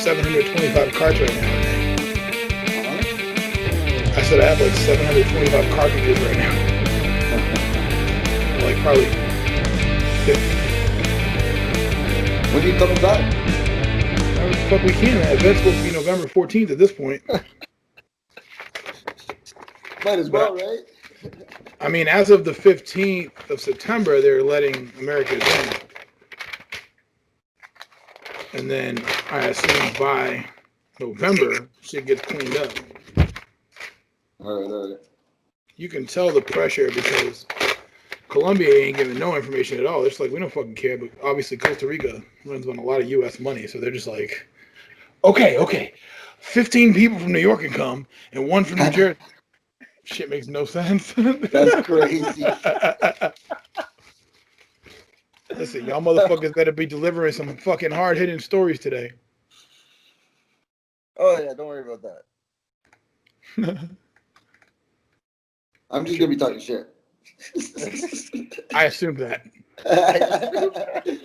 like 725 cards right now. Uh-huh. I said I have like 725 cartridges right now. Like probably 50. When are you coming back? Whatever the fuck we can. That event's supposed to be November 14th at this point. Might as well, right? I mean, as of the 15th of September, they're letting Americans in. And then I assume by November, shit gets cleaned up. All right. You can tell the pressure because Colombia ain't giving no information at all. They're just like, we don't fucking care. But obviously, Costa Rica runs on a lot of U.S. money. So they're just like, okay. 15 people from New York can come and one from New Jersey. Shit makes no sense. That's crazy. Listen, y'all motherfuckers better be delivering some fucking hard-hitting stories today. Oh, yeah, don't worry about that. I'm just going to be talking shit. I assume that. Exactly.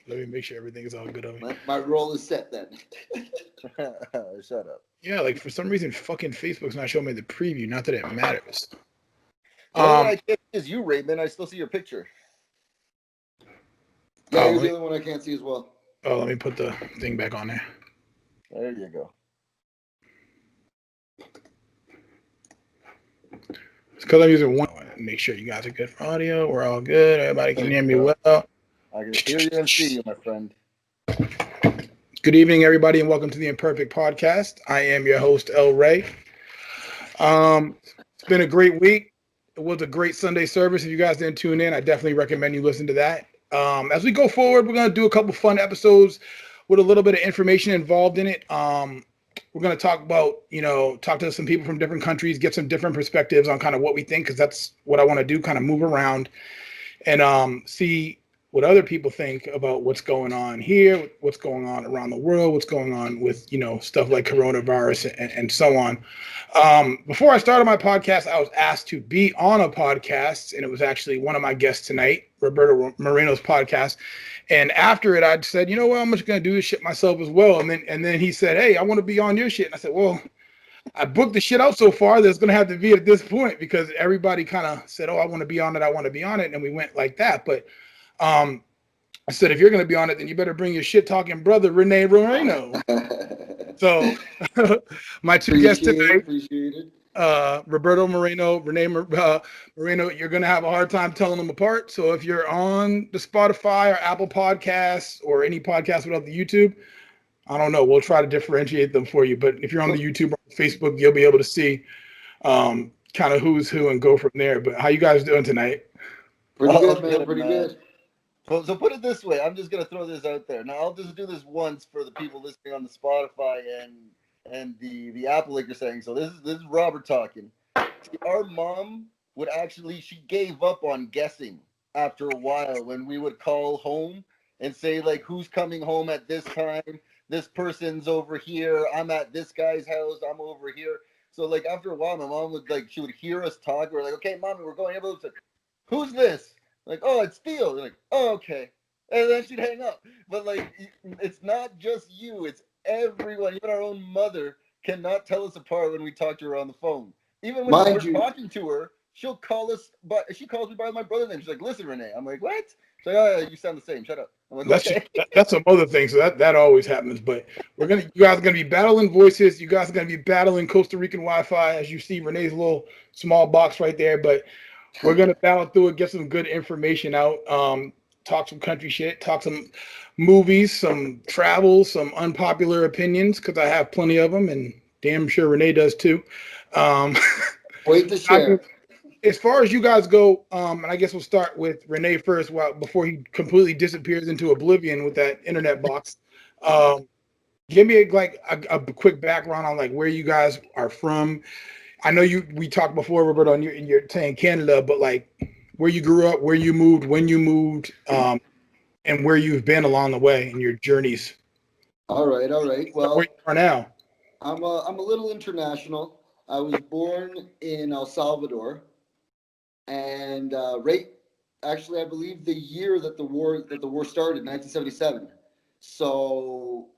Let me make sure everything is all good on me. My role is set then. Shut up. Yeah, like for some reason, fucking Facebook's not showing me the preview. Not that it matters. The only one I can't see is you, Raymond. I still see your picture. Yeah, you're the only one I can't see as well. Oh, let me put the thing back on there. There you go. It's because I'm using one. Make sure you guys are good for audio. We're all good. Everybody can hear me well. I can hear you and see you, my friend. Good evening, everybody, and welcome to the Imperfect podcast. I am your host, El Ray. It's been a great week. It was a great Sunday service. If you guys didn't tune in, I definitely recommend you listen to that. As we go forward, we're going to do a couple fun episodes with a little bit of information involved in it. We're going to talk about, talk to some people from different countries, get some different perspectives on kind of what we think, because that's what I want to do, kind of move around and see what other people think about what's going on here, what's going on around the world, what's going on with, stuff like coronavirus and so on. Before I started my podcast, I was asked to be on a podcast, and it was actually one of my guests tonight, Roberto Moreno's podcast. And after it, I said, you know what, I'm just going to do this shit myself as well. And then he said, hey, I want to be on your shit. And I said, well, I booked the shit out so far that's going to have to be at this point, because everybody kind of said, oh, I want to be on it. I want to be on it. And we went like that. But I said, if you're going to be on it, then you better bring your shit talking brother, Rene Moreno. So my two guests tonight, Roberto Moreno, Rene Moreno, you're going to have a hard time telling them apart. So if you're on the Spotify or Apple Podcasts or any podcast without the YouTube, I don't know. We'll try to differentiate them for you. But if you're on the YouTube or Facebook, you'll be able to see kind of who's who and go from there. But how you guys doing tonight? Pretty good, man. Pretty good. So put it this way. I'm just going to throw this out there. Now, I'll just do this once for the people listening on the Spotify and the Apple, like you're saying. So this is Robert talking. See, our mom would actually, she gave up on guessing after a while when we would call home and say, like, who's coming home at this time? This person's over here. I'm at this guy's house. I'm over here. So, like, after a while, my mom would, like, she would hear us talk. We're like, okay, Mommy, we're going. Everyone's like, who's this? Like, oh, it's Theo. They're like, oh, okay. And then she'd hang up. But, like, it's not just you. It's everyone. Even our own mother cannot tell us apart when we talk to her on the phone. Even when we're talking to her, she'll call us, but she calls me by my brother's name. She's like, listen, Renee. I'm like, what? She's like, oh, yeah, you sound the same. Shut up. I'm like, okay. That's some other thing. So that always happens. But you guys are gonna be battling voices. You guys are gonna be battling Costa Rican Wi-Fi, as you see Renee's little small box right there. But we're gonna battle through it, get some good information out. Talk some country shit. Talk some movies, some travel, some unpopular opinions, because I have plenty of them, and damn sure Renee does too. Wait to share. As far as you guys go, and I guess we'll start with Renee first, before he completely disappears into oblivion with that internet box. Give me a quick background on like where you guys are from. I know we talked before, Robert, on you're saying Canada, but like where you grew up, where you moved, when you moved, and where you've been along the way in your journeys. All right. Well, where you are now. I'm a little international. I was born in El Salvador, and actually, I believe the year that the war started, 1977. So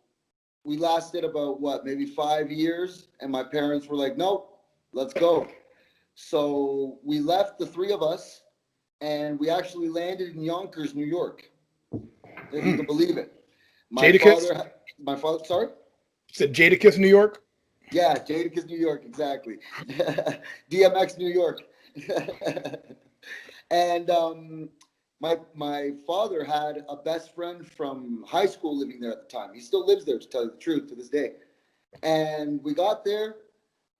we lasted about maybe 5 years, and my parents were like, "Nope, let's go." So we left, the three of us, and we actually landed in Yonkers, New York. If you can believe it. My Jadakiss? father, sorry? Said Jadakiss, New York? Yeah, Jadakiss, New York, exactly. DMX, New York. And my father had a best friend from high school living there at the time. He still lives there, to tell you the truth, to this day. And we got there,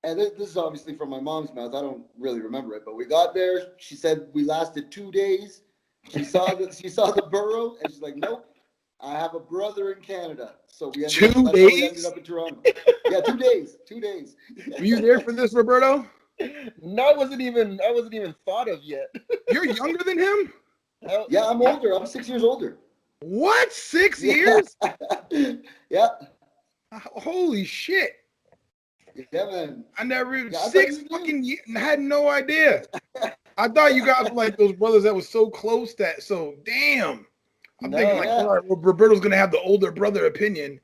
and this is obviously from my mom's mouth. I don't really remember it, but we got there. She said we lasted 2 days. She saw the borough, and she's like, "Nope, I have a brother in Canada." So we ended up. Two That's how we ended days? up in Toronto. Yeah, 2 days. 2 days. Were you there for this, Roberto? No, I wasn't even thought of yet. You're younger than him? Yeah, I'm older. I'm 6 years older. What? 6 Yeah. years? Yeah. Holy shit. Yeah, man. I never even Yeah, I thought six you knew. fucking years. Had no idea. I thought you guys were like those brothers that was so close that damn. I'm thinking like, Yeah. all right, well, Roberto's gonna have the older brother opinion.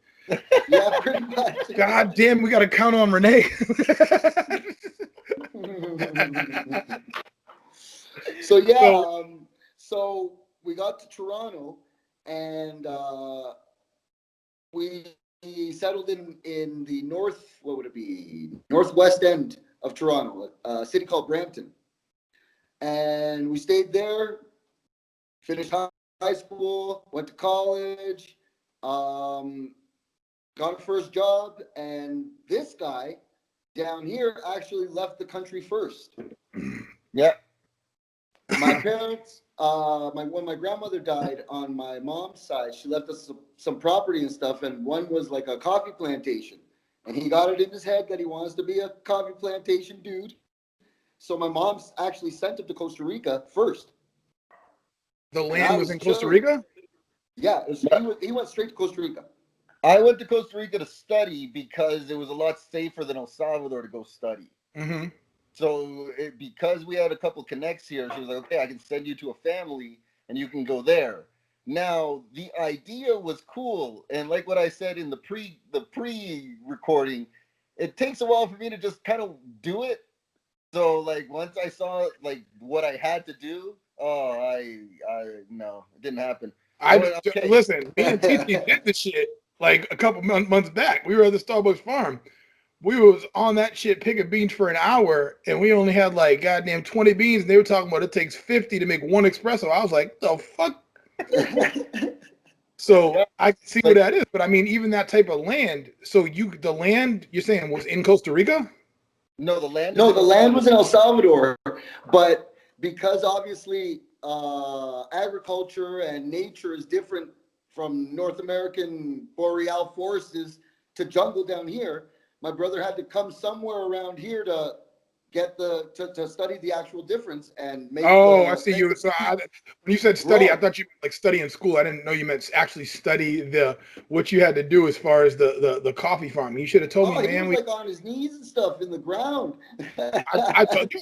Yeah, pretty much. God damn, we gotta count on Renee. So yeah, So- so we got to Toronto, and we settled in the what would it be, northwest end of Toronto, a city called Brampton, and we stayed there, finished high school, went to college, got a first job, and this guy down here actually left the country first. Yeah. My parents, when my grandmother died on my mom's side, she left us some property and stuff, and one was like a coffee plantation. And he got it in his head that he wants to be a coffee plantation dude. So my mom's actually sent him to Costa Rica first. The And land I was in Costa chilling. Rica? Yeah, he went straight to Costa Rica. I went to Costa Rica to study because it was a lot safer than El Salvador to go study. Mm-hmm. So because we had a couple connects here, she was like, "Okay, I can send you to a family and you can go there." Now the idea was cool, and like what I said in the pre recording, it takes a while for me to just kind of do it. So like once I saw like what I had to do, oh, I no, it didn't happen. I went, okay. Listen, me and TT did the shit like a couple months back. We were at the Starbucks farm. We was on that shit picking beans for an hour, and we only had like goddamn 20 beans. And they were talking about it takes 50 to make one espresso. I was like, the fuck? So I can see what that is, but I mean, even that type of land. So the land you're saying was in Costa Rica? No, the land. No, the land was in El Salvador, but because obviously agriculture and nature is different from North American boreal forests to jungle down here, my brother had to come somewhere around here to get to study the actual difference and make. I see you. So when you said study, grow. I thought you meant like study in school. I didn't know you meant actually study what you had to do as far as the coffee farm. You should have told me, He man. was like on his knees and stuff in the ground. I told you,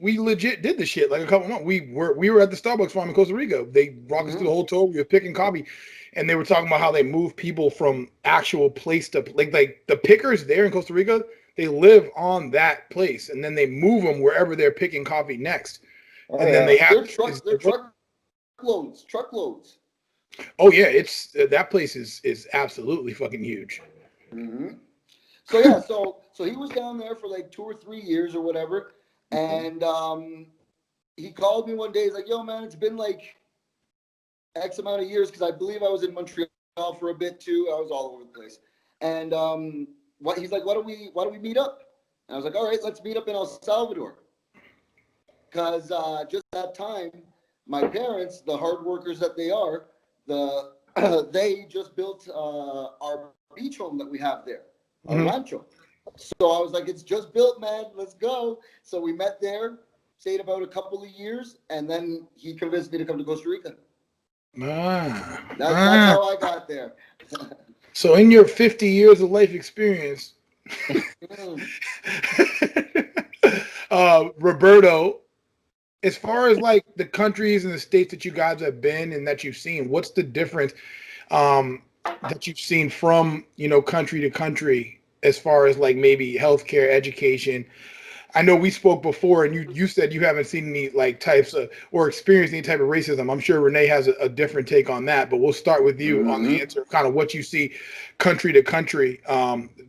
we legit did the shit like a couple months. We were at the Starbucks farm in Costa Rica. They brought us through the whole tour. We were picking coffee, and they were talking about how they move people from actual place to like the pickers there in Costa Rica. They live on that place, and then they move them wherever they're picking coffee next. Oh, and then they have they're truckloads. Oh yeah, it's that place is absolutely fucking huge. Mm-hmm. So yeah, so he was down there for like 2 or 3 years or whatever, and he called me one day. He's like, "Yo, man, it's been like X amount of years," because I believe I was in Montreal for a bit too. I was all over the place, and he's like, "Why don't we meet up?" And I was like, "All right, let's meet up in El Salvador," because just that time, my parents, the hard workers that they are, they just built our beach home that we have there, our rancho. So I was like, "It's just built, man. Let's go." So we met there, stayed about a couple of years, and then he convinced me to come to Costa Rica. That's how I got there. So in your 50 years of life experience, Roberto, as far as like the countries and the states that you guys have been and that you've seen, what's the difference? that you've seen from, country to country as far as like maybe healthcare, education? I know we spoke before, and you said you haven't seen any like types of or experienced any type of racism. I'm sure Renee has a different take on that, but we'll start with you on the Hmm. answer of kind of what you see country to country,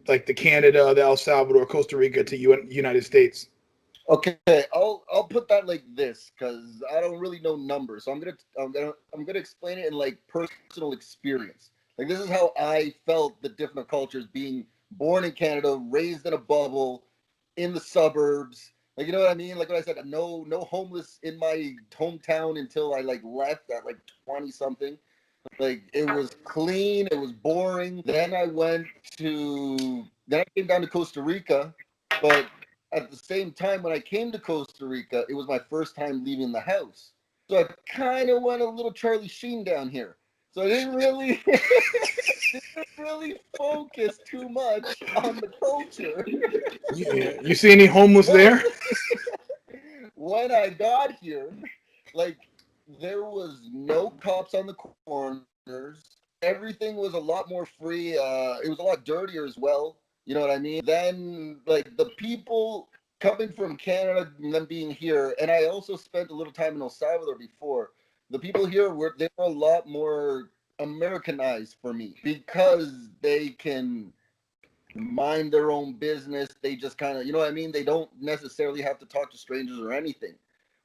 like the Canada, the El Salvador, Costa Rica to United States. Okay, I'll put that like this because I don't really know numbers, so I'm gonna explain it in like personal experience. Like this is how I felt the different cultures being born in Canada, raised in a bubble, in the suburbs. Like you know what I mean? Like what I said, no homeless in my hometown until I like left at like 20 something. Like it was clean, it was boring. Then I came down to Costa Rica, but at the same time when I came to Costa Rica, it was my first time leaving the house. So I kind of went a little Charlie Sheen down here. So I didn't really didn't really focus too much on the culture. Yeah, you see any homeless But there? when I got here, like there was no cops on the corners. Everything was a lot more free. It was a lot dirtier as well. You know what I mean? Then like the people coming from Canada and them being here, and I also spent a little time in El Salvador before. The people here were a lot more Americanized for me because they can mind their own business. They just kind of, you know what I mean? They don't necessarily have to talk to strangers or anything.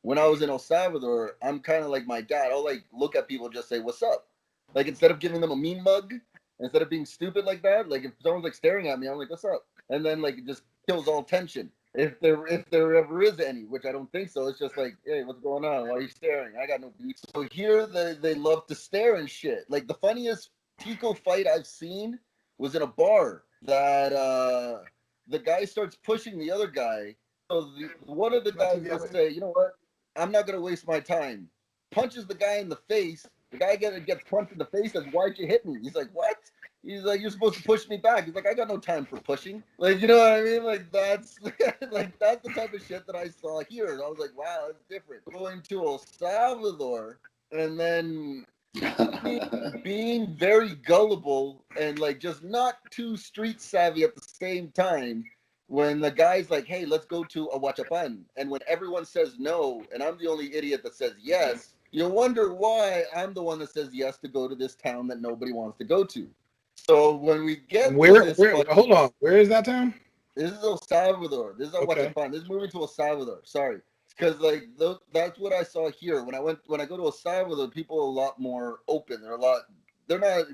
When I was in El Salvador, I'm kind of like my dad. I'll like look at people and just say, "What's up?" Like instead of giving them a mean mug, instead of being stupid like that, like if someone's like staring at me, I'm like, "What's up?" And then like it just kills all tension. If there ever is any, which I don't think so, it's just like, "Hey, what's going on? Why are you staring? I got no beef." So here they love to stare and shit. Like the funniest Tico fight I've seen was in a bar that the guy starts pushing the other guy. So one of the guys just say, you know what? I'm not gonna waste my time. Punches the guy in the face. The guy gets punched in the face. Says, "Why'd you hit me?" He's like, "What?" He's like, "You're supposed to push me back." He's like, "I got no time for pushing." Like, you know what I mean? Like that's like that's the type of shit that I saw here. And I was like, wow, that's different. Going to El Salvador and then being very gullible and like just not too street savvy at the same time when the guy's like, "Hey, let's go to a wachapan," and when everyone says no and I'm the only idiot that says yes, you wonder why I'm the one that says yes to go to this town that nobody wants to go to. So when we get to Where this where fucking, hold on. Where is that town? this is El Salvador. This is a Okay. Huachapan. This is moving to El Salvador. Sorry, because like that's what I saw here. When I go to El Salvador, people are a lot more open. They're a lot. They're not.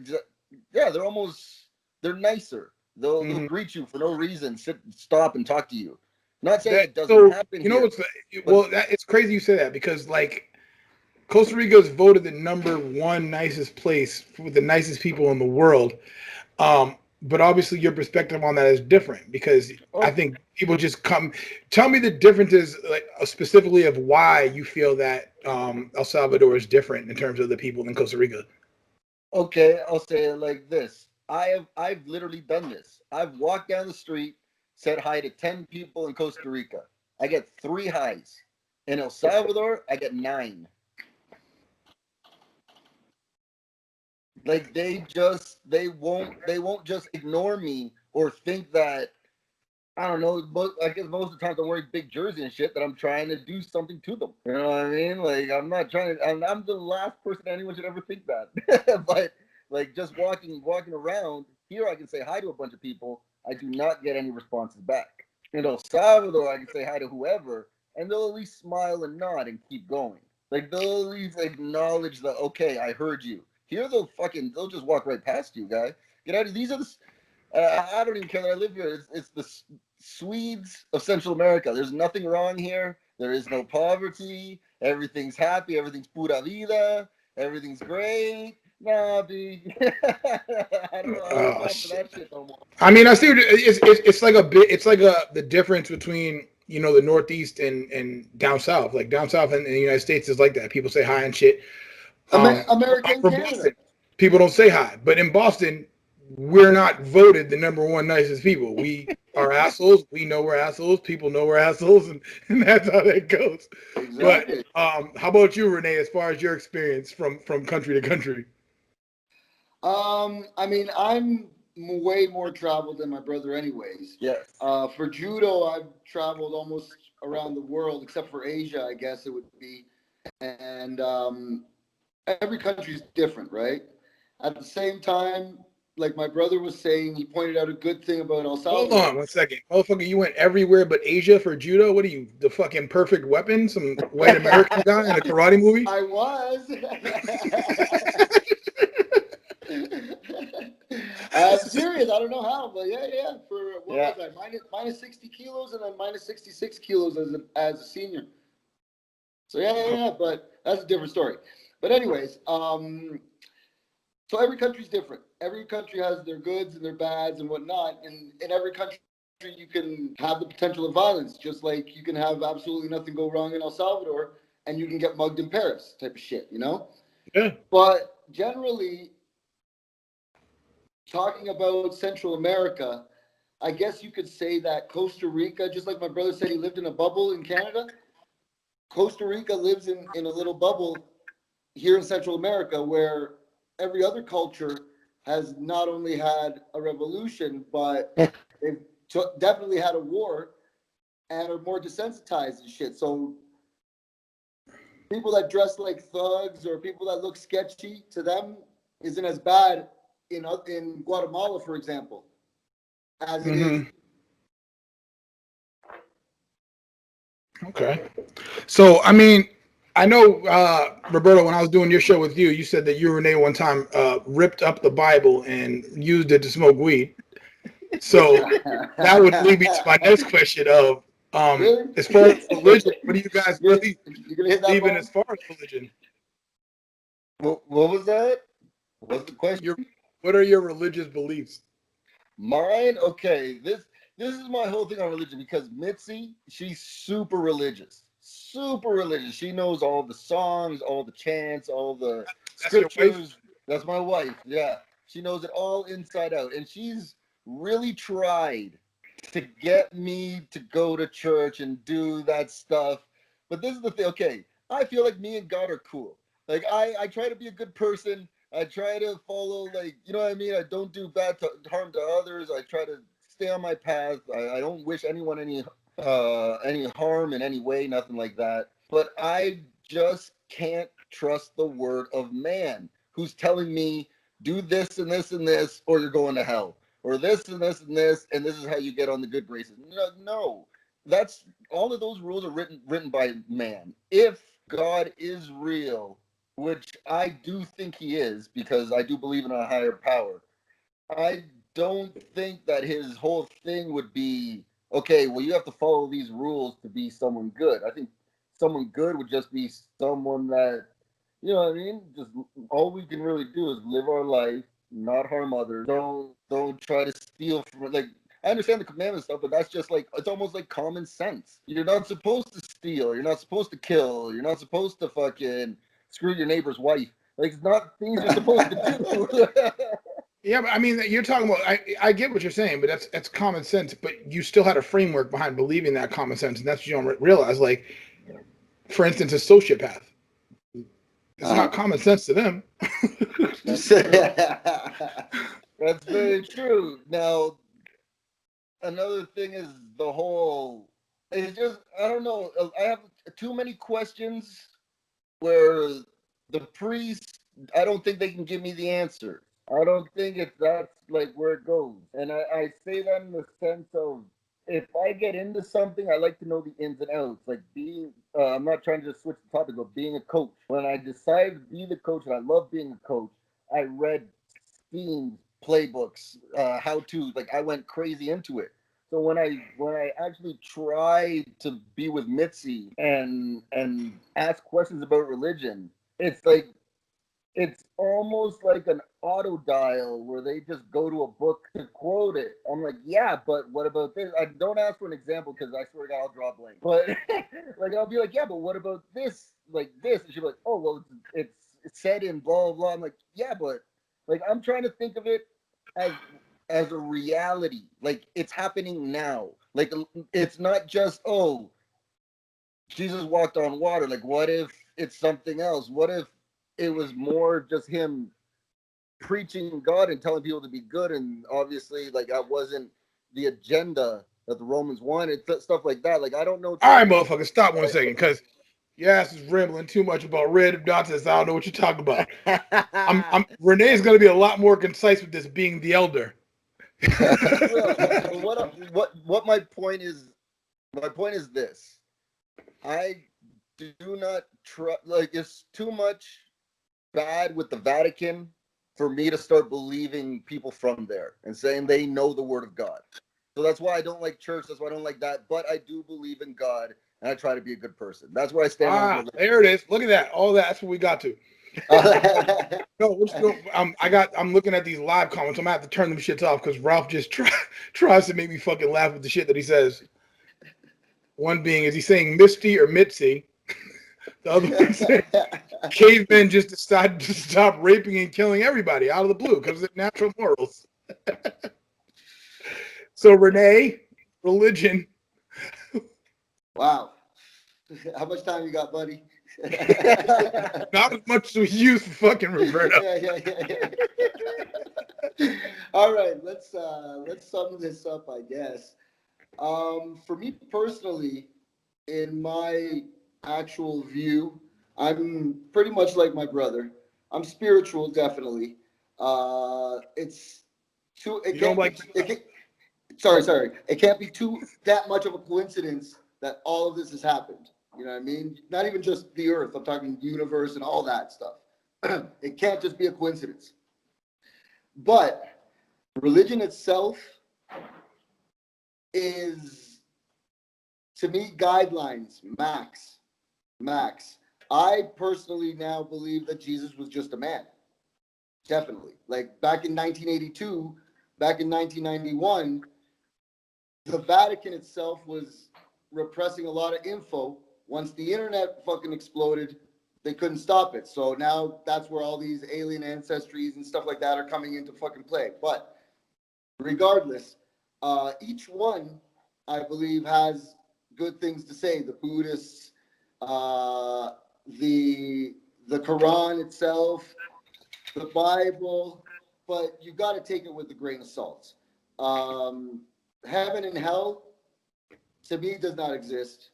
Yeah, they're almost. They're nicer. They'll Hmm. greet you for no reason. Stop, and talk to you. Not saying That it doesn't so happen you know here, what's but well that it's crazy you say that because like Costa Rica is voted the number one nicest place with the nicest people in the world. But obviously your perspective on that is different because I oh, think people just come. Tell me the differences, like specifically of why you feel that El Salvador is different in terms of the people than Costa Rica. okay, I'll say it like this. I've literally done this. I've walked down the street, said hi to 10 people in Costa Rica. I get 3 highs. In El Salvador, I get 9. Like they won't just ignore me or think that I don't know. I guess most of the times I'm wearing big jersey and shit that I'm trying to do something to them. You know what I mean? Like I'm not trying to. I'm the last person anyone should ever think that. But like just walking around here, I can say hi to a bunch of people. I do not get any responses back. In El Salvador, I can say hi to whoever, and they'll at least smile and nod and keep going. Like they'll at least acknowledge that okay, I heard you. Here they'll just walk right past you, guy. Get out of these are the I don't even care that I live here. It's the Swedes of Central America. There's nothing wrong here. There is no poverty. Everything's happy. Everything's pura vida. Everything's great. Nah, B. I don't Oh fall for shit! that shit no more. I mean, I see. It's like a bit. It's like the difference between the Northeast and down south. Like down south in the United States is like that. People say hi and shit. America I'm and from Canada. Boston. People don't say hi, but in Boston, we're not voted the number one nicest people. We are assholes. We know we're assholes. People know we're assholes, and that's how that goes. But Exactly. how about you, Renee? As far as your experience from country to country? I mean, I'm way more traveled than my brother, anyways. Yes. For judo, I've traveled almost around the world, except for Asia, I guess it would be. And every country's different, right? At the same time, like my brother was saying, he pointed out a good thing about El Hold on Salvador. 1 second. Motherfucker, you went everywhere but Asia for judo? What are you, the fucking perfect weapon? Some white American guy in a karate movie? I was. I'm serious. I don't know how, but yeah, yeah. For what Yeah. was I? Minus 60 kilos and then minus 66 kilos as a senior. So yeah, yeah, yeah. But that's a different story. But anyways, so every country's different. Every country has their goods and their bads and whatnot. And in every country, you can have the potential of violence, just like you can have absolutely nothing go wrong in El Salvador, and you can get mugged in Paris, type of shit, you know. Yeah. But generally, talking about Central America, I guess you could say that Costa Rica, just like my brother said, he lived in a bubble in Canada. Costa Rica lives in a little bubble here in Central America where every other culture has not only had a revolution, but they've definitely had a war and are more desensitized and shit. So people that dress like thugs or people that look sketchy to them isn't as bad in Guatemala, for example, as it is. Mm-hmm. Okay. So, I mean, I know, Roberto, when I was doing your show with you, you said that you and Renee one time ripped up the Bible and used it to smoke weed. So that would lead me to my next question of, Really? as far as religion, what do you guys you're, really you're gonna hit that believe in bomb? as far as religion? What was that? What's the question? Your What are your religious beliefs? Mine? Okay. This is my whole thing on religion because Mitzi, she's super religious. Super religious. She knows all the songs, all the chants, all the That's your wife? scriptures. That's my wife. Yeah. She knows it all inside out. And she's really tried to get me to go to church and do that stuff. But this is the thing. Okay. I feel like me and God are cool. Like I try to be a good person. I try to follow, like, you know what I mean? I don't do harm to others. I try to stay on my path. I don't wish anyone any harm in any way, nothing like that. But I just can't trust the word of man who's telling me do this and this and this or you're going to hell. Or this and this and this is how you get on the good graces. No, no. That's all of those rules are written by man. If God is real, which I do think he is because I do believe in a higher power. I don't think that his whole thing would be okay, well, you have to follow these rules to be someone good. I think someone good would just be someone that, you know what I mean? Just all we can really do is live our life, not harm others. Don't try to steal from, like, I understand the commandment stuff, but that's just like it's almost like common sense. You're not supposed to steal. You're not supposed to kill. You're not supposed to fucking screw your neighbor's wife. Like it's not things you're supposed to do. Yeah, but I mean, you're talking about. I get what you're saying, but that's common sense. But you still had a framework behind believing that common sense, and that's what you don't realize. Like, for instance, a sociopath. It's not Uh-huh. common sense to them. That's very true. Now, another thing is the whole. It's just I don't know. I have too many questions where the priest. I don't think they can give me the answer. I don't think that's like where it goes. And I say that in the sense of if I get into something, I like to know the ins and outs. Like being, I'm not trying to just switch the topic, but being a coach. When I decided to be the coach, and I love being a coach, I read themes, playbooks, how to. Like I went crazy into it. So when I actually tried to be with Mitzi and ask questions about religion, it's like it's almost like an auto dial where they just go to a book to quote it. I'm like, yeah, but what about this? I don't ask for an example because I swear to God, I'll draw a blank. But like, I'll be like, yeah, but what about this? Like this, and she'll be like, oh, well, it's said in blah blah blah. I'm like, yeah, but like I'm trying to think of it as as a reality. Like it's happening now. Like it's not just oh, Jesus walked on water. Like, what if it's something else? What if it was more just him preaching God and telling people to be good, and obviously, like, that wasn't the agenda that the Romans wanted, stuff like that. Like, I don't know. All right, motherfucker, stop 1 second, because your ass is rambling too much about red nonsense. I don't know what you're talking about. Renee's gonna be a lot more concise with this being the elder. Well, what my point is? My point is this: I do not trust. Like, it's too much bad with the Vatican for me to start believing people from there and saying they know the Word of God. So that's why I don't like church. That's why I don't like that. But I do believe in God, and I try to be a good person. That's where I stand on religion. There it is. Look at that. All that's what we got to. No, let's go. I'm looking at these live comments. I'm gonna have to turn them shits off because Ralph just tries to make me fucking laugh with the shit that he says. One being, is he saying Misty or Mitzi? The other one saying cavemen just decided to stop raping and killing everybody out of the blue because of natural morals. So Renee, religion. Wow. How much time you got, buddy? Not as much to use for fucking Roberto. Yeah. All right, let's sum this up, I guess. For me personally, in my actual view, I'm pretty much like my brother. I'm spiritual, definitely. It's too. It You don't can't be. like It can, sorry. It can't be too that much of a coincidence that all of this has happened. You know what I mean? Not even just the Earth. I'm talking universe and all that stuff. It can't just be a coincidence. But religion itself is, to me, guidelines, max. I personally now believe that Jesus was just a man. Definitely. Like back in 1982, back in 1991, the Vatican itself was repressing a lot of info. Once the internet fucking exploded, they couldn't stop it. So now that's where all these alien ancestries and stuff like that are coming into fucking play. But regardless, each one, I believe, has good things to say. The Buddhists, uh, the Quran itself, the Bible, but you got to take it with a grain of salt. Um, Heaven and hell, to me, does not exist.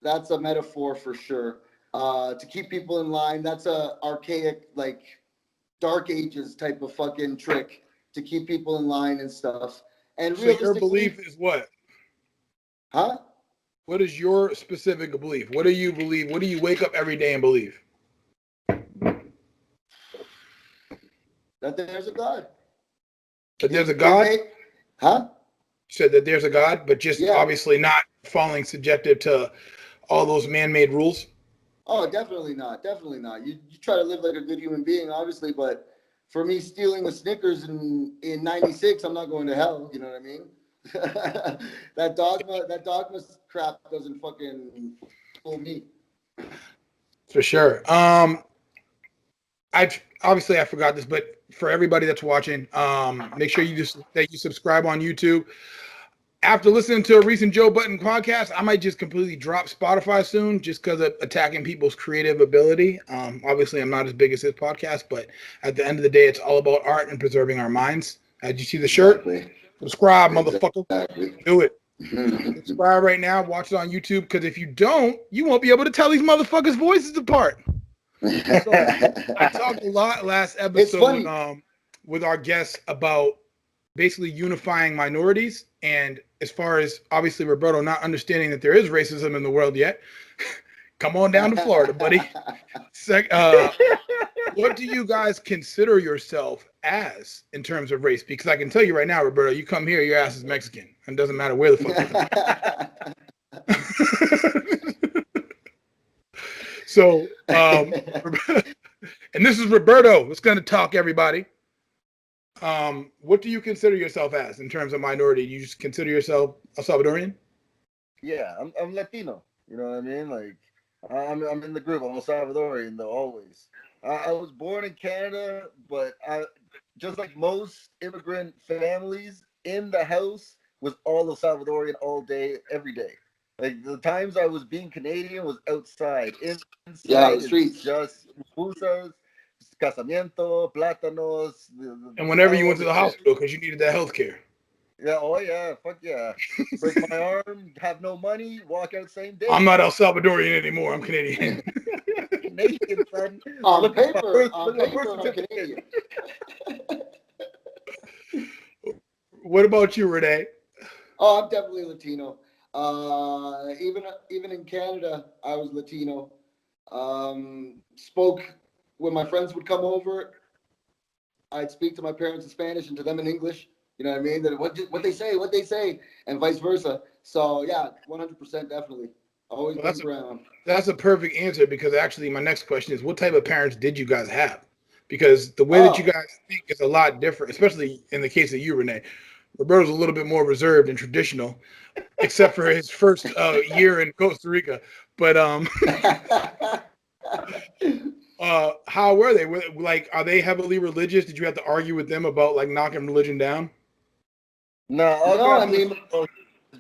That's a metaphor for sure. To keep people in line, that's a archaic, like Dark Ages type of fucking trick to keep people in line and stuff. And so your realistically, belief is what? huh? What is your specific belief? What do you believe? What do you wake up every day and believe? That there's a God. That there's a God? Huh? You said that there's a God, but just Yeah. obviously not falling subjective to all those man-made rules. Oh, definitely not. Definitely not. You try to live like a good human being, obviously, but for me stealing a Snickers in '96, I'm not going to hell. You know what I mean? that dogma crap doesn't fucking fool me. For sure. I forgot this, but for everybody that's watching, make sure that you subscribe on YouTube. After listening to a recent Joe Button podcast, I might just completely drop Spotify soon just because of attacking people's creative ability. Obviously, I'm not as big as his podcast, but at the end of the day, it's all about art and preserving our minds. As you see the shirt, Exactly. subscribe, motherfucker. Exactly. Do it. Subscribe right now. Watch it on YouTube because if you don't, you won't be able to tell these motherfuckers' voices apart. So I talked a lot last episode with our guests about basically unifying minorities. And as far as obviously Roberto not understanding that there is racism in the world yet, come on down to Florida, buddy. What do you guys consider yourself as in terms of race? Because I can tell you right now, Roberto, you come here, your ass is Mexican. It doesn't matter where the fuck you're from. So, and this is Roberto. It's going to talk, everybody. What do you consider yourself as in terms of minority? Do you just consider yourself a Salvadorian? Yeah, I'm Latino. You know what I mean? Like, I'm in the group. I'm a Salvadorian though, always. I was born in Canada, but just like most immigrant families, in the house was all the Salvadorian all day, every day. Like the times I was being Canadian was outside. Inside Yeah, the it's streets. just pupusas, casamiento, plátanos, And whenever you all went to the the shit. hospital because you needed that health care. Yeah, oh yeah, fuck yeah. Break my arm, have no money, walk out same I'm day. not El Salvadorian anymore. I'm Canadian. Canadian, son. On Look at my paper, birth, on look at my birth paper, I'm certificate. Canadian. What about you, Renee? Oh, I'm definitely Latino. Even in Canada, I was Latino. Spoke when my friends would come over. I'd speak to my parents in Spanish and to them in English. You know what I mean? That what they say, and vice versa. So yeah, 100% definitely. Always Well, been brown. that's a perfect answer because actually my next question is what type of parents did you guys have? Because the way that you Oh, guys think is a lot different, especially in the case of you, Renee. Roberto's a little bit more reserved and traditional, except for his first year in Costa Rica. But how were they? Like, are they heavily religious? Did you have to argue with them about like knocking religion down? No, I'll no, I grab this mean,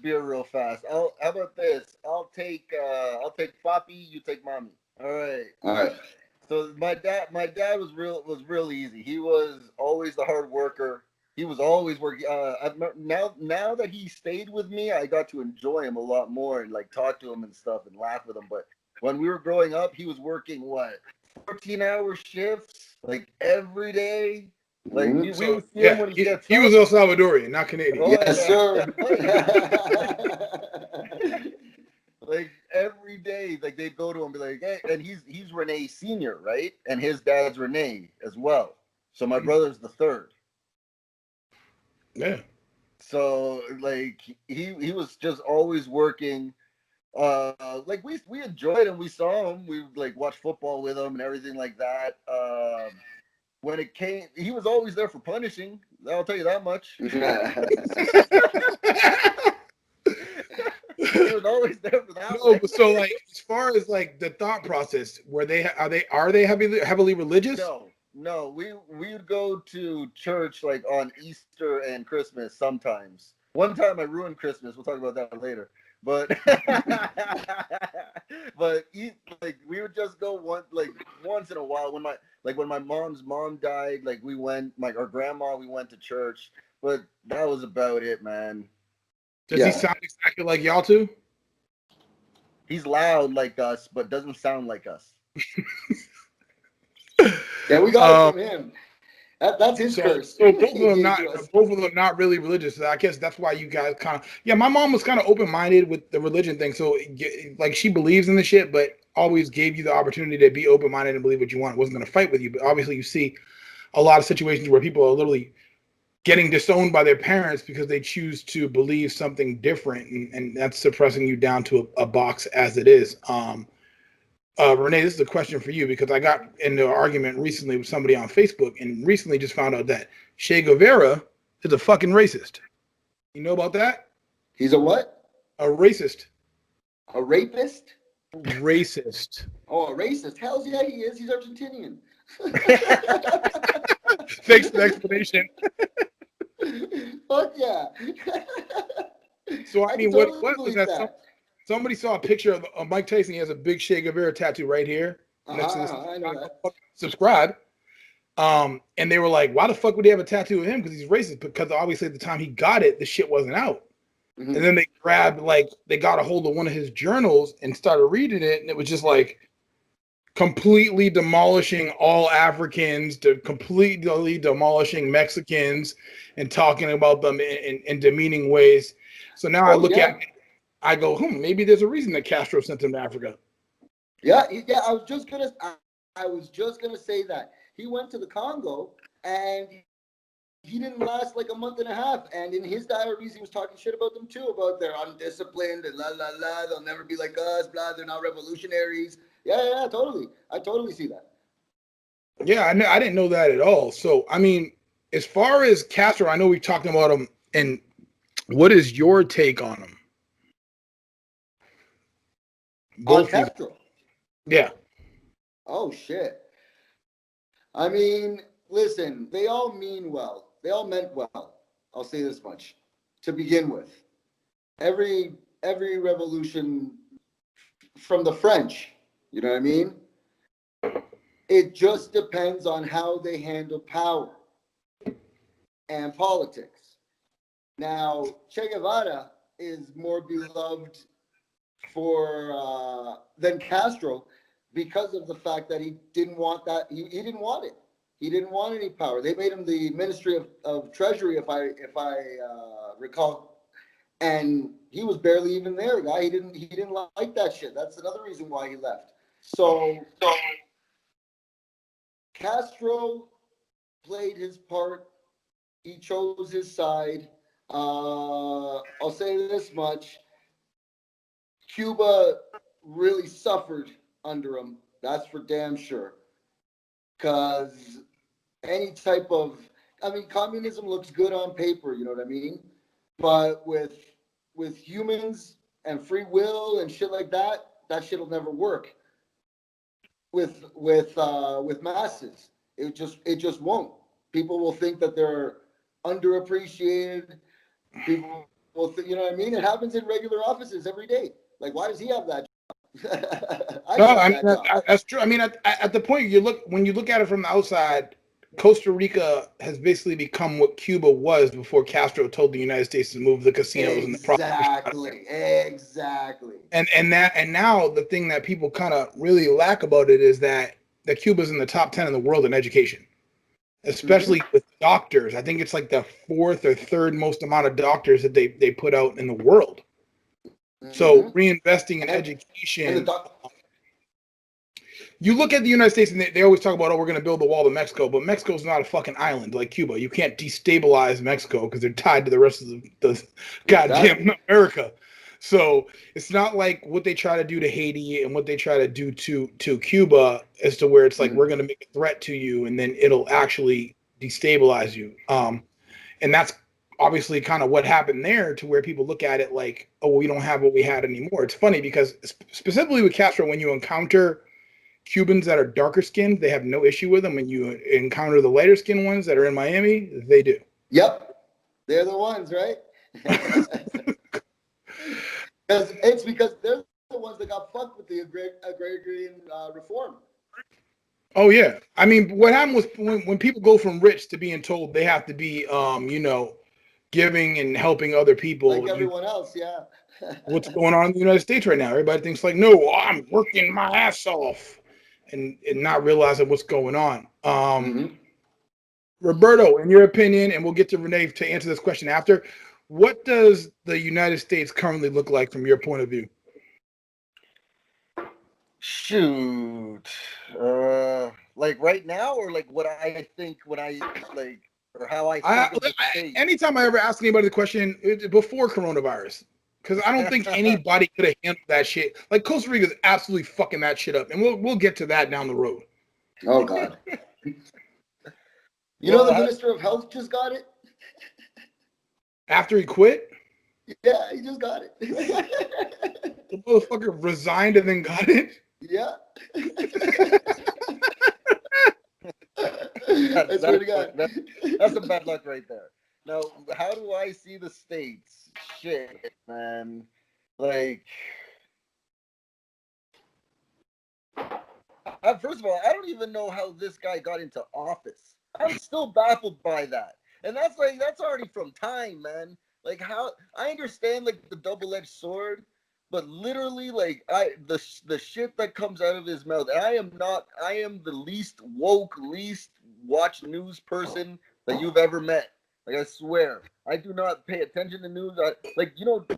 beer real fast. How about this? I'll take Papi, you take Mommy. All right. all right. So my dad was real easy. He was always the hard worker. He was always working. Now that he stayed with me, I got to enjoy him a lot more and like talk to him and stuff and laugh with him. But when we were growing up, he was working what 14-hour shifts like every day. Like Mhm. we So would see him yeah, when he he, gets he was up. El Salvadorian, not Canadian. Oh Yes, yeah, sir. oh yeah. Like every day, like they'd go to him and be like, "Hey," and he's Renee Senior, right? And his dad's Renee as well. So my brother's the third. Yeah. So like he was just always working. Like we enjoyed him. We saw him. We like watched football with him and everything like that. When it came, he was always there for punishing. I'll tell you that much. He was always there for that No, one. but so like as far as like the thought process, are they heavily religious? No, no, we would go to church like on Easter and Christmas sometimes. One time I ruined Christmas. We'll talk about that later. But like we would just go once in a while when my mom's mom died. Like we went like our grandma. We went to church, but that was about it, man. Does he Yeah. sound exactly like y'all two? He's loud like us, but doesn't sound like us. Yeah, we got it Um, from him. That's his so curse. so He gave to us. both of them not really religious. So I guess that's why you guys kind of yeah. My mom was kind of open minded with the religion thing, so like she believes in the shit, but always gave you the opportunity to be open minded and believe what you want. Wasn't going to fight with you, but obviously you see a lot of situations where people are literally getting disowned by their parents because they choose to believe something different, and that's suppressing you down to a box as it is. Renee, this is a question for you because I got into an argument recently with somebody on Facebook and recently just found out that Che Guevara is a fucking racist. You know about that? He's a what? A racist. A rapist? Racist. Oh, a racist? Hell's yeah, he is. He's Argentinian. Thanks for the explanation. Fuck yeah. So I I can mean, what totally what was believe that? that. Somebody saw a picture of Mike Tyson. He has a big Che Guevara tattoo right here next to this. I know that. Subscribe. And they were like, why the fuck would they have a tattoo of him? Because he's racist. Because obviously at the time he got it, the shit wasn't out. And Mhm. then they got a hold of one of his journals and started reading it, and it was just like completely demolishing all Africans, to completely demolishing Mexicans, and talking about them in demeaning ways. So now I Oh look at yeah. it, I go, maybe there's a reason that Castro sent him to Africa. Yeah, yeah. I was just gonna say that. He went to the Congo and he didn't last like a month and a half. And in his diaries, he was talking shit about them too, about they're undisciplined and la la la. They'll never be like us. Blah. They're not revolutionaries. Yeah, totally. I totally see that. Yeah, I didn't know that at all. So I mean, as far as Castro, I know we talked about him, and what is your take on him? On Both of you. Castro. Yeah. Oh shit. I mean, listen, they all mean well. They all meant well. I'll say this much. To begin with, every revolution from the French, you know what I mean? It just depends on how they handle power and politics. Now, Che Guevara is more beloved for than Castro because of the fact that he didn't want that. He didn't want it. He didn't want any power. They made him the Ministry of Treasury, if I recall, and he was barely even there. Guy, he didn't like that shit. That's another reason why he left. So Castro played his part. He chose his side. I'll say this much: Cuba really suffered under him. That's for damn sure. Because any type of, I mean, communism looks good on paper. You know what I mean? But with humans and free will and shit like that, that shit'll never work. With masses, it just won't. People will think that they're underappreciated. People will think, you know what I mean? It happens in regular offices every day. Like, why does he have that job? I No, should have I mean that job. that's true. I mean, at the point when you look at it from the outside, Costa Rica has basically become what Cuba was before Castro told the United States to move the casinos and the prostitution out of there. Exactly. And now the thing that people kind of really lack about it is that Cuba's in the top 10 in the world in education, Mm-hmm. especially with doctors. I think it's like the fourth or third most amount of doctors that they put out in the world. So Mm-hmm. reinvesting in And the education. doc. You look at the United States and they always talk about, oh, we're going to build the wall to Mexico, but Mexico's not a fucking island like Cuba. You can't destabilize Mexico because they're tied to the rest of the Exactly. goddamn America. So it's not like what they try to do to Haiti and what they try to do to Cuba as to where it's like Mm-hmm. we're going to make a threat to you and then it'll actually destabilize you. And that's obviously kind of what happened there to where people look at it like, oh, we don't have what we had anymore. It's funny because specifically with Castro, when you encounter Cubans that are darker skinned, they have no issue with them. When you encounter the lighter skinned ones that are in Miami, they do. Yep. They're the ones, right? Because it's because they're the ones that got fucked with the agrarian reform. Oh yeah, I mean, what happened was when people go from rich to being told they have to be, giving and helping other Like people. everyone else, yeah. What's going on in the United States right now? Everybody thinks like, no, I'm working my ass off, and not realizing what's going on. Mm-hmm. Roberto, in your opinion, and we'll get to Renee to answer this question after. What does the United States currently look like from your point of view? Shoot. Like right now, or like what I think when I like, or how I think of the state. Anytime I ever ask anybody the question, it's before coronavirus, because I don't think anybody could have handled that shit. Like Costa Rica is absolutely fucking that shit up, and we'll get to that down the road. Oh God. You know Well, the Minister of Health just got it? After he quit, Yeah, he just got it. the motherfucker resigned and then got it. Yeah. I swear that's to God. that's some bad luck right there. Now, how do I see the states? Shit, man. Like, first of all, I don't even know how this guy got into office. I'm still baffled by that. And that's already from time, man. Like how I understand like the double-edged sword, but literally like the shit that comes out of his mouth. And I am the least woke, least watch news person that you've ever met. Like I swear, I do not pay attention to news.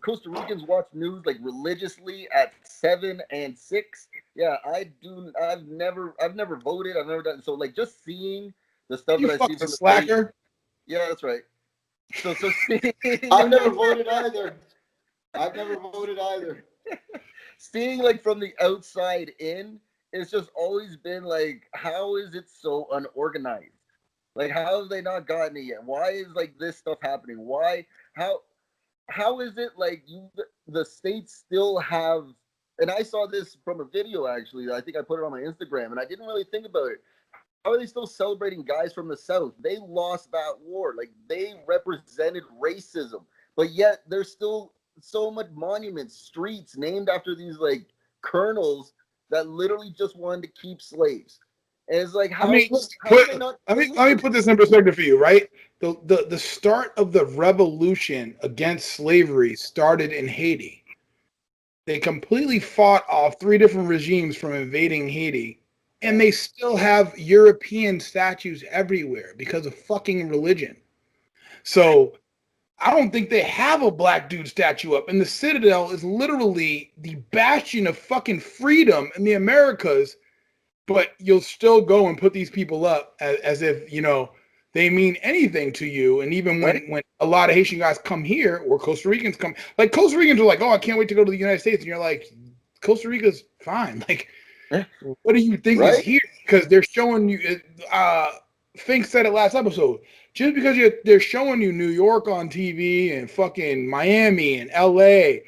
Costa Ricans watch news like religiously at 7 and 6. Yeah, I do. I've never voted. I've never done so. Like just seeing the stuff You that I see fucking from the state. slacker. Yeah, that's right. So seeing I've never voted either. I've never voted either. seeing like from the outside in, it's just always been like, how is it so unorganized? Like, how have they not gotten it yet? Why is like this stuff happening? Why? How? How is it like the states still have? And I saw this from a video actually. I think I put it on my Instagram, and I didn't really think about it. How are they still celebrating guys from the South? They lost that war. Like they represented racism, but yet there's still so much monuments, streets named after these like colonels that literally just wanted to keep slaves. And it's like, I mean, how do they not? let me put this in perspective for you, right? The start of the revolution against slavery started in Haiti. They completely fought off 3 different regimes from invading Haiti, and they still have European statues everywhere because of fucking religion. So I don't think they have a black dude statue up. And the Citadel is literally the bastion of fucking freedom in the Americas, but you'll still go and put these people up as if, they mean anything to you. And even when a lot of Haitian guys come here or Costa Ricans come, like Costa Ricans are like, oh, I can't wait to go to the United States. And you're like, Costa Rica's fine. Like, what do you think is here? Because they're showing you, Fink said it last episode, just because they're showing you New York on TV and fucking Miami and LA,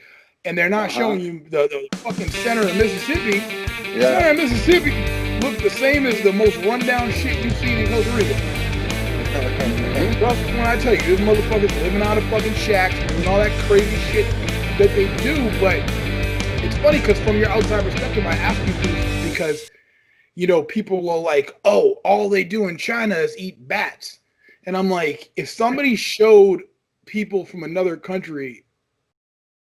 and they're not showing you the fucking center of Mississippi. The center of Mississippi look the same as the most rundown shit you've seen in Costa Rica. Trust me when I tell you, these motherfuckers living out of fucking shacks, doing all that crazy shit that they do. But it's funny because from your outside perspective, I ask you this because, people will like, oh, all they do in China is eat bats. And I'm like, if somebody showed people from another country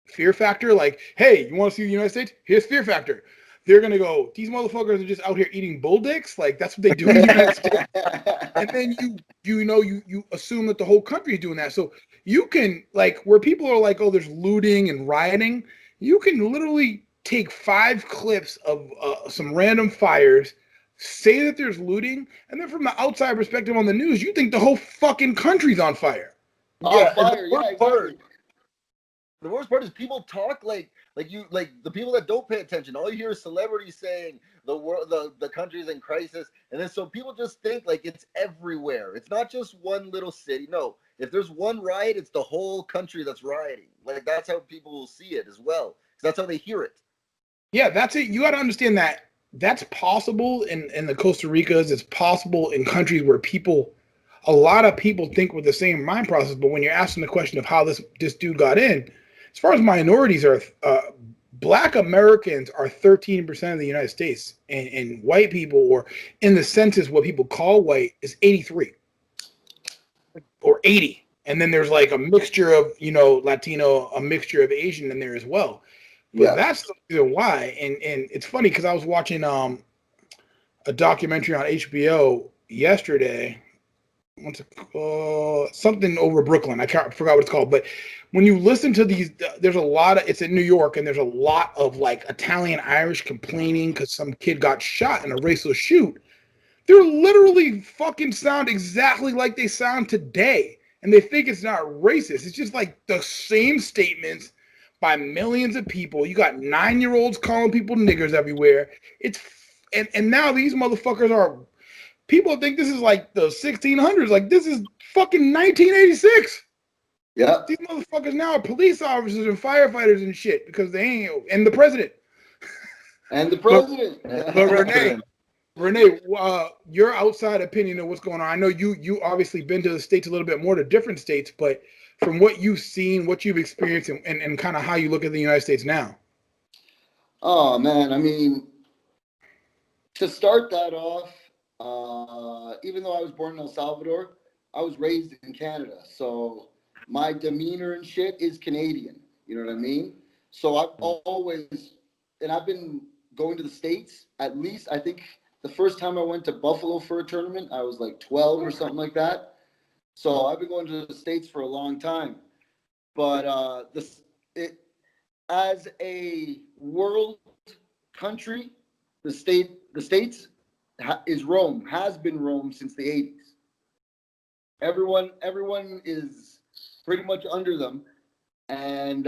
Fear Factor, like, hey, you want to see the United States? Here's Fear Factor. They're going to go, these motherfuckers are just out here eating bull dicks. Like, that's what they do in the United States. And then you assume that the whole country is doing that. So you can, like, where people are like, oh, there's looting and rioting, you can literally take 5 clips of some random fires, say that there's looting, and then from the outside perspective on the news, you think the whole fucking country's on fire. Yeah, fire. Yeah, exactly. The worst part is people talk like the people that don't pay attention. All you hear is celebrities saying the world, the country's in crisis, and then so people just think like it's everywhere. It's not just one little city. No, if there's one riot, it's the whole country that's rioting. Like that's how people will see it as well. That's how they hear it. Yeah, that's it. You got to understand that that's possible in the Costa Ricas. It's possible in countries where a lot of people think with the same mind process. But when you're asking the question of how this dude got in, as far as minorities are, Black Americans are 13% of the United States, and white people, or in the census, what people call white, is 83 or 80. And then there's like a mixture of, Latino, a mixture of Asian in there as well. But that's the reason why. And it's funny because I was watching a documentary on HBO yesterday. What's it called? Something over Brooklyn. I forgot what it's called. But when you listen to these, there's a lot of, it's in New York, and there's a lot of like Italian Irish complaining because some kid got shot in a racial shoot. They're literally fucking sound exactly like they sound today. And they think it's not racist. It's just like the same statements by millions of people. You got 9-year-olds calling people niggers everywhere. And now these motherfuckers are, people think this is like the 1600s. Like this is fucking 1986. Yeah. These motherfuckers now are police officers and firefighters and shit because they ain't, and the president. And the president. But Renee, your outside opinion of what's going on. I know you obviously been to the States a little bit more, to different states, but from what you've seen, what you've experienced, and kind of how you look at the United States now. Oh, man. I mean, to start that off, even though I was born in El Salvador, I was raised in Canada. So my demeanor and shit is Canadian. You know what I mean? So I've always, and I've been going to the States at least, I think the first time I went to Buffalo for a tournament, I was like 12 or something like that. So I've been going to the States for a long time. But as a world country, the States is Rome, has been Rome since the 80s. Everyone is pretty much under them. And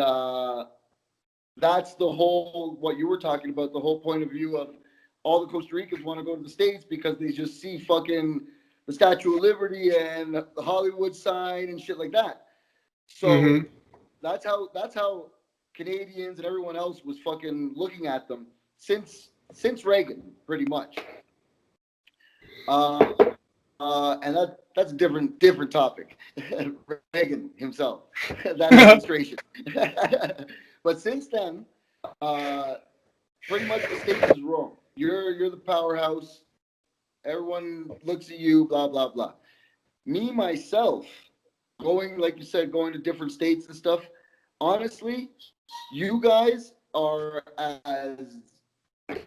that's the whole, what you were talking about, the whole point of view of all the Costa Ricans want to go to the States because they just see fucking the Statue of Liberty and the Hollywood sign and shit like that. So that's how Canadians and everyone else was fucking looking at them since Reagan, pretty much. And that's a different topic. Reagan himself, that administration. But since then, pretty much the States is wrong. You're the powerhouse, Everyone looks at you, blah, blah, blah. Me, myself, going, like you said, going to different states and stuff, honestly, you guys are as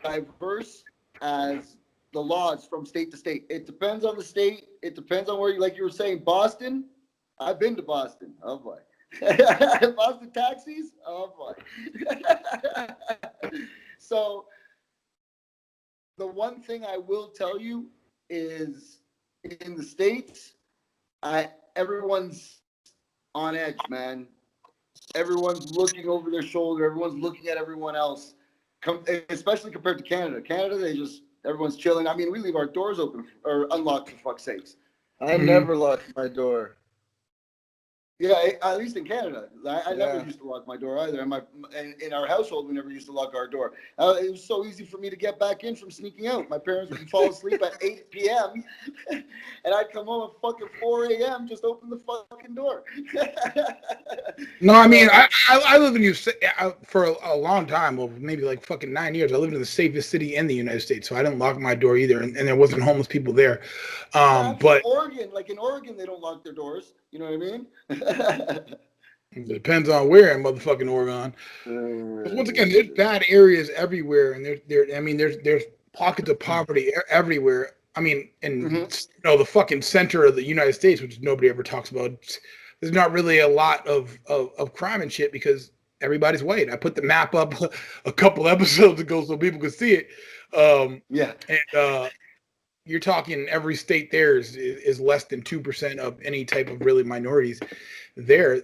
diverse as the laws from state to state. It depends on the state. It depends on where you, like you were saying, Boston. I've been to Boston. Oh boy. Boston taxis. Oh boy. So the one thing I will tell you is in the states, everyone's on edge, man. Everyone's looking over their shoulder. Everyone's looking at everyone else. Especially compared to Canada. Canada, everyone's chilling. I mean, we leave our doors open or unlocked for fuck's sakes. I never locked my door. Yeah, at least in Canada. I never Yeah. used to lock my door either. In our household, we never used to lock our door. It was so easy for me to get back in from sneaking out. My parents would fall asleep at 8 p.m. and I'd come home at fucking 4 a.m. just open the fucking door. No, I mean, I lived in for a long time, well, maybe like fucking 9 years. I lived in the safest city in the United States, so I didn't lock my door either, and there wasn't homeless people there. But Oregon, like in Oregon, they don't lock their doors. You know what I mean? it depends on where in motherfucking Oregon. Because once again, there's bad areas everywhere, and there's pockets of poverty everywhere. I mean, in the fucking center of the United States, which nobody ever talks about, there's not really a lot of crime and shit because everybody's white. I put the map up a couple episodes ago so people could see it. Yeah. And you're talking every state there is less than 2% of any type of really minorities there.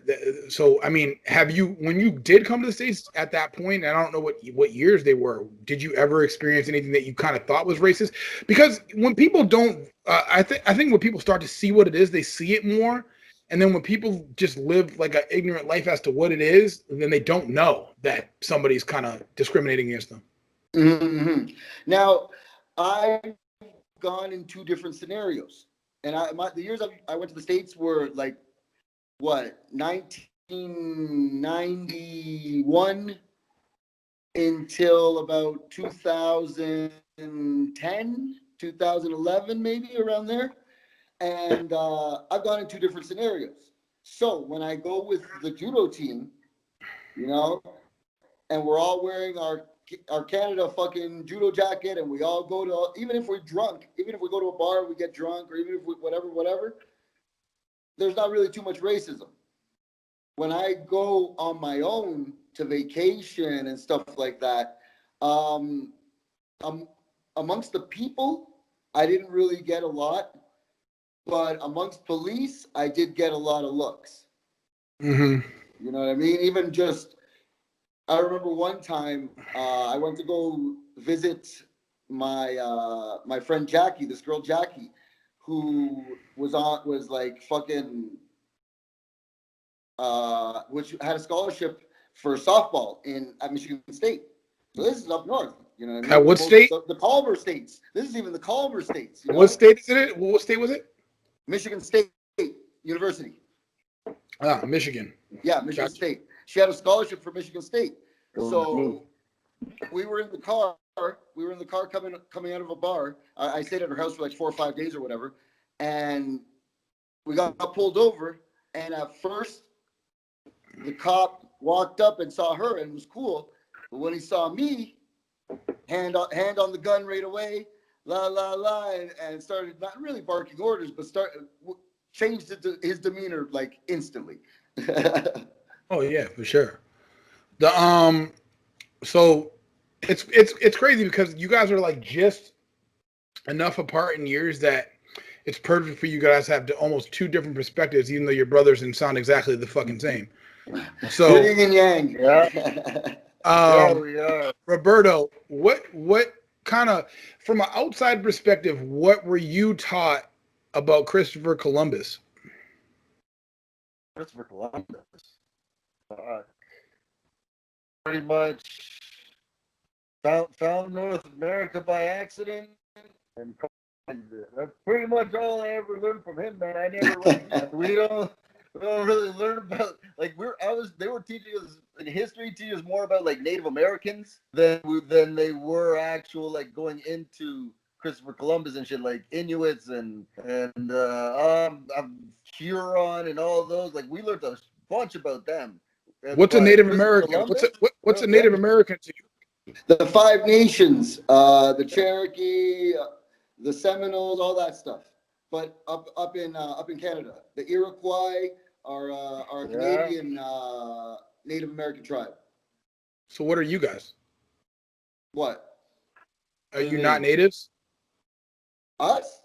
So, I mean, when you did come to the States at that point, and I don't know what years they were, did you ever experience anything that you kind of thought was racist? Because when people don't, I think when people start to see what it is, they see it more. And then when people just live like an ignorant life as to what it is, then they don't know that somebody's kind of discriminating against them. Mm-hmm. Now, I've gone in two different scenarios. And the years I went to the States were like, what, 1991 until about 2010, 2011, maybe around there. And I've gone in two different scenarios. So when I go with the judo team, and we're all wearing our Canada fucking judo jacket, and we all go to, even if we're drunk, even if we go to a bar, we get drunk, or even if we, whatever, there's not really too much racism. When I go on my own to vacation and stuff like that, amongst the people, I didn't really get a lot, but amongst police, I did get a lot of looks. Mm-hmm. You know what I mean? Even just, I remember one time I went to go visit my friend Jackie, this girl Jackie, who was like fucking which had a scholarship for softball at Michigan State. So this is up north. You know what I mean? At what state? The Calmer states. This is even the Calmer states. What state is it? What state was it? Michigan State University. Michigan. Yeah, Michigan State. She had a scholarship for Michigan State. So we were in the car. We were in the car coming out of a bar. I stayed at her house for like 4 or 5 days or whatever, and we got pulled over. And at first, the cop walked up and saw her and was cool. But when he saw me, hand on the gun right away, la la la, and started not really barking orders, but changed his demeanor like instantly. Oh yeah, for sure. So it's crazy because you guys are like just enough apart in years that it's perfect for you guys to have almost two different perspectives, even though you're brothers and sound exactly the fucking same. So yin and yang. Yeah. Yeah, we are. Roberto, what kind of, from an outside perspective, what were you taught about Christopher Columbus? Christopher Columbus. Pretty much found North America by accident, and that's pretty much all I ever learned from him, man. I never we don't really learn about, like, they were teaching us in history, teaching us more about like Native Americans than they were actual like going into Christopher Columbus and shit, like Inuits and Huron and all those. Like we learned a bunch about them. What's a But Native Christopher American? Columbus, What's a Native American to you? The Five Nations, the Cherokee, the Seminoles, all that stuff. But up in Canada, the Iroquois are a Canadian Native American tribe. So what are you guys? What? Are you not natives? Us?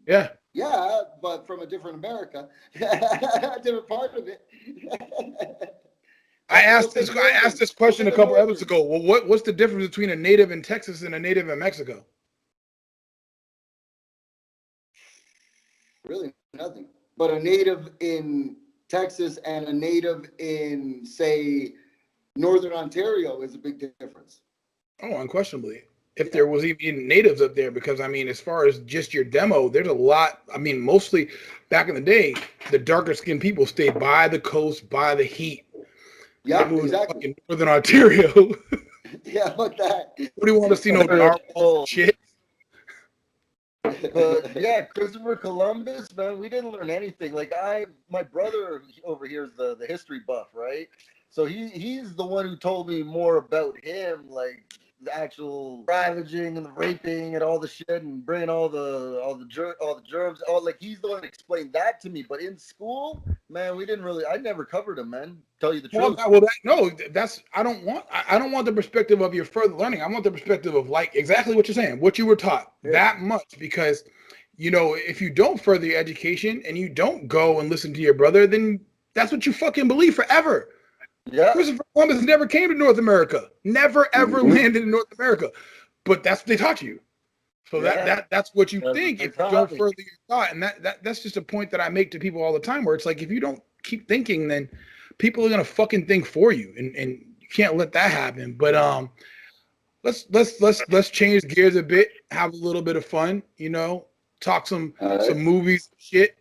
Yeah. Yeah, but from a different America, a different part of it. I asked this question a couple episodes ago. Well, what's the difference between a native in Texas and a native in Mexico? Really nothing. But a native in Texas and a native in, say, Northern Ontario is a big difference. Oh, unquestionably. If there was even natives up there, because I mean, as far as just your demo, there's a lot. I mean, mostly back in the day, the darker skinned people stayed by the coast, by the heat. Yeah, moving to exactly. fucking Northern Ontario. Yeah, but that. What do you want to see? No narwhals shit. But yeah, Christopher Columbus, man, we didn't learn anything. Like my brother over here is the history buff, right? So he's the one who told me more about him, like the actual ravaging and the raping and all the shit and bringing all the germs. All like he's the one that explained that to me. But in school, man, we didn't really. I never covered him, man. Tell you the truth. I don't want the perspective of your further learning. I want the perspective of like exactly what you're saying, what you were taught that much. Because you know, if you don't further your education and you don't go and listen to your brother, then that's what you fucking believe forever. Yeah. Christopher Columbus never came to North America. Never ever landed in North America. But that's what they taught you. So that's what you think if you don't further your thought. And that's just a point that I make to people all the time, where it's like if you don't keep thinking, then people are gonna fucking think for you. And you can't let that happen. But let's change gears a bit, have a little bit of fun, you know, talk some movies and shit.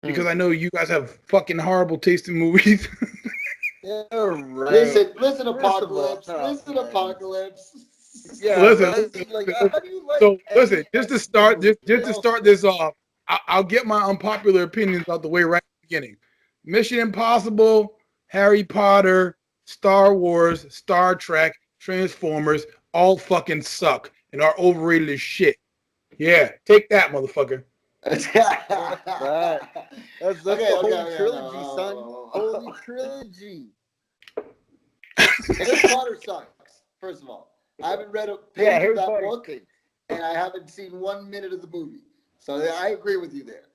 Because I know you guys have fucking horrible taste in movies. Yeah, right. Listen, Apocalypse. Listen, Apocalypse. Yeah, listen. Like, how do you like so listen, just to start this off, I'll get my unpopular opinions out the way right at the beginning. Mission Impossible, Harry Potter, Star Wars, Star Trek, Transformers, all fucking suck and are overrated as shit. Yeah, take that, motherfucker. That's the whole trilogy, son. Holy trilogy. Harry Potter sucks, first of all. I haven't read a page of that book, and I haven't seen 1 minute of the movie. So I agree with you there.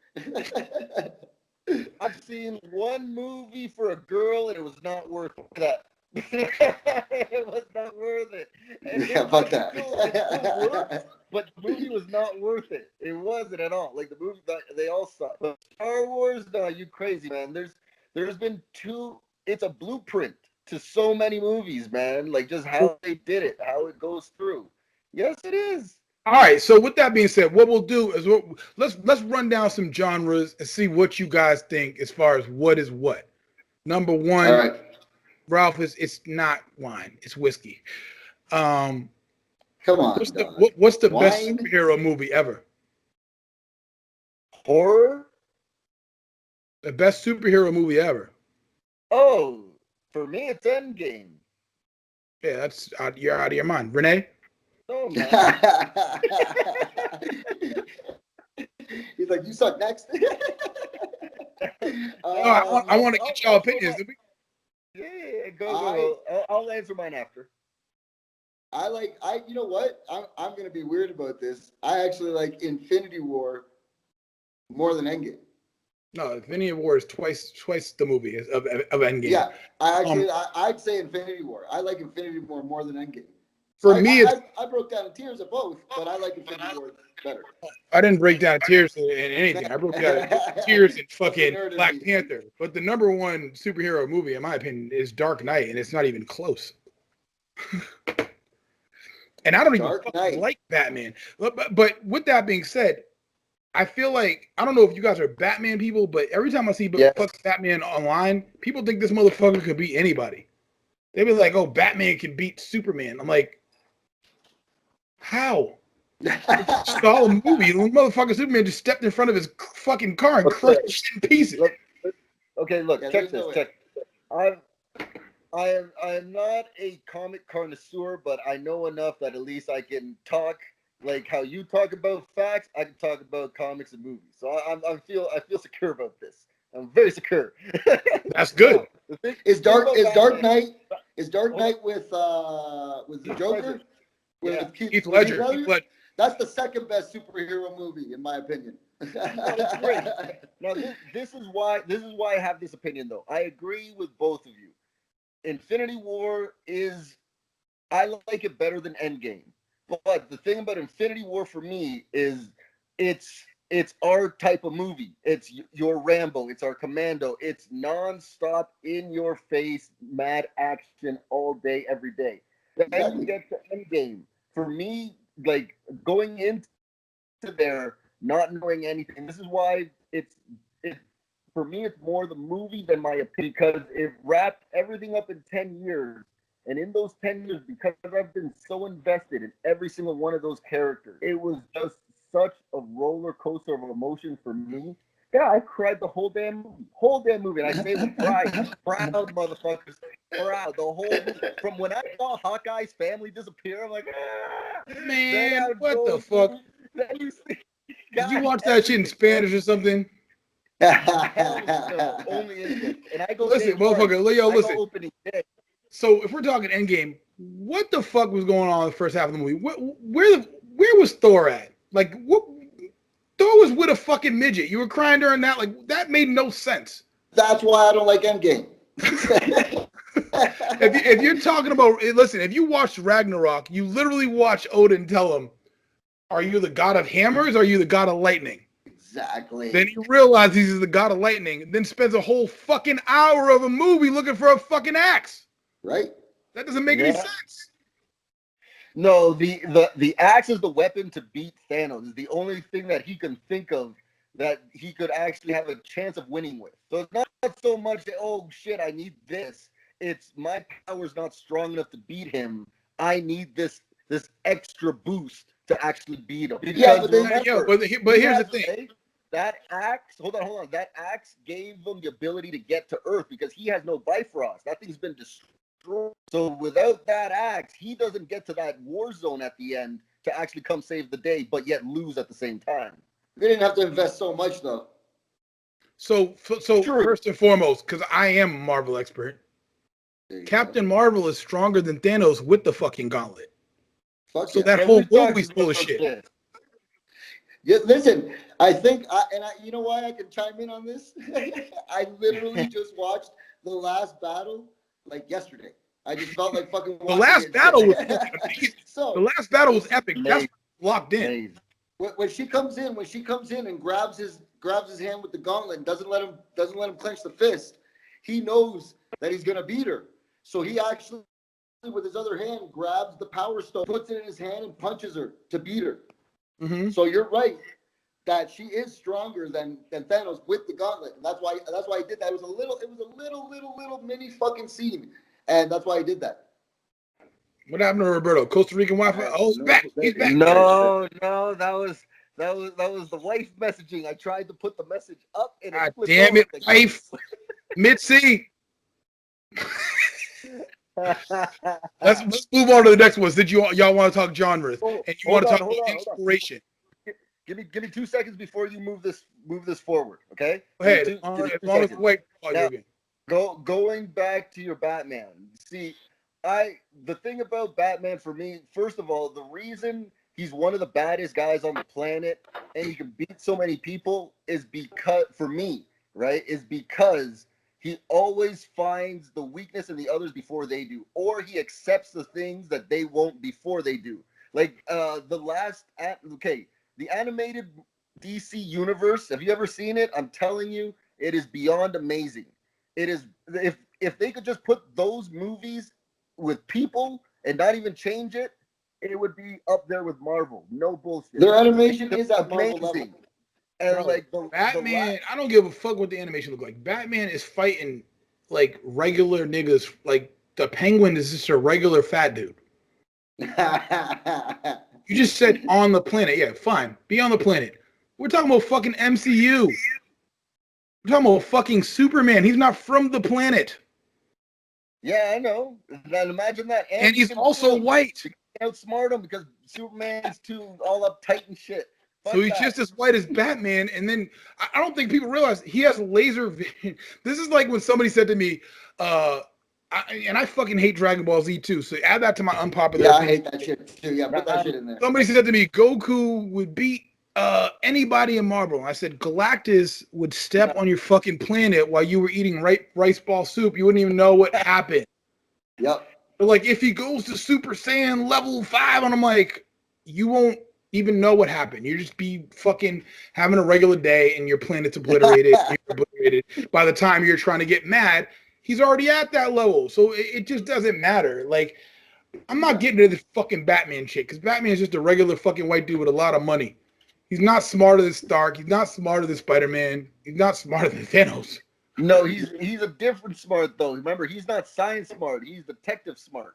I've seen one movie for a girl, and it was not worth that. It was not worth it. Yeah, fuck that. It worked, but the movie was not worth it. It wasn't at all. Like the movie, they all suck. But Star Wars, no, you crazy, man. There's been two. It's a blueprint to so many movies, man. Like just how they did it, how it goes through. Yes, it is. All right. So with that being said, what we'll do is let's run down some genres and see what you guys think as far as what is what. Number one. All right. Ralph, it's not wine, it's whiskey. Come on. What's the best superhero movie ever? Horror? The best superhero movie ever. Oh, for me, it's Endgame. Yeah, you're out of your mind. Renee? Oh, man. He's like, you suck next. I want to get y'all opinions. Yeah, go. I'll answer mine after. You know what? I'm going to be weird about this. I actually like Infinity War more than Endgame. No, Infinity War is twice the movie of Endgame. Yeah, I'd say Infinity War. I like Infinity War more than Endgame. For me, I broke down in tears of both, but I like Infinity War better. I didn't break down tears in anything. I broke down tears in fucking Black Panther. But the number one superhero movie, in my opinion, is Dark Knight, and it's not even close. And I don't even like Batman. But with that being said, I feel like, I don't know if you guys are Batman people, but every time I see Batman online, people think this motherfucker could beat anybody. They be like, oh, Batman can beat Superman. I'm like, how? Solid movie. The motherfucker Superman just stepped in front of his fucking car and crushed Okay. shit in pieces. Okay, look, Yeah, check there's no this. way. Check. I am not a comic connoisseur, but I know enough that at least I can talk like how you talk about facts. I can talk about comics and movies. So I feel secure about this. I'm very secure. That's Now, good. Is thing Dark about is Dark Batman, Knight is Dark hold on, Knight with the Heath Joker Ledger. Yeah. with Keith with Heath Ledger. Keith Ledger? Ledger. That's the second best superhero movie in my opinion. No, it's great. Now this is why I have this opinion though. I agree with both of you. Infinity War is I like it better than Endgame. But the thing about Infinity War for me is it's our type of movie. It's your Rambo, it's our Commando. It's nonstop in your face mad action all day every day. Then you Exactly. get to Endgame. For me, like going into there not knowing anything. This is why it for me it's more the movie than my opinion because it wrapped everything up in 10 years. And in those 10 years, because I've been so invested in every single one of those characters, it was just such a roller coaster of emotion for me. Yeah, I cried the whole damn movie, and I say with pride, proud motherfuckers, proud. The whole movie. From when I saw Hawkeye's family disappear, I'm like, ah! Then I Man, would what the go fuck? through. Then you see, Did you God, watch that shit in everything, man. Spanish or something? Hell no, only English. And I go day Listen, one. motherfucker, yo, I go listen. opening day. So if we're talking Endgame, what the fuck was going on in the first half of the movie? Where was Thor at? Like, what? Thor was with a fucking midget. You were crying during that. Like, that made no sense. That's why I don't like Endgame. If you're talking about, listen, if you watched Ragnarok, you literally watch Odin tell him, "Are you the god of hammers? Or are you the god of lightning?" Then Exactly. he realizes he's the god of lightning. Then spends a whole fucking hour of a movie looking for a fucking axe. Right? That doesn't make any Yeah. sense. No, the axe is the weapon to beat Thanos. Is the only thing that he can think of that he could actually have a chance of winning with. So it's not so much that, oh shit, I need this. It's my power's not strong enough to beat him. I need this extra boost to actually beat him. Yeah, Because but then Yo, remember, but he here's the has thing. that axe. Hold on. That axe gave him the ability to get to Earth because he has no Bifrost. That thing's been destroyed. So without that axe, he doesn't get to that war zone at the end to actually come save the day, but yet lose at the same time. they didn't have to invest so much though. So True. first and foremost, because I am a Marvel expert, There you go. Captain Marvel is stronger than Thanos with the fucking gauntlet. Fuck So yeah. that But whole we've talked movie's full of about shit. this. Yeah, listen, I think, you know why I can chime in on this? I literally just watched the last battle like yesterday. I just felt like fucking The watching last it. battle was fucking amazing. The So last battle was epic. That's Amazing. locked in. Amazing. when she comes in and grabs his hand with the gauntlet and doesn't let him clench the fist, he knows that he's gonna beat her. So he actually, with his other hand, grabs the power stone, puts it in his hand, and punches her to beat her. Mm-hmm. So you're right that she is stronger than Thanos with the gauntlet. And that's why he did that. It was a little mini fucking scene. And that's why he did that. What happened to Roberto? Costa Rican I Wi-Fi? have Oh, he's no back. He's clue. back. No, that was the wife messaging. I tried to put the message up and it God flipped damn over. it, wife. Mitzi. Let's move on to the next one. Did y'all want to talk genres Oh, and you hold want to on, talk hold about on, hold on. inspiration? Give me 2 seconds before you move this forward. Okay. Go ahead. Give me As two long as seconds. wait, call you Now, again. going back to your Batman. See, the thing about Batman for me, first of all, the reason he's one of the baddest guys on the planet and he can beat so many people is because for me, right, is because he always finds the weakness in the others before they do, or he accepts the things that they won't before they do. Like the animated DC universe. Have you ever seen it? I'm telling you, it is beyond amazing. It is if they could just put those movies with people and not even change it, it would be up there with Marvel. No bullshit. Their animation It's is at Marvel level. amazing. And Bro, like the Batman, last I don't give a fuck what the animation look like. Batman is fighting like regular niggas. Like the Penguin is just a regular fat dude. You just said on the planet. Yeah, fine. Be on the planet. We're talking about fucking MCU. We're talking about fucking Superman. He's not from the planet. Yeah, I know. Now imagine that. And you he's can also white. You can outsmart him because Superman's too all uptight and shit. Fuck So he's that. just as white as Batman. And then I don't think people realize he has laser vision. This is like when somebody said to me, and I fucking hate Dragon Ball Z too. So add that to my unpopular Yeah, I opinion. hate that shit too. Yeah, put that shit in there. Somebody said to me, Goku would beat anybody in Marvel. I said, Galactus would step on your fucking planet while you were eating rice ball soup. You wouldn't even know what happened. Yep. But like, if he goes to Super Saiyan level 5, and I'm like, you won't even know what happened. You just be fucking having a regular day, and your planet's obliterated. You're obliterated. By the time you're trying to get mad, he's already at that level. So it just doesn't matter. Like, I'm not getting into this fucking Batman shit because Batman is just a regular fucking white dude with a lot of money. He's not smarter than Stark. He's not smarter than Spider-Man. He's not smarter than Thanos. No, he's a different smart though. Remember, he's not science smart. He's detective smart.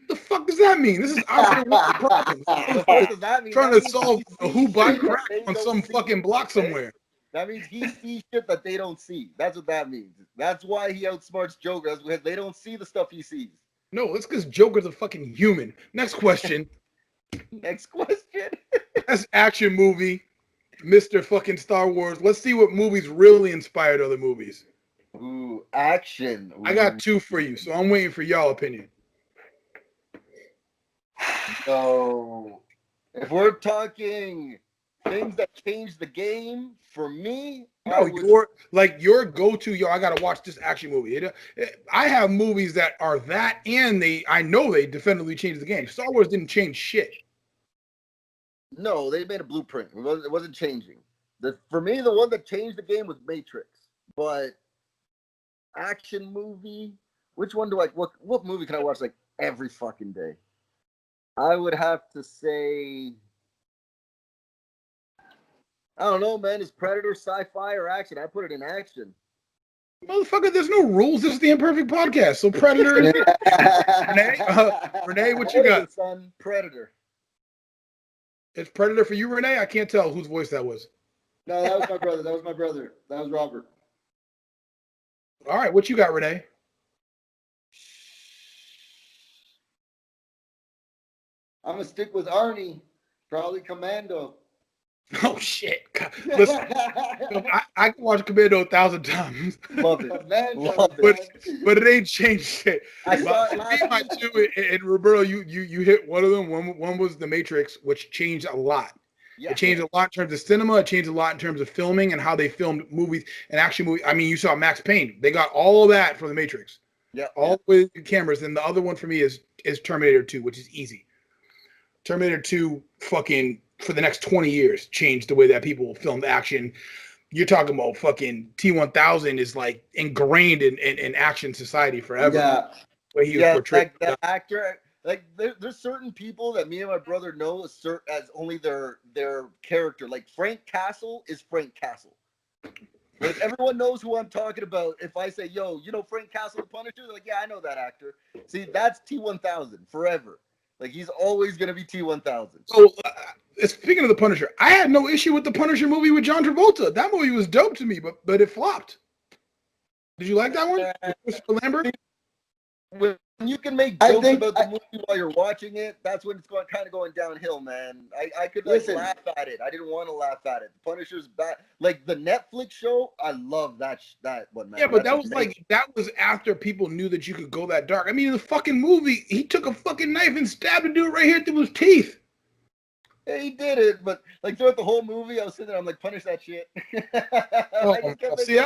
The fuck does that mean? This is operating with the problems. What does that mean? Trying That to means solve he a who sees buy shit that crack they on don't some see, fucking block okay? somewhere. That means he sees shit that they don't see. That's what that means. That's why he outsmarts Joker. That's because they don't see the stuff he sees. No, it's because Joker's a fucking human. Next question. Next question. Best action movie, Mr. fucking Star Wars. Let's see what movies really inspired other movies. Ooh, action. Ooh. I got 2 for you, so I'm waiting for y'all opinion. So, if we're talking things that changed the game, for me, No, your go-to, yo, I gotta watch this action movie. I have movies that are that, and I know they definitively changed the game. Star Wars didn't change shit. No, they made a blueprint. It wasn't changing. For me, the one that changed the game was Matrix. But action movie, which one do I? What movie can I watch like every fucking day? I would have to say, I don't know, man. Is Predator sci-fi or action? I put it in action. Motherfucker, there's no rules. This is the Imperfect Podcast. So Predator is Renee, what you got? Son, Predator. It's Predator for you, Renee? I can't tell whose voice that was. No, that was my brother. That was Robert. All right, what you got, Renee? I'm gonna stick with Arnie. Probably Commando. Oh shit! Listen, I can watch Commando 1,000 times. Love it. Commando, but it ain't changed shit. I saw it last my two, and Roberto, you hit one of them. One was The Matrix, which changed a lot. Yeah. It changed a lot in terms of cinema. It changed a lot in terms of filming and how they filmed movies and action movies. I mean, you saw Max Payne. They got all of that from The Matrix. Yeah. All with cameras. And the other one for me is Terminator 2, which is easy. Terminator 2 fucking for the next 20 years changed the way that people filmed action. You're talking about fucking T-1000 is like ingrained in action society forever. Yeah. Where he was portrayed. Like the actor, like there's certain people that me and my brother know as only their character. Like Frank Castle is Frank Castle. Like everyone knows who I'm talking about. If I say, yo, you know Frank Castle the Punisher? They're like, yeah, I know that actor. See, that's T-1000 forever. Like he's always gonna be T-1000. So speaking of the Punisher, I had no issue with the Punisher movie with John Travolta. That movie was dope to me, but it flopped. Did you like that one? With Christopher Lambert? When you can make jokes about the movie while you're watching it, that's when it's kind of going downhill, man. I could laugh at it. I didn't want to laugh at it. The Punisher's bad. Like the Netflix show, I love that one, man. Yeah, but that was after people knew that you could go that dark. I mean, in the fucking movie, he took a fucking knife and stabbed a dude right here through his teeth. Yeah, he did it, but like throughout the whole movie, I was sitting there, I'm like, punish that shit. See,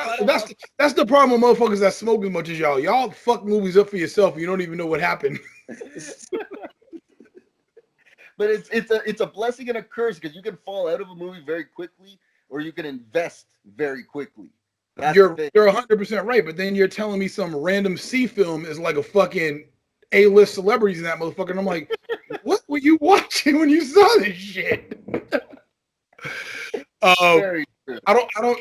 that's the problem with motherfuckers that smoke as much as y'all. Y'all fuck movies up for yourself. And you don't even know what happened. But it's a blessing and a curse because you can fall out of a movie very quickly, or you can invest very quickly. You're 100% right, but then you're telling me some random C film is like a fucking A-list celebrities in that motherfucker, and I'm like, what were you watching when you saw this shit? I don't.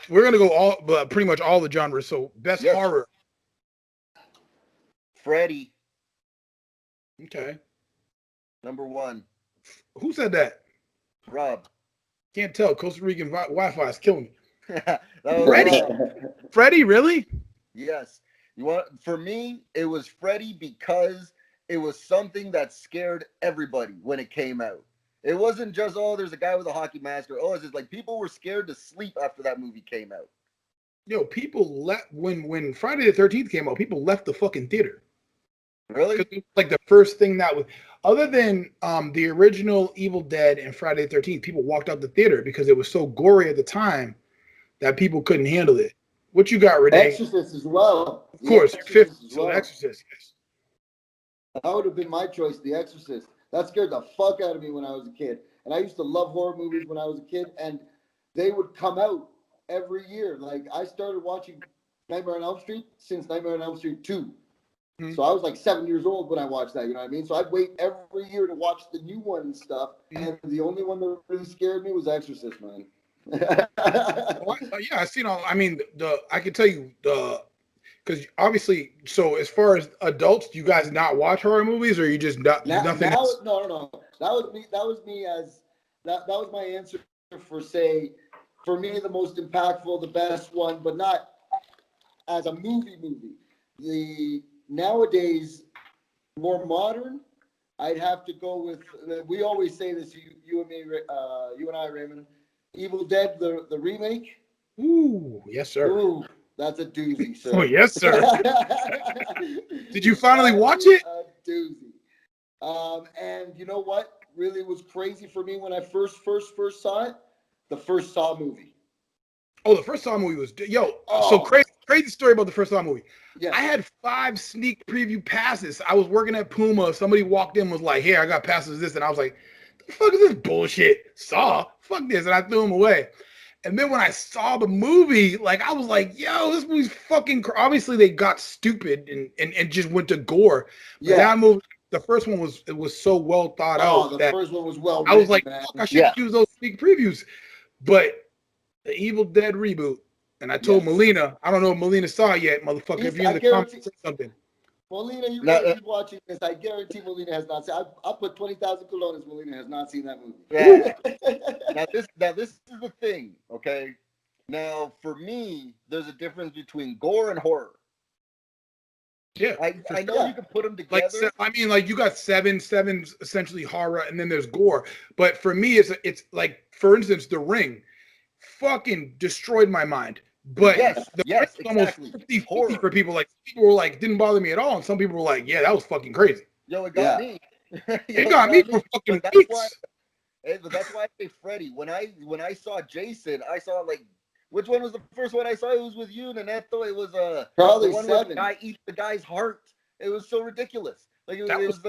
We're gonna go pretty much all the genres. So best horror. Freddy. Okay. Number one. Who said that? Rob. Can't tell. Costa Rican Wi-Fi is killing me. That was Freddie? Rob. Freddie, really? Yes. For me, it was Freddy because it was something that scared everybody when it came out. It wasn't just, oh, there's a guy with a hockey mask, or, oh, it's just like people were scared to sleep after that movie came out. Yo, people left when Friday the 13th came out, people left the fucking theater. Really? It was like the first thing that was, other than the original Evil Dead and Friday the 13th, people walked out the theater because it was so gory at the time that people couldn't handle it. What you got, Renee? Exorcist as well. Of course, you're 50, so well. Exorcist, yes. That would have been my choice, The Exorcist. That scared the fuck out of me when I was a kid. And I used to love horror movies when I was a kid, and they would come out every year. Like, I started watching Nightmare on Elm Street since Nightmare on Elm Street 2. Mm-hmm. So I was like 7 years old when I watched that, you know what I mean? So I'd wait every year to watch the new one and stuff, and the only one that really scared me was Exorcist, man. Yeah, I seen all. I mean, I can tell you because obviously, so as far as adults, do you guys not watch horror movies, or you just nothing else? No. That was me. That was me as that was my answer for me the most impactful, the best one, but not as a movie. The nowadays more modern, I'd have to go with. We always say this. You and me, you and I, Raymond. Evil Dead, the remake. Ooh, yes, sir. Ooh, that's a doozy, sir. Oh, yes, sir. Did you finally watch it? A doozy. And you know what really was crazy for me when I first saw it? The first Saw movie. Oh, the first Saw movie was so crazy story about the first Saw movie. Yeah. I had 5 sneak preview passes. I was working at Puma. Somebody walked in and was like, "Hey, I got passes this," and I was like, "The fuck is this bullshit? Saw? Fuck this!" And I threw them away. And then when I saw the movie, like I was like, "Yo, this movie's fucking." Obviously, they got stupid and just went to gore. But that movie, the first one was so well thought out. The first one was well. I was like, "Fuck, I should use those sneak previews." But the Evil Dead reboot, and I told Melina, I don't know if Melina saw it yet, motherfucker. If you're in the comments, say something. Melina, you gotta keep watching this. I guarantee Melina has not seen. I'll put 20,000 colones. Melina has not seen that movie. Yeah. now this is the thing, okay? Now for me, there's a difference between gore and horror. Yeah, I know you can put them together. Like you got seven's essentially horror, and then there's gore. But for me, it's like, for instance, The Ring, fucking destroyed my mind. But yes, almost 50-50 for people. Like, people were like, didn't bother me at all, and some people were like, yeah, that was fucking crazy. Yo, it got me. It got me for fucking weeks. But that's why I say Freddy. When I saw Jason, I saw like, which one was the first one I saw? It was with you, Neneto. It was probably the one 7. where the guy eats the guy's heart. It was so ridiculous. Like that was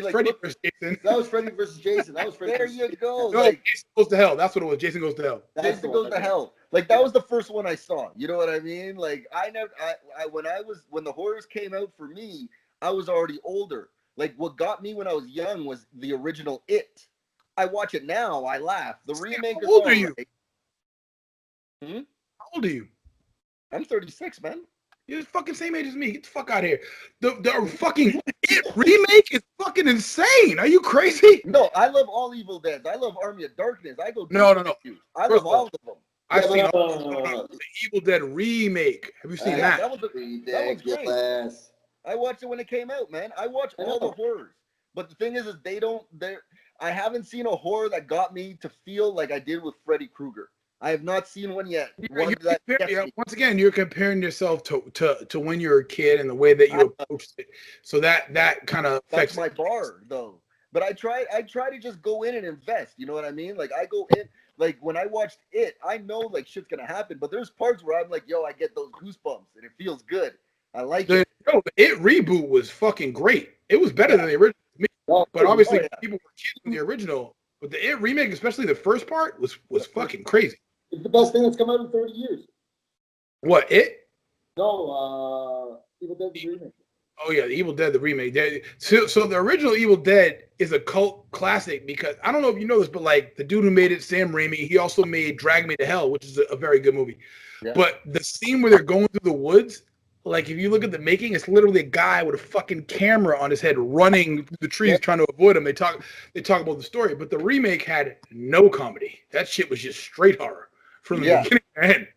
Freddy versus Jason. That was Freddy versus Jason. That was Freddy. There you go. No, like, Jason Goes to Hell. That's what it was. Jason Goes to Hell. Jason Goes to Hell. Like, that was the first one I saw. You know what I mean? Like, when the horrors came out for me, I was already older. Like, what got me when I was young was the original It. I watch it now, I laugh. The remake. How old are you? How old are you? I'm 36, man. You're the fucking same age as me. Get the fuck out of here. The fucking It remake is fucking insane. Are you crazy? No, I love all Evil Deads. I love Army of Darkness. I go. No. I love all of them. I've seen the Evil Dead remake. Have you seen that? That was great. I watched it when it came out, man. I watch all the horrors. But the thing is I haven't seen a horror that got me to feel like I did with Freddy Krueger. I have not seen one yet. Once again, you're comparing yourself to when you were a kid and the way that you approached it. So that kind of affects. That's my bar, though. But I try to just go in and invest. You know what I mean? Like, I go in. Like, when I watched It, I know, like, shit's gonna happen. But there's parts where I'm like, yo, I get those goosebumps, and it feels good. I like it. The It reboot was fucking great. It was better than the original. But obviously, people were kids in the original. But the It remake, especially the first part, was fucking crazy. It's the best thing that's come out in 30 years. What, It? No, Evil Dead the remake. Oh yeah, the Evil Dead the remake. So the original Evil Dead is a cult classic because I don't know if you know this, but like the dude who made it, Sam Raimi, he also made Drag Me to Hell, which is a very good movie. Yeah. But the scene where they're going through the woods, like if you look at the making, it's literally a guy with a fucking camera on his head running through the trees Yep. trying to avoid him. They talk about the story, but the remake had no comedy. That shit was just straight horror from the Yeah. beginning to end.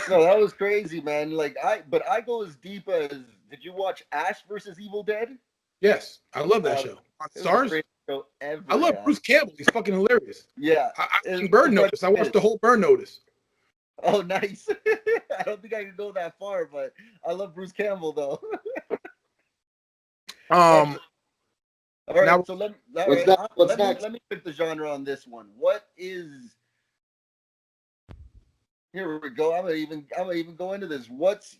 No, that was crazy, man. Like I go as deep as. Did you watch Ash versus Evil Dead? Yes, I love that Uh, show. On It was the Stars, greatest show ever. I love Yeah. Bruce Campbell. He's fucking hilarious. Yeah. I've It's seen Burn the Notice. I watched the whole Burn Notice. Oh, nice. I don't think I can go that far, but I love Bruce Campbell though. Um, All right, now so What's next? What's next? let me pick the genre on this one. What is Here we go. I'm gonna even go into this. What's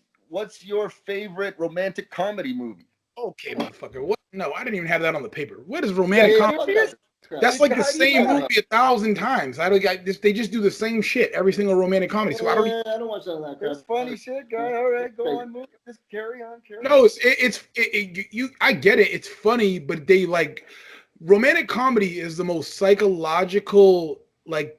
your favorite romantic comedy movie? okay, motherfucker. What? No, I didn't even have that on the paper. What is Yeah, romantic yeah, comedy? fuck that crap. That's like the How do you same know? movie 1,000 times. I don't. They just do the same shit every single romantic comedy. So I don't. I don't watch none of that crap. There's funny shit, guy. All right, go on, move. Just carry on, carry on. No, you. I get it. It's funny, but they like romantic comedy is the most psychological like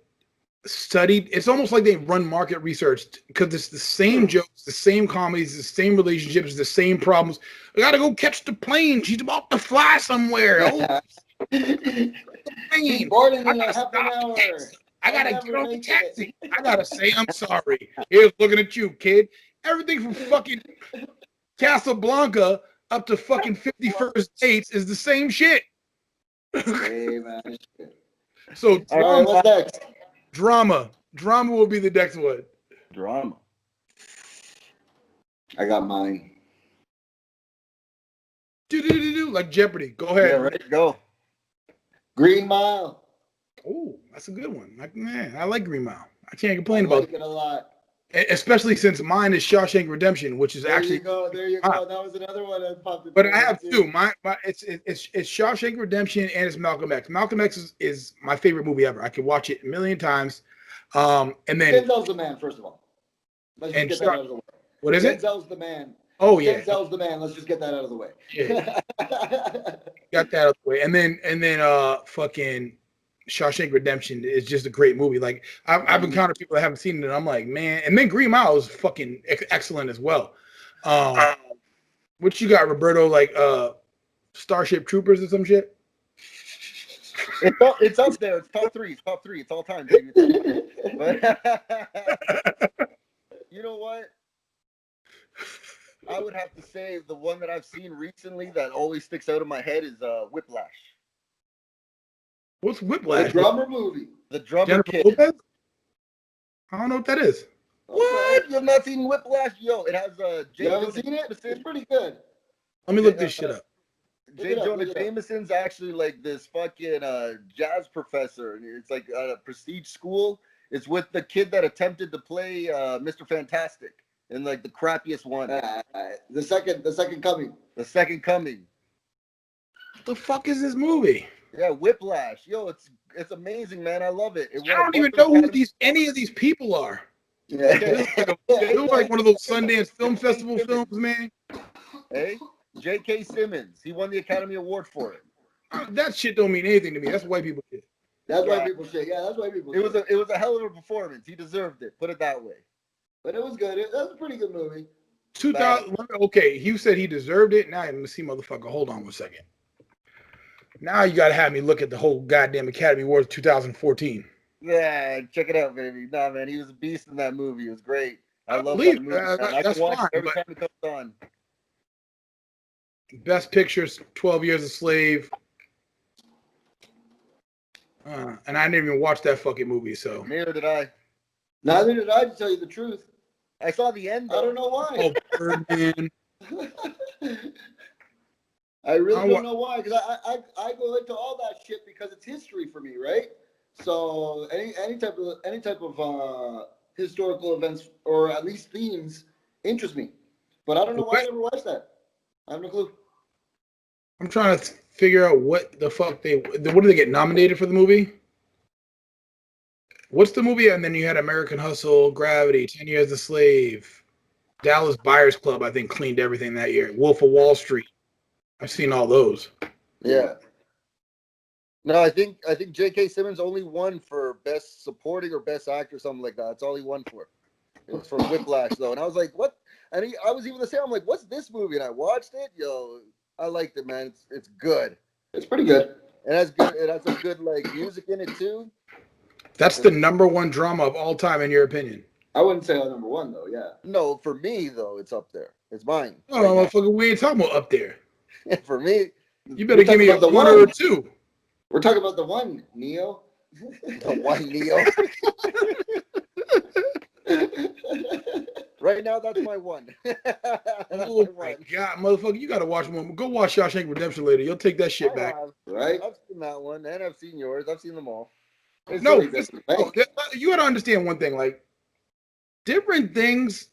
studied. It's almost like they run market research because it's the same jokes, the same comedies, the same relationships, the same problems. I gotta go catch the plane. She's about to fly somewhere. Oh, He's plane. boarding I in gotta half an stop the hour. taxi. I I'll gotta never get on the make it. taxi. I gotta say I'm sorry. Here's looking at you, kid. Everything from fucking Casablanca up to fucking 51st Dates is the same shit. Hey, man. So All All right, what's next? drama will be the next one. Drama. I got mine. Do like Jeopardy. Go Yeah, ahead. right. Go. Green Mile. Oh, that's a good one. Like, man, I like Green Mile. I can't complain I about like it a lot. it, especially since mine is Shawshank Redemption, which is There actually. you go. There you go. That was another one that popped in. But I have two. It's Shawshank Redemption and it's Malcolm X. Malcolm X is my favorite movie ever. I could watch it a million times. And then Denzel's the man, first of all. Let's just get that out of the way. What is it? Denzel's the man. Oh yeah, Denzel's the man. Let's just get that out of the way. yeah. Got that out of the way. And then fucking Shawshank Redemption is just a great movie. Like I've encountered people that haven't seen it, and I'm like, man. And then Green Mile is fucking excellent as well. What you got, Roberto? Like Starship Troopers or some shit? It's up there. It's top three. It's top three. It's all time, baby. But you know what? I would have to say the one that I've seen recently that always sticks out in my head is Whiplash. What's The Whiplash? drummer movie. The drummer Jennifer kid. Lopez? I don't know what that is. What? You have not seen Whiplash? Yo, it has You haven't seen it? It's pretty good. Let me look this shit up. J. Jonah Jameson's actually like this fucking jazz professor. It's like a prestige school. It's with the kid that attempted to play Mr. Fantastic in like the crappiest one. The second coming. The Second Coming. What the fuck is this movie? Yeah, Whiplash. Yo, it's amazing, man. I love it. I don't even know who any of these people are. Yeah. It was like one of those Sundance Film Festival films, man. Hey, J.K. Simmons. He won the Academy Award for it. That shit don't mean anything to me. That's white people shit. That's why people shit. Yeah, that's why people. It was a hell of a performance. He deserved it. Put it that way. But it was good. That was a pretty good movie. 2000. Okay, you said he deserved it. Now let me see, motherfucker. Hold on 1 second. Now you gotta have me look at the whole goddamn Academy Awards 2014. Yeah, check it out, baby. Nah, man, he was a beast in that movie. It was great. I love believe that movie. it. I That's can watch fine, it every but- time it comes on. Best Pictures, 12 Years a Slave. And I didn't even watch that fucking movie, so. Neither did I. Neither did I, to tell you the truth. I saw the end. I Though. don't know why. Oh, Birdman. I really don't know why, because I go into all that shit because it's history for me, right? So any type of historical events or at least themes interest me, but I don't know why I never watched that. I have no clue. I'm trying to figure out what the fuck what did they get nominated for the movie? What's the movie? And then you had American Hustle, Gravity, 10 Years a Slave, Dallas Buyers Club, I think cleaned everything that year. Wolf of Wall Street. I've seen all those. Yeah. No, I think J.K. Simmons only won for best supporting or best actor, something like that. That's all he won for. It was for Whiplash, though, and I was like, "What?" And I was even the same. I'm like, what's this movie? And I watched it. Yo, I liked it, man. It's good. It's pretty good. And that's good. It has some good like music in it too. That's the number one drama of all time, in your opinion. I wouldn't say number one though. Yeah. No, for me though, it's up there. It's mine. Oh, motherfucker, we ain't talking about up there. For me, You better give me a one or a two. We're talking about the one, Neo. The one Neo. Right now, that's my one. Oh my god, motherfucker! You gotta watch one. Go watch Shawshank Redemption later. You'll take that shit back. Right? I've seen that one, and I've seen yours. I've seen them all. No, you gotta understand one thing. Like, different things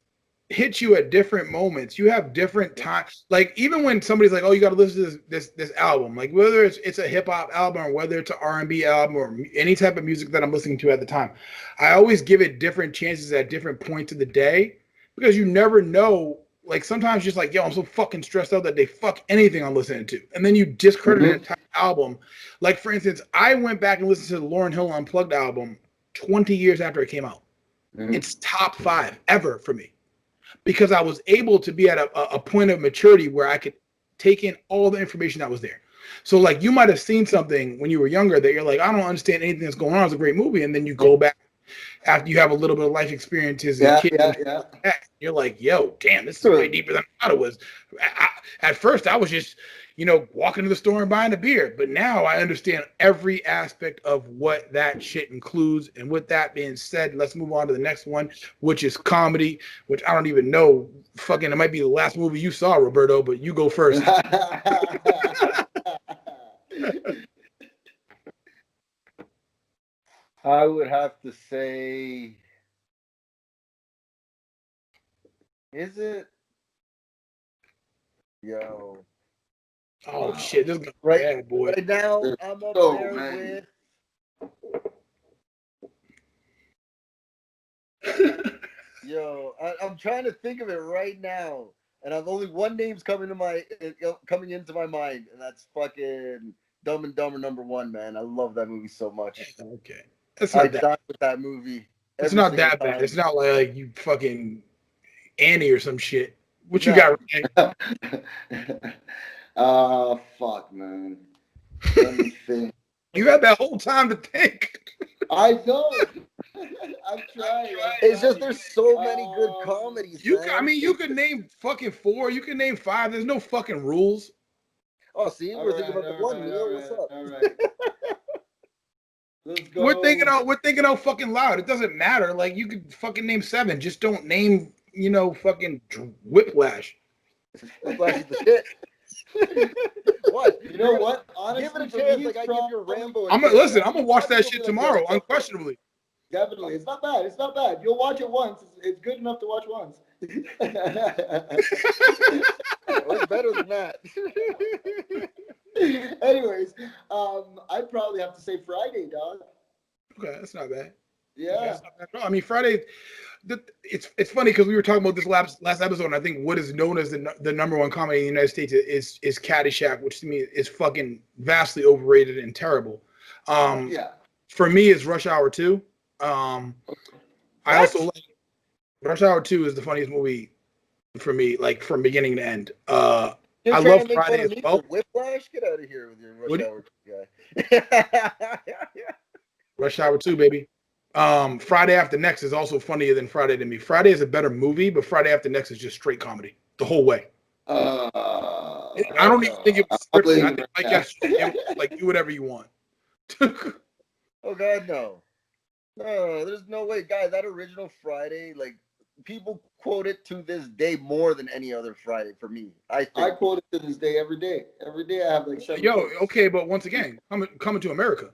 hit you at different moments. You have different times. Like, even when somebody's like, "Oh, you gotta listen to this album," like whether it's a hip hop album or whether it's an R&B album or any type of music that I'm listening to at the time, I always give it different chances at different points of the day. Because you never know, like sometimes just like, yo, I'm so fucking stressed out that they fuck anything I'm listening to. And then you discredit an entire album. Like, for instance, I went back and listened to the Lauryn Hill Unplugged album 20 years after it came out. It's top 5 ever for me. Because I was able to be at a point of maturity where I could take in all the information that was there. So, like, you might have seen something when you were younger that you're like, I don't understand anything that's going on. It's a great movie. And then you go back after you have a little bit of life experiences, you're like, yo, damn, this is way deeper than I thought it was. At first, I was just, walking to the store and buying a beer. But now I understand every aspect of what that shit includes. And with that being said, let's move on to the next one, which is comedy, which I don't even know. Fucking, it might be the last movie you saw, Roberto, but you go first. I would have to say, is it? Yo. Oh shit! This is right, bad, boy. Right now, I'm up there with. Yo, I'm trying to think of it right now, and I've only one name's coming into my mind, and that's fucking Dumb and Dumber #1, man. I love that movie so much. Okay. I died with that movie. It's not that bad. It's not like you fucking Annie or some shit. What you got, Renee? Fuck, man. Let me think. You had that whole time to think. I know. I'm trying. It's just there's so many good comedies. You could name fucking 4. You can name 5. There's no fucking rules. Oh, see, we're thinking about the one. What's up? All right. Let's go. We're thinking out fucking loud. It doesn't matter. Like, you could fucking name 7. Just don't name, fucking Whiplash. Whiplash is the shit. What? You know what? Honestly, give it a chance. Like I give your Rambo. I'm gonna watch that shit tomorrow, unquestionably. Definitely, it's not bad. It's not bad. You'll watch it once. It's good enough to watch once. It's better than that. Anyways, I'd probably have to say Friday, dog. Okay, that's not bad. Yeah. I mean, Friday. It's funny because we were talking about this last episode, and I think what is known as the #1 comedy in the United States is Caddyshack, which to me is fucking vastly overrated and terrible. For me, it's Rush Hour 2. I also like Rush Hour 2 is the funniest movie for me, like from beginning to end. I love Friday as well. Whiplash, get out of here with your Rush Hour 2 guy. Rush Hour 2, baby. Friday After Next is also funnier than Friday to me. Friday is a better movie, but Friday After Next is just straight comedy the whole way. I don't even think it was scripted. I guess like do whatever you want. Oh God, no. No, there's no way, guys. That original Friday, like people quote it to this day more than any other Friday for me. I quote it to this day every day. Every day I have like 7 quotes. Okay, but once again, coming to America.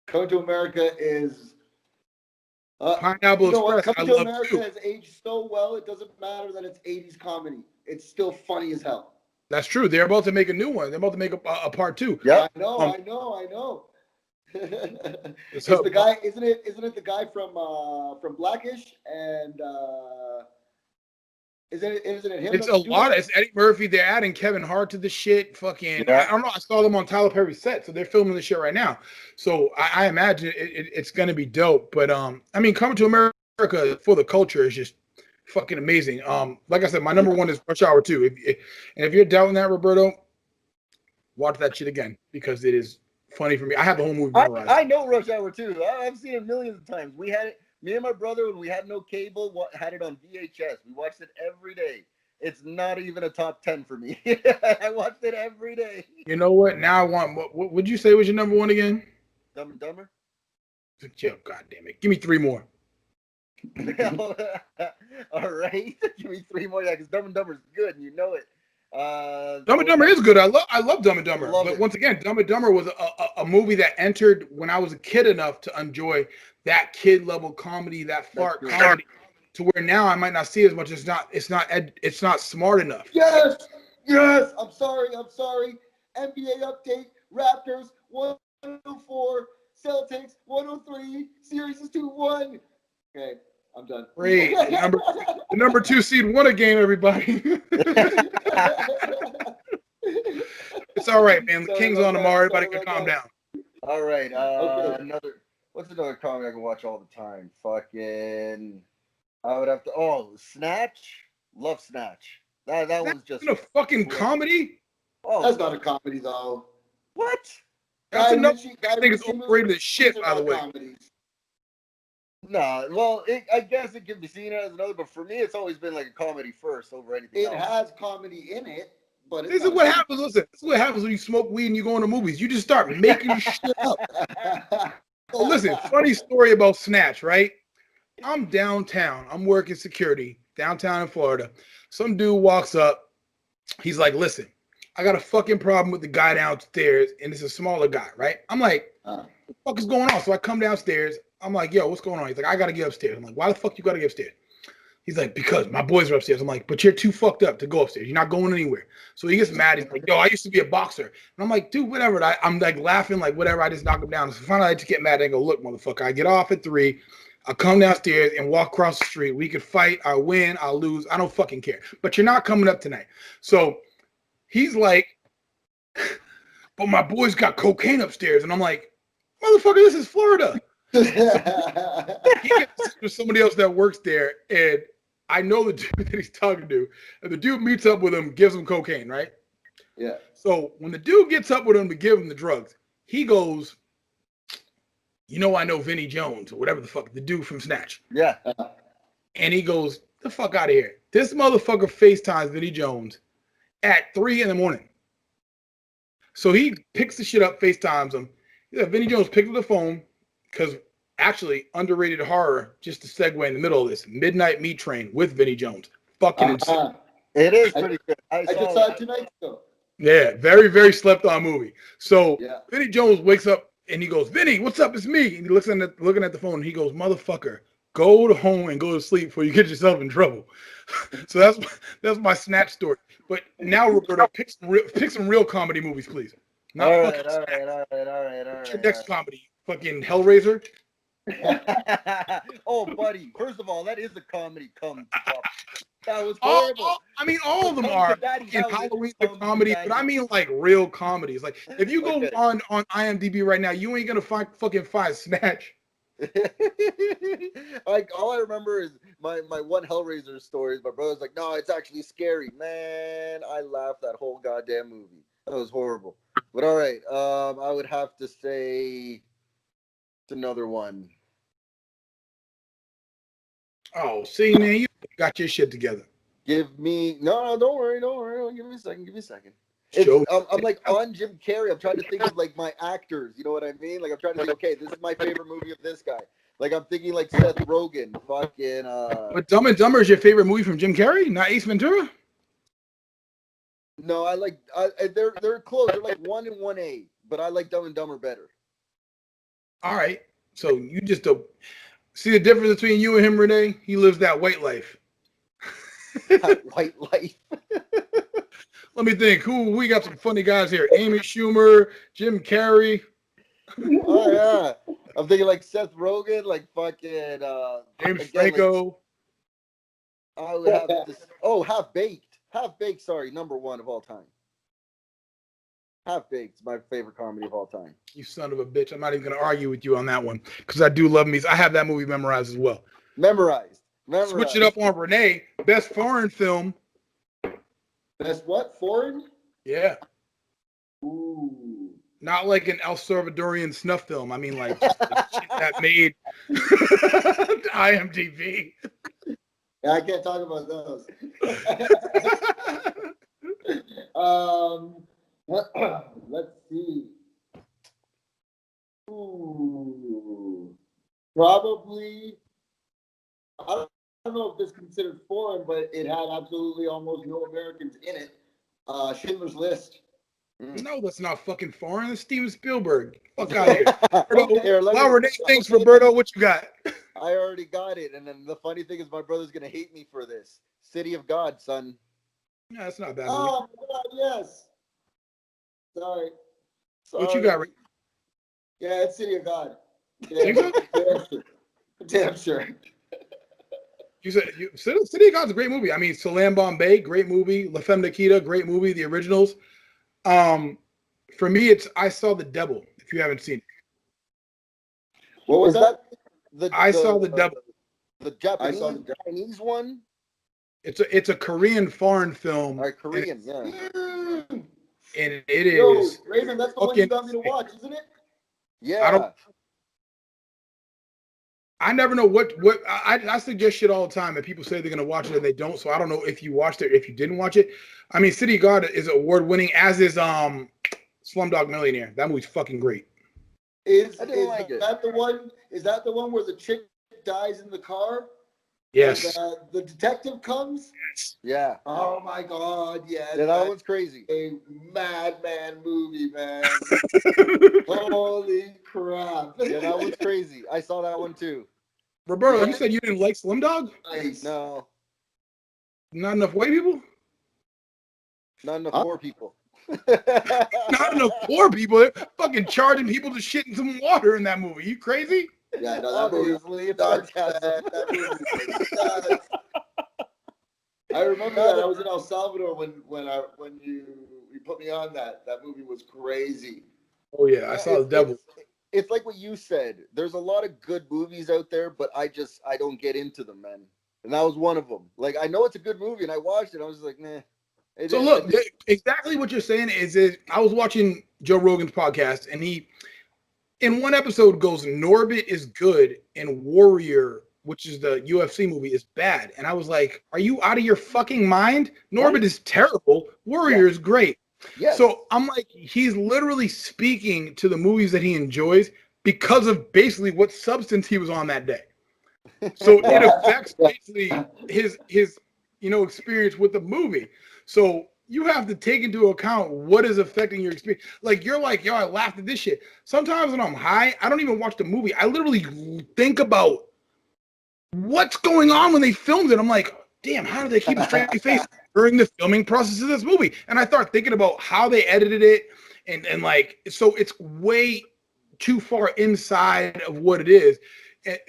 Coming to America is Pineapple Express. Coming to America has aged so well. It doesn't matter that it's 80s comedy. It's still funny as hell. That's true. They're about to make a new one. They're about to make a part 2. Yeah, I know. It's the guy, isn't it the guy from Blackish and isn't it him? It's a lot. It's Eddie Murphy. They're adding Kevin Hart to the shit. Fucking, I don't know. I saw them on Tyler Perry's set, so they're filming the shit right now. So I imagine it's gonna be dope. But I mean, Coming to America for the culture is just fucking amazing. Like I said, my number one is Rush Hour 2. And if you're doubting that, Roberto, watch that shit again because it is funny for me. I have the whole movie memorized. I know Rush Hour 2. I've seen it millions of times. We had it. Me and my brother, when we had no cable, had it on VHS. We watched it every day. It's not even a top 10 for me. I watched it every day. You know what? Now I want. What would you say was your number one again? Dumb and Dumber. Joe, God damn it! Give me three more. All right, give me three more. Yeah, because Dumb and Dumber is good, and you know it. Dumb and Dumber is good. I love Dumb and Dumber. Love But it. once again, Dumb and Dumber was a movie that entered when I was a kid enough to enjoy that kid level comedy, that fart good. comedy, to where now I might not see as much. It's not smart enough. Yes. I'm sorry. NBA update. Raptors 104. Celtics 103. Series is 2-1. Okay, I'm done. Great. The number 2 seed won a game, everybody. It's all right, man. The Sorry Kings about on tomorrow. that. Everybody Sorry can calm about down. All right. Okay. What's another comedy I can watch all the time? Fucking. I would have to. Oh, Snatch. Love Snatch. That was just. Isn't a fucking comedy? Oh, That's not a comedy, though. what? That's Guy enough. Ritchie- I Guy think it's Ritchie overrated movies as shit, are by the not way. comedies. Nah, well, I guess it can be seen as another, but for me, it's always been like a comedy first over anything It else. has comedy in it, but it's This is not what a happens. Listen, this is what happens when you smoke weed and you go into movies. You just start making shit up. So listen, funny story about Snatch, right? I'm downtown. I'm working security downtown in Florida. Some dude walks up. He's like, listen, I got a fucking problem with the guy downstairs, and it's a smaller guy, right? I'm like, what the fuck is going on? So I come downstairs. I'm like, yo, what's going on? He's like, I gotta get upstairs. I'm like, why the fuck you gotta get upstairs? He's like, because my boys are upstairs. I'm like, but you're too fucked up to go upstairs. You're not going anywhere. So he gets mad. He's like, yo, I used to be a boxer. And I'm like, dude, whatever. I'm like laughing, like, whatever. I just knock him down. So finally, I just get mad. I go, look, motherfucker, I get off at 3. I come downstairs and walk across the street. We could fight. I win. I lose. I don't fucking care. But you're not coming up tonight. So he's like, but my boys got cocaine upstairs. And I'm like, motherfucker, this is Florida. He gets to somebody else that works there, and I know the dude that he's talking to, and the dude meets up with him, gives him cocaine, right? Yeah. So when the dude gets up with him to give him the drugs, he goes, you know, I know Vinny Jones, or whatever the fuck, the dude from Snatch. Yeah. And he goes, the fuck out of here. This motherfucker FaceTimes Vinny Jones at 3 in the morning. So he picks the shit up, FaceTimes him. Yeah, Vinny Jones picked up the phone, because actually, underrated horror, just to segue in the middle of this, Midnight Meat Train with Vinny Jones. Fucking insane. It is pretty good. I just saw it 2 nights ago. Yeah, very, very slept on movie. So Yeah. Vinny Jones wakes up and he goes, Vinny, what's up? It's me. And he looks looking at the phone and he goes, motherfucker, go to home and go to sleep before you get yourself in trouble. So that's my Snatch story. But now, Roberto, pick some real comedy movies, please. Not all fucking right. What's your next comedy? Fucking Hellraiser? Oh, buddy. First of all, that is a comedy come to pop. That was horrible. All of them are in Halloween the comedy, but I mean like real comedies. Like if you go on IMDb right now, you ain't gonna find Snatch. Like all I remember is my one Hellraiser story. My brother's like, no, it's actually scary. Man, I laughed that whole goddamn movie. That was horrible. But all right, I would have to say it's another one. Oh, see, man, you got your shit together. Give me no, don't worry. Give me a second. I'm like on Jim Carrey. I'm trying to think of like my actors. You know what I mean? Like I'm trying to think. Okay, this is my favorite movie of this guy. Like I'm thinking like Seth Rogen. Fucking. But Dumb and Dumber is your favorite movie from Jim Carrey, not Ace Ventura? No, I like. They're close. They're like 1 and 1A, but I like Dumb and Dumber better. All right, so you just don't see the difference between you and him, Renee. He lives that white life. White life. Let me think. We got some funny guys here. Amy Schumer, Jim Carrey. Oh yeah, I'm thinking like Seth Rogen, like fucking James Franco. Like, I would have this. Oh, Half Baked. Half Baked. Sorry, number 1 of all time. Half Baked is my favorite comedy of all time. You son of a bitch! I'm not even gonna argue with you on that one because I do love me. I have that movie memorized as well. Memorized. Switch it up on Renee. Best foreign film. Best what? Foreign? Yeah. Ooh. Not like an El Salvadorian snuff film. I mean, like, just the shit that made IMDb. Yeah, I can't talk about those. Let's see. Ooh. Probably. I don't know if this is considered foreign, but it had absolutely almost no Americans in it. Schindler's List. No, that's not fucking foreign. It's Steven Spielberg. Fuck out of here. Here, While Renee thinks, Roberto, what you got? I already got it. And then the funny thing is my brother's going to hate me for this. City of God, son. Yeah, that's not a bad movie. Oh, my God, yes. Sorry. What you got, Rick? Yeah, it's City of God. Think so? Damn sure. Damn sure. You said City of God's a great movie. I mean, Salam Bombay, great movie. La Femme Nikita, great movie. The originals. For me, it's I Saw the Devil. If you haven't seen it, What was that? I Saw the Devil. The Chinese one. It's a Korean foreign film. All right, Korean, yeah. And it is. Yo, Raven, that's the one you got me to watch, isn't it? Yeah. I never know what I suggest shit all the time, and people say they're gonna watch it and they don't. So I don't know if you watched it, or if you didn't watch it. I mean, City of God is award winning, as is Slumdog Millionaire. That movie's fucking great. Is that the one? Is that the one where the chick dies in the car? Yes. And, the detective comes. Yes. Yeah. Oh my God! Yeah. Yeah, that one's crazy. A madman movie, man. Holy crap! Yeah, that one's crazy. I saw that one too. Roberto, you said you didn't like Slumdog? Nice. No. Not enough white people? Not enough poor people. Not enough poor people. They're fucking charging people to shit in some water in that movie. You crazy? Yeah, no, that obviously it's sarcasm. I remember that I was in El Salvador when you put me on that. That movie was crazy. Oh yeah, I saw the devil. It's like what you said. There's a lot of good movies out there, but I don't get into them, man. And that was one of them. Like, I know it's a good movie, and I watched it. And I was just like, nah. So look, exactly what you're saying is I was watching Joe Rogan's podcast, and he, in one episode, goes, Norbit is good, and Warrior, which is the UFC movie, is bad. And I was like, are you out of your fucking mind? Norbit is terrible. Warrior is great. Yes. So I'm like, he's literally speaking to the movies that he enjoys because of basically what substance he was on that day. So it affects basically his experience with the movie. So you have to take into account what is affecting your experience. Like, you're like, yo, I laughed at this shit. Sometimes when I'm high, I don't even watch the movie. I literally think about what's going on when they filmed it. I'm like, damn, how do they keep a straight face during the filming process of this movie? And I start thinking about how they edited it, and like, so it's way too far inside of what it is.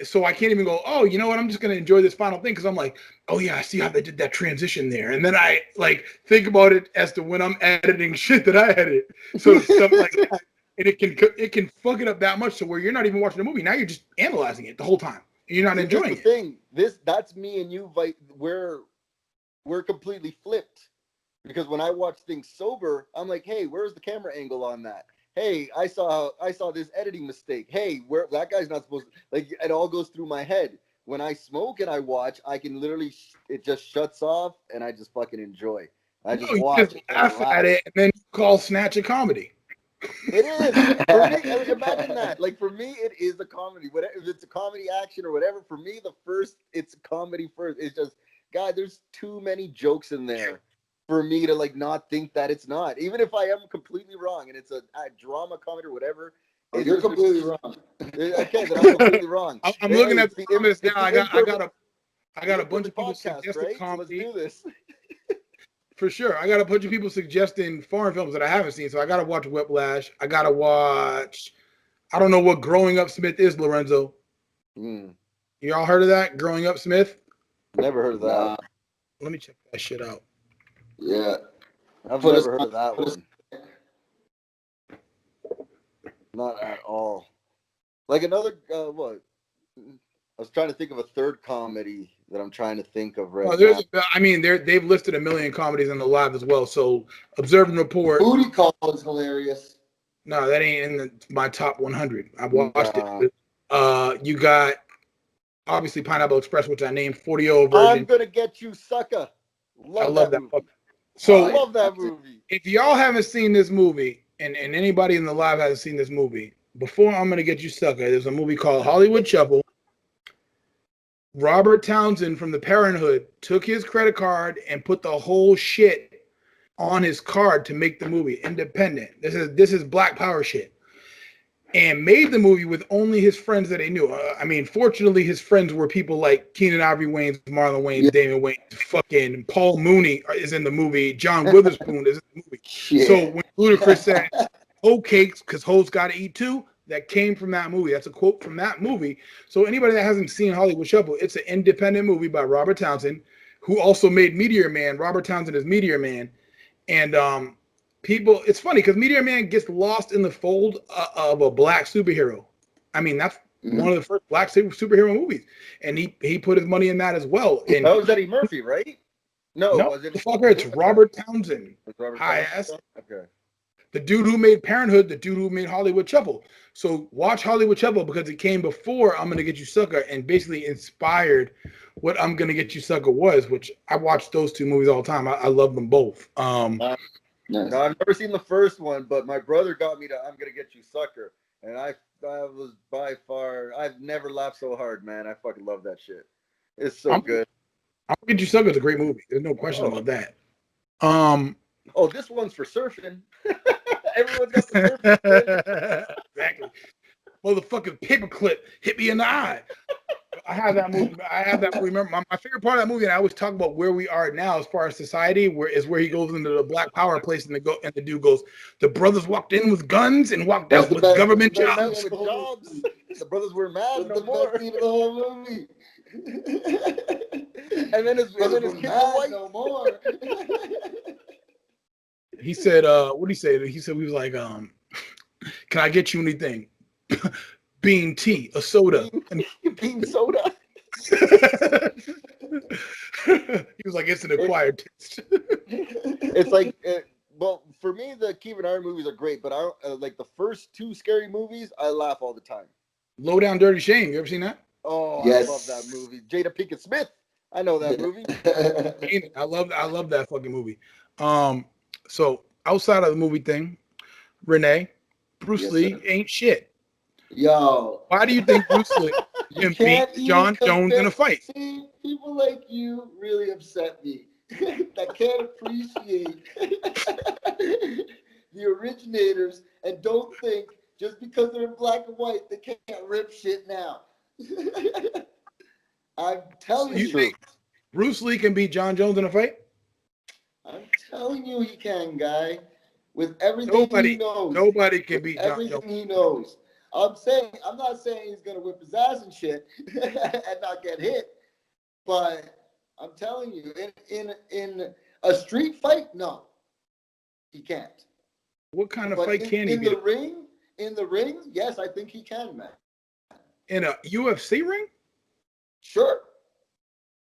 So I can't even go, oh, you know what? I'm just going to enjoy this final thing, because I'm like, oh yeah, I see how they did that transition there. And then I like think about it as to when I'm editing shit that I edit. So stuff like that. And it can fuck it up that much to where you're not even watching the movie. Now you're just analyzing it the whole time. And you're not enjoying it. Thing. That's me and you, we're completely flipped. Because when I watch things sober, I'm like, hey, where's the camera angle on that? Hey, I saw this editing mistake. Hey, where that guy's not supposed to, like, it all goes through my head. When I smoke and I watch, I can literally, it just shuts off and I just fucking enjoy. I just watch it. Laugh at it and then call Snatch a comedy. It is. For me, imagine that. Like, for me, it is a comedy. Whatever, if it's a comedy action or whatever, for me, it's a comedy first. It's just, God, there's too many jokes in there for me to like not think that it's not. Even if I am completely wrong and it's a drama comedy or whatever. You're completely wrong. Okay, then I'm completely wrong. I'm looking at the comments now. I got a bunch of people suggesting comedy. So let's do this. For sure. I got a bunch of people suggesting foreign films that I haven't seen. So I got to watch Whiplash. I got to watch, I don't know what Growing Up Smith is, Lorenzo. Y'all heard of that? Growing Up Smith? Never heard of that. Let me check that shit out. Yeah. I've never heard of that one. Not at all. Like another, what? I was trying to think of a third comedy that I'm trying to think of right Well, now. I mean, they've listed a million comedies in the live as well. So Observe and Report. Booty Call is hilarious. No, that ain't in my top 100. I watched Nah. it. You got obviously Pineapple Express, which I named 40 I'm version. gonna get you, sucker. I Love love that that. movie. So Love that movie. if y'all haven't seen this movie, and anybody in the live hasn't seen this movie, before I'm gonna get you sucker, there's a movie called Hollywood Shuffle. Robert Townsend from the Parenthood took his credit card and put the whole shit on his card to make the movie independent. This is Black Power shit. And made the movie with only his friends that he knew. I mean, fortunately, his friends were people like Keenan Ivory Wayans, Marlon Wayans, Yeah. Damon Wayans, fucking Paul Mooney is in the movie, John Witherspoon is in the movie. Yeah. So when Ludacris said, "Hoe cakes, because hoes got to eat too," that came from that movie. That's a quote from that movie. So anybody that hasn't seen Hollywood Shuffle, it's an independent movie by Robert Townsend, who also made Meteor Man. Robert Townsend is Meteor Man, and people, it's funny because Meteor Man gets lost in the fold of a black superhero. I mean, that's one of the first black superhero movies, and he put his money in that as well. And That was Eddie Murphy, right? No, no, was it? fucker, it's Robert Townsend. Was Robert High Townsend? ass. Okay. The dude who made Parenthood, the dude who made Hollywood Shuffle. So watch Hollywood Shuffle because it came before I'm Gonna Get You Sucker and basically inspired what I'm Gonna Get You Sucker was, which I watch those two movies all the time. I love them both. Nice. No, I've never seen the first one, but my brother got me to "I'm Gonna Get You, Sucker," and I was by far. I've never laughed so hard, man. I fucking love that shit. It's so good. I'm Gonna Get You Sucker is a great movie. There's no question about that. Oh, this one's for surfing. Everyone's got the surfing. Exactly. Motherfucking paperclip hit me in the eye. I have that movie. Remember, my favorite part of that movie, and I always talk about where we are now as far as society, where he goes into the Black Power place, and the dude goes, "The brothers walked in with guns and walked out with government jobs." With jobs. The brothers were mad That's no more. the best scene of the whole movie. And then his Brothers kids were were white. mad no more. He said, "What did he say?" He said, "We was like, can I get you anything? Bean tea, a soda, Bean soda." He was like, "It's an acquired taste." It's like, well, for me, the Kevin Hart movies are great, but I like the first two scary movies. I laugh all the time. Low Down Dirty Shame. You ever seen that? Oh, Yes. I love that movie. Jada Pinkett Smith. I know that movie. I love that fucking movie. So outside of the movie thing, Renee, Bruce Yes, Lee sir. ain't shit. Yo. Why do you think Bruce Lee You can can't beat even John Jones in a fight? See, people like you really upset me. That can't appreciate the originators and don't think just because they're in black and white they can't rip shit now. I'm telling You you. think Bruce Lee can beat John Jones in a fight? I'm telling you he can, guy. With everything he knows. Nobody can beat John everything Jones. he knows. I'm not saying he's gonna whip his ass and shit and not get hit, but I'm telling you, in a street fight, no, he can't. What kind of But fight can he in beat? in the ring, yes, I think he can, man. In a UFC ring? Sure,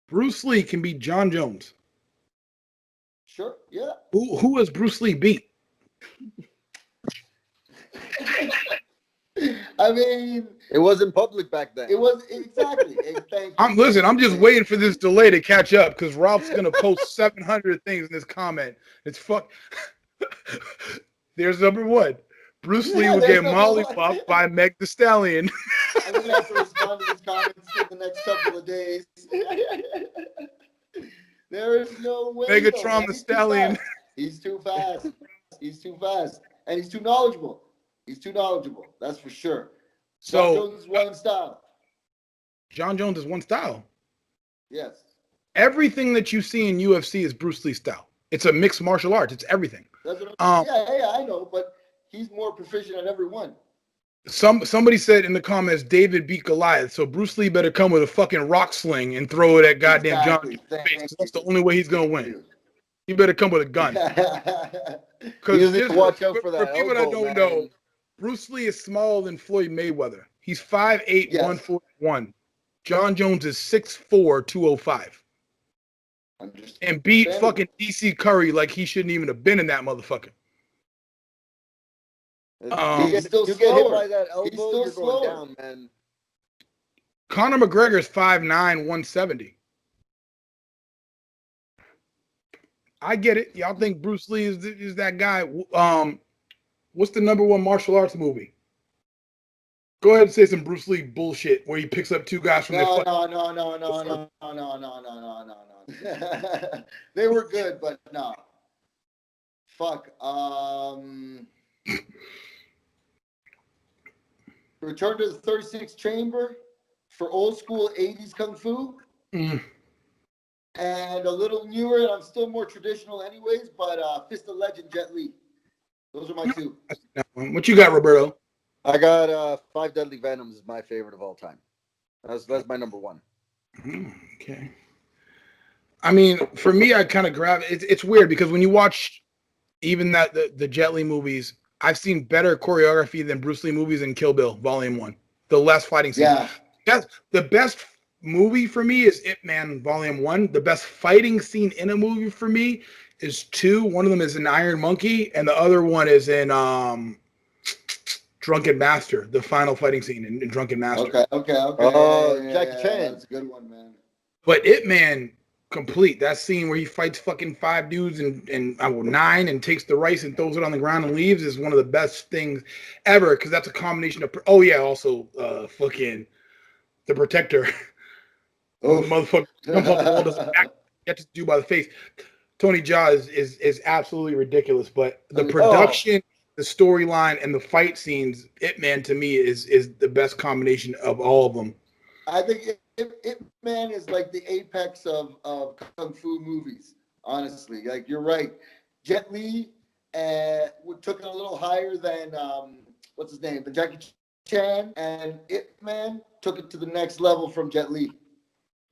Bruce Lee can beat John Jones. sure, yeah. Who has Bruce Lee beat? I mean, It wasn't public back then. it was exactly. Thank you. I'm just waiting for this delay to catch up because Ralph's gonna post 700 things in this comment. It's fuck. There's number one. Bruce Lee will there's get number mollywopped one. by Meg the Stallion. I'm gonna have to respond to his comments in the next couple of days. There is no way. Megatron the Stallion. He's too fast. He's too fast, and he's too knowledgeable. He's too knowledgeable. That's for sure. John So Jones is one style. John Jones is one style. Yes. Everything that you see in UFC is Bruce Lee style. It's a mixed martial arts. It's everything. That's what yeah, I know, but he's more proficient at every one. Somebody said in the comments, David beat Goliath, so Bruce Lee better come with a fucking rock sling and throw it at goddamn Exactly. John Jones' face. That's the only way he's gonna win. You better come with a gun. You Because need to watch out for that people that elbow, don't man. know, Bruce Lee is smaller than Floyd Mayweather. He's 5'8", Yes. 141. John Jones is 6'4", 205. And beat fucking DC Curry like he shouldn't even have been in that motherfucker. He's still you get hit slower. by that He's elbow, still you're slower. going down, man. Conor McGregor is 5'9", 170. I get it. Y'all think Bruce Lee is that guy. What's the #1 martial arts movie? Go ahead and say some Bruce Lee bullshit where he picks up two guys from their fight. No. They were good, but no. Fuck. Return to the 36th Chamber for old school 80s Kung Fu. Mm. And a little newer, and I'm still more traditional anyways, but Fist of Legend, Jet Li. Those are my two. What you got, Roberto? I got Five Deadly Venoms is my favorite of all time. That's my #1. Okay. I mean, for me, I kind of grab it. It's weird because when you watch even the Jet Li movies, I've seen better choreography than Bruce Lee movies in Kill Bill Volume 1. The less fighting scenes. Yeah. The best movie for me is Ip Man Volume 1. The best fighting scene in a movie for me is 2. One of them is in Iron Monkey, and the other one is in Drunken Master, the final fighting scene in Drunken Master. Okay. Oh, Jackie Chan. That's a good one, man. But Ip Man complete. That scene where he fights fucking 5 dudes and 9 and takes the rice and throws it on the ground and leaves is one of the best things ever because that's a combination of. Oh yeah, also fucking the Protector. Oh, motherfucker jump off the wall, doesn't get to do by the face. Tony Jaa is absolutely ridiculous, but the production, the storyline, and the fight scenes, Ip Man to me is the best combination of all of them. I think Ip Man is like the apex of Kung Fu movies, honestly. Like, you're right. Jet Li took it a little higher than, what's his name? The Jackie Chan, and Ip Man took it to the next level from Jet Li.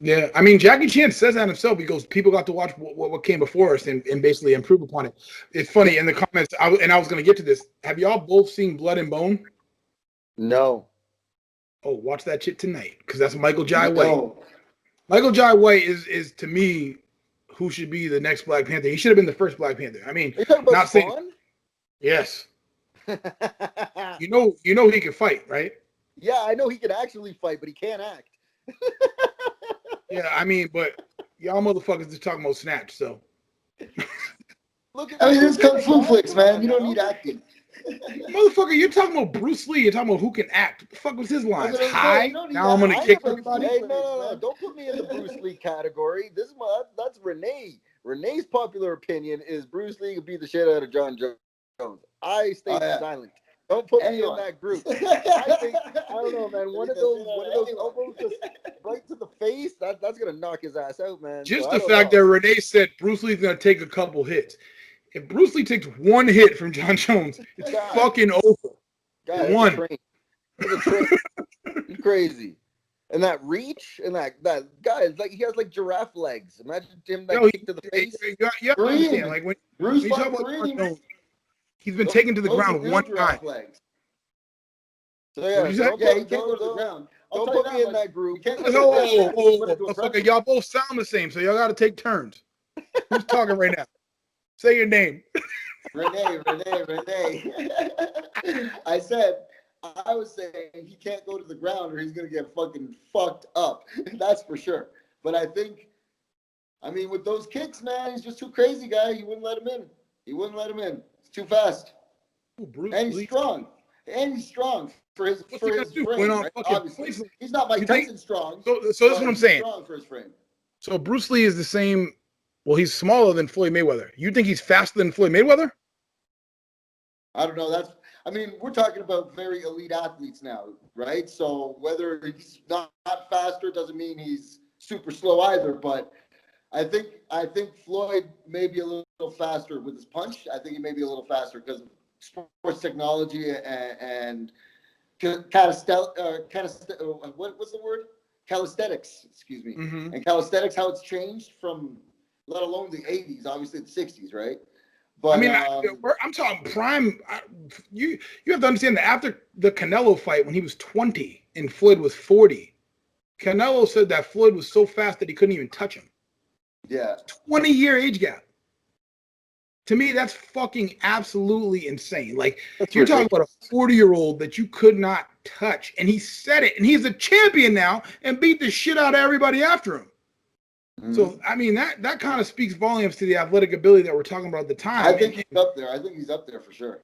Yeah, I mean, Jackie Chan says that himself. He goes, people got to watch what came before us and basically improve upon it. It's funny, in the comments, I was going to get to this. Have y'all both seen Blood and Bone? No. Oh, watch that shit tonight, because that's Michael Jai White. Michael Jai White is to me who should be the next Black Panther. He should have been the first Black Panther. I mean, are you talking about not Spawn? saying yes. You know he can fight, right? Yeah, I know he can actually fight, but he can't act. Yeah, I mean, but y'all motherfuckers just talking about Snatch, so. Look, I mean, it's Kung Fu flicks, man. You don't need acting. Motherfucker, you're talking about Bruce Lee. You're talking about who can act. What the fuck was his lines? Hi, now I'm gonna kick everybody. Hey, no. Don't put me in the Bruce Lee category. That's Renee. Renee's popular opinion is Bruce Lee could beat the shit out of John Jones. I stay silent. Don't put me in that group. I don't know, man. One of those elbows just right to the face. That's gonna knock his ass out, man. Just the fact that Renee said Bruce Lee's gonna take a couple hits. If Bruce Lee takes one hit from John Jones, it's fucking over. One. It's a train. He's crazy. And that reach and that guy is like, he has like giraffe legs. Imagine him kick to the face. You understand, like when you talk about John Jones, he's been taken to the ground one time. So yeah, he can't go to the ground. Don't put me in that group. Motherfucker, y'all both sound the same, so y'all got to take turns. Who's talking right now? Say your name. Renee. I was saying he can't go to the ground or he's going to get fucking fucked up. That's for sure. But I mean, with those kicks, man, he's just too crazy, guy. He wouldn't let him in. It's too fast. And he's strong. For his frame. Right? Obviously. He's not Mike Tyson strong. So that's what I'm saying. Strong for his frame. So Bruce Lee is the same. Well, he's smaller than Floyd Mayweather. You think he's faster than Floyd Mayweather? I don't know. We're talking about very elite athletes now, right? So whether he's not faster doesn't mean he's super slow either. But I think Floyd may be a little faster with his punch. I think he may be a little faster because of sports technology and what's the word? Calisthenics, excuse me. Mm-hmm. And calisthenics, how it's changed from, let alone the 80s, obviously the 60s, right? But, I mean, I'm talking prime. You have to understand that after the Canelo fight, when he was 20 and Floyd was 40, Canelo said that Floyd was so fast that he couldn't even touch him. Yeah. 20-year age gap. To me, that's fucking absolutely insane. Like, That's you're talking ridiculous. about a 40-year-old that you could not touch, and he said it, and he's a champion now and beat the shit out of everybody after him. Mhm. So, I mean, that kind of speaks volumes to the athletic ability that we're talking about at the time. I think he's up there. I think he's up there for sure.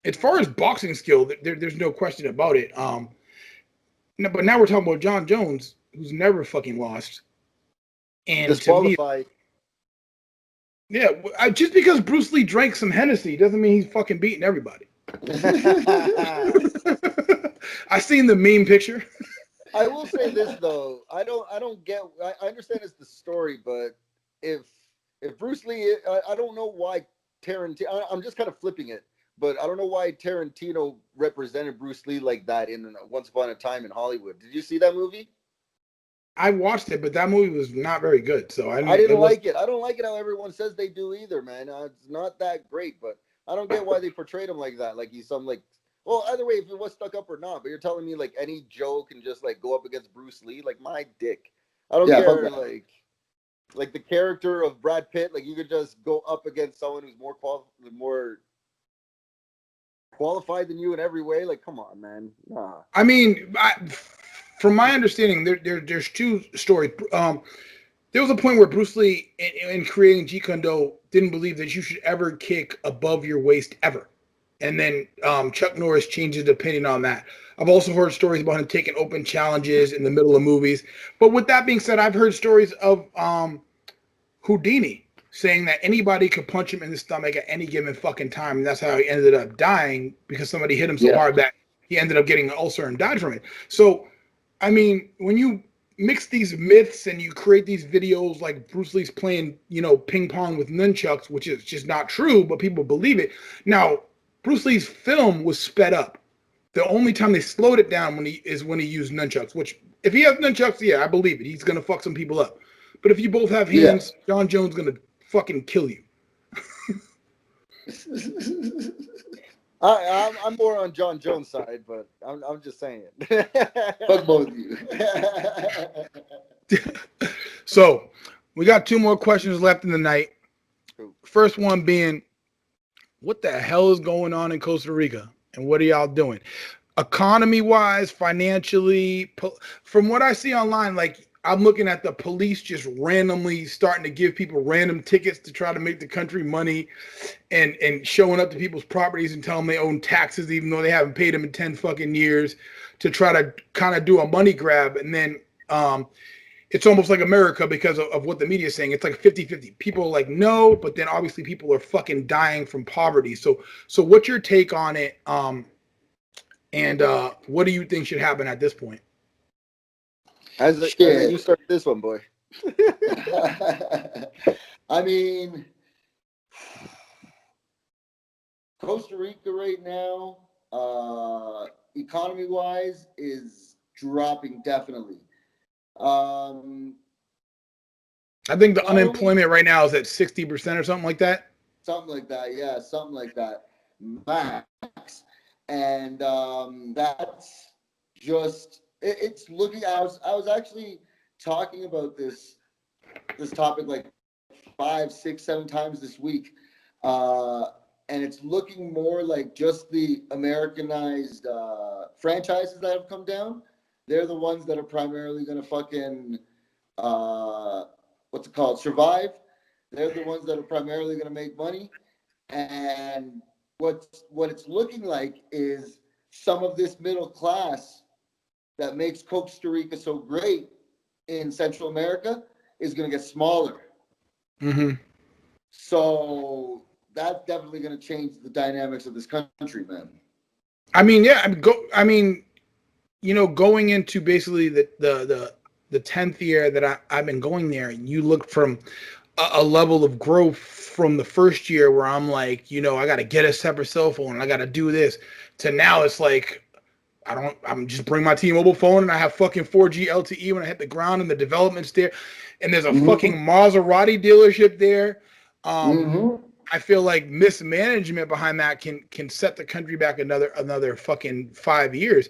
As far as boxing skill, there's no question about it. But now we're talking about John Jones, who's never fucking lost. And to me, Disqualified. yeah, just because Bruce Lee drank some Hennessy doesn't mean he's fucking beating everybody. I seen the meme picture. I will say this though, I don't get. I understand it's the story, but if Bruce Lee, I don't know why Tarantino. I'm just kind of flipping it, but I don't know why Tarantino represented Bruce Lee like that in Once Upon a Time in Hollywood. Did you see that movie? I watched it, but that movie was not very good. So I didn't like it. I don't like it how everyone says they do either, man. It's not that great, but I don't get why they portrayed him like that. Like he's some like. Well, either way, if he was stuck up or not, but you're telling me like any Joe can just like go up against Bruce Lee, like my dick. I don't care. Like the character of Brad Pitt, like you could just go up against someone who's more qualified than you in every way. Like, come on, man. Nah. I mean, from my understanding, there's two stories. There was a point where Bruce Lee, in creating Jeet Kune Do, didn't believe that you should ever kick above your waist ever. And then Chuck Norris changed his opinion on that. I've also heard stories about him taking open challenges in the middle of movies. But with that being said, I've heard stories of Houdini saying that anybody could punch him in the stomach at any given fucking time. And that's how he ended up dying, because somebody hit him so hard that he ended up getting an ulcer and died from it. So, I mean, when you mix these myths and you create these videos like Bruce Lee's playing, ping pong with nunchucks, which is just not true, but people believe it. Now, Bruce Lee's film was sped up. The only time they slowed it down when he used nunchucks, which if he has nunchucks, yeah, I believe it. He's going to fuck some people up. But if you both have hands, John Jones going to fucking kill you. I'm more on John Jones' side, but I'm just saying. Fuck both of you. So, we got two more questions left in the night. First one being, what the hell is going on in Costa Rica? And what are y'all doing? Economy-wise, financially, from what I see online, like, I'm looking at the police just randomly starting to give people random tickets to try to make the country money, and showing up to people's properties and telling them they own taxes even though they haven't paid them in 10 fucking years, to try to kind of do a money grab. And then it's almost like America because of what the media is saying. It's like 50-50. People are like, no, but then obviously people are fucking dying from poverty. So what's your take on it? And what do you think should happen at this point? As you start this one, boy. I mean, Costa Rica right now, economy-wise, is dropping definitely. I think the unemployment right now is at 60% or something like that. Something like that, yeah, something like that, max. And that's just it's looking. I was actually talking about this topic like 5, 6, 7 times this week, and it's looking more like just the Americanized franchises that have come down. They're the ones that are primarily going to fucking what's it called, survive. They're the ones that are primarily going to make money, and what it's looking like is some of this middle class that makes Costa Rica so great in Central America is going to get smaller. Mm-hmm. So that's definitely going to change the dynamics of this country, man. I mean, yeah. Going into basically the 10th year that I've been going there, and you look from a level of growth from the first year where I'm like, I got to get a separate cell phone, and I got to do this, to now it's like, I'm just bring my T-Mobile phone and I have fucking 4G LTE when I hit the ground, and the development's there, and there's a fucking Maserati dealership there. I feel like mismanagement behind that can set the country back another fucking 5 years.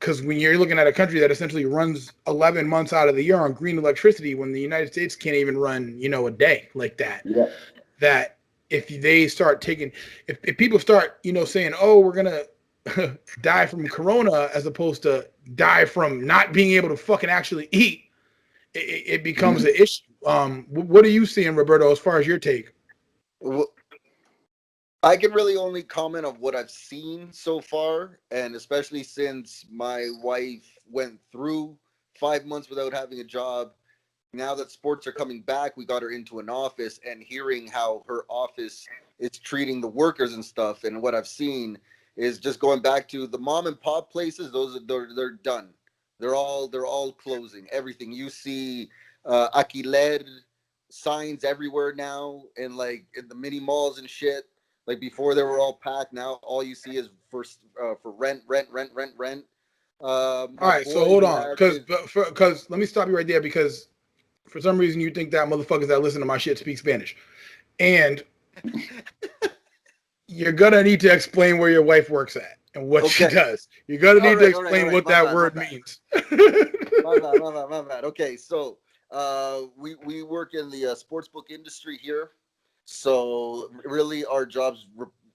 Because when you're looking at a country that essentially runs 11 months out of the year on green electricity, when the United States can't even run, a day like that, Yeah. that if they start taking, if people start, saying, oh, we're going to die from corona as opposed to die from not being able to fucking actually eat, it becomes an issue. What are you seeing, Roberto, as far as your take? Well, I can really only comment on what I've seen so far, and especially since my wife went through 5 months without having a job. Now that sports are coming back, we got her into an office, and hearing how her office is treating the workers and stuff. And what I've seen is just going back to the mom and pop places. They're done. They're all closing. Everything you see, Aquiler signs everywhere now, and like in the mini malls and shit. Like before, they were all packed. Now all you see is for rent, rent, rent, rent, rent. All My right, so boy hold who on, has his because let me stop you right there because for some reason you think that motherfuckers that listen to my shit speak Spanish, and you're gonna need to explain where your wife works at and what she okay. does. You're gonna All need to right, all right, all explain right. what My that bad, my word bad, means. my bad, my bad, my bad. Okay, so we work in the sports book industry here, so really our jobs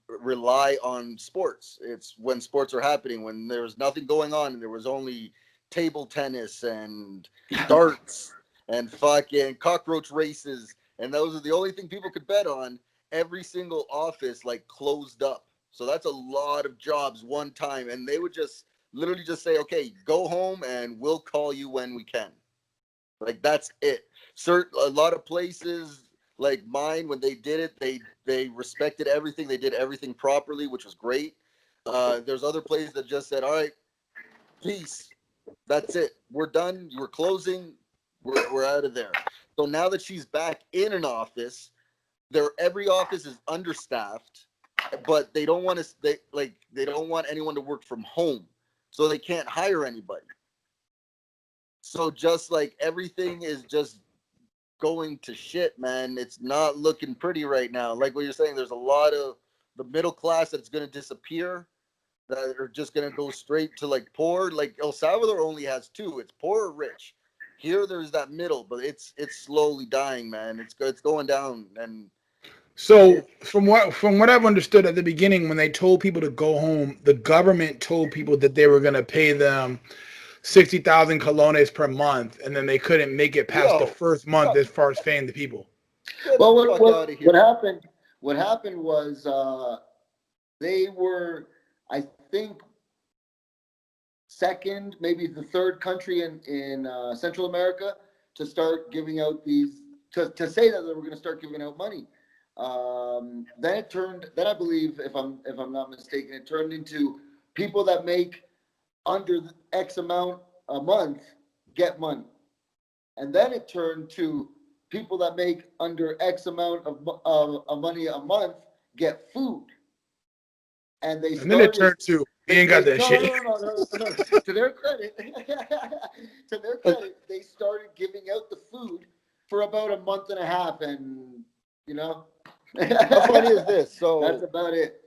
rely on sports. It's when sports are happening, when there's nothing going on, and there was only table tennis and darts and fucking cockroach races, and those are the only thing people could bet on. Every single office like closed up. So that's a lot of jobs one time, and they would just literally just say, "Okay, go home, and we'll call you when we can." Like that's it. A lot of places like mine, when they did it, they respected everything. They did everything properly, which was great. There's other places that just said, "All right, peace. That's it. We're done. You were closing. We're out of there." So now that she's back in an office, every office is understaffed, but they don't want to they don't want anyone to work from home, so they can't hire anybody. So just like everything is just going to shit, man. It's not looking pretty right now. Like what you're saying, there's a lot of the middle class that's going to disappear, that are just going to go straight to like poor. Like El Salvador only has two, it's poor or rich. Here there's that middle, but it's slowly dying, man. It's going down, and So it, from what I've understood at the beginning, when they told people to go home, the government told people that they were gonna pay them 60,000 colones per month, and then they couldn't make it past the yo, first month fuck, as far as paying the people. get Well, the what fuck what out of what here. happened? What happened was they were, I think, second, maybe the third country in Central America to start giving out these to say that they were going to start giving out money. Then it turned. Then I believe, if I'm not mistaken, it turned into people that make under X amount a month get money, and then it turned to people that make under X amount of money a month get food, and they And then it started turned to we they, ain't got they that no no shit. no no no no no. To their credit, to their credit, they started giving out the food for about a month and a half, and you know, How funny is this? that's So about it.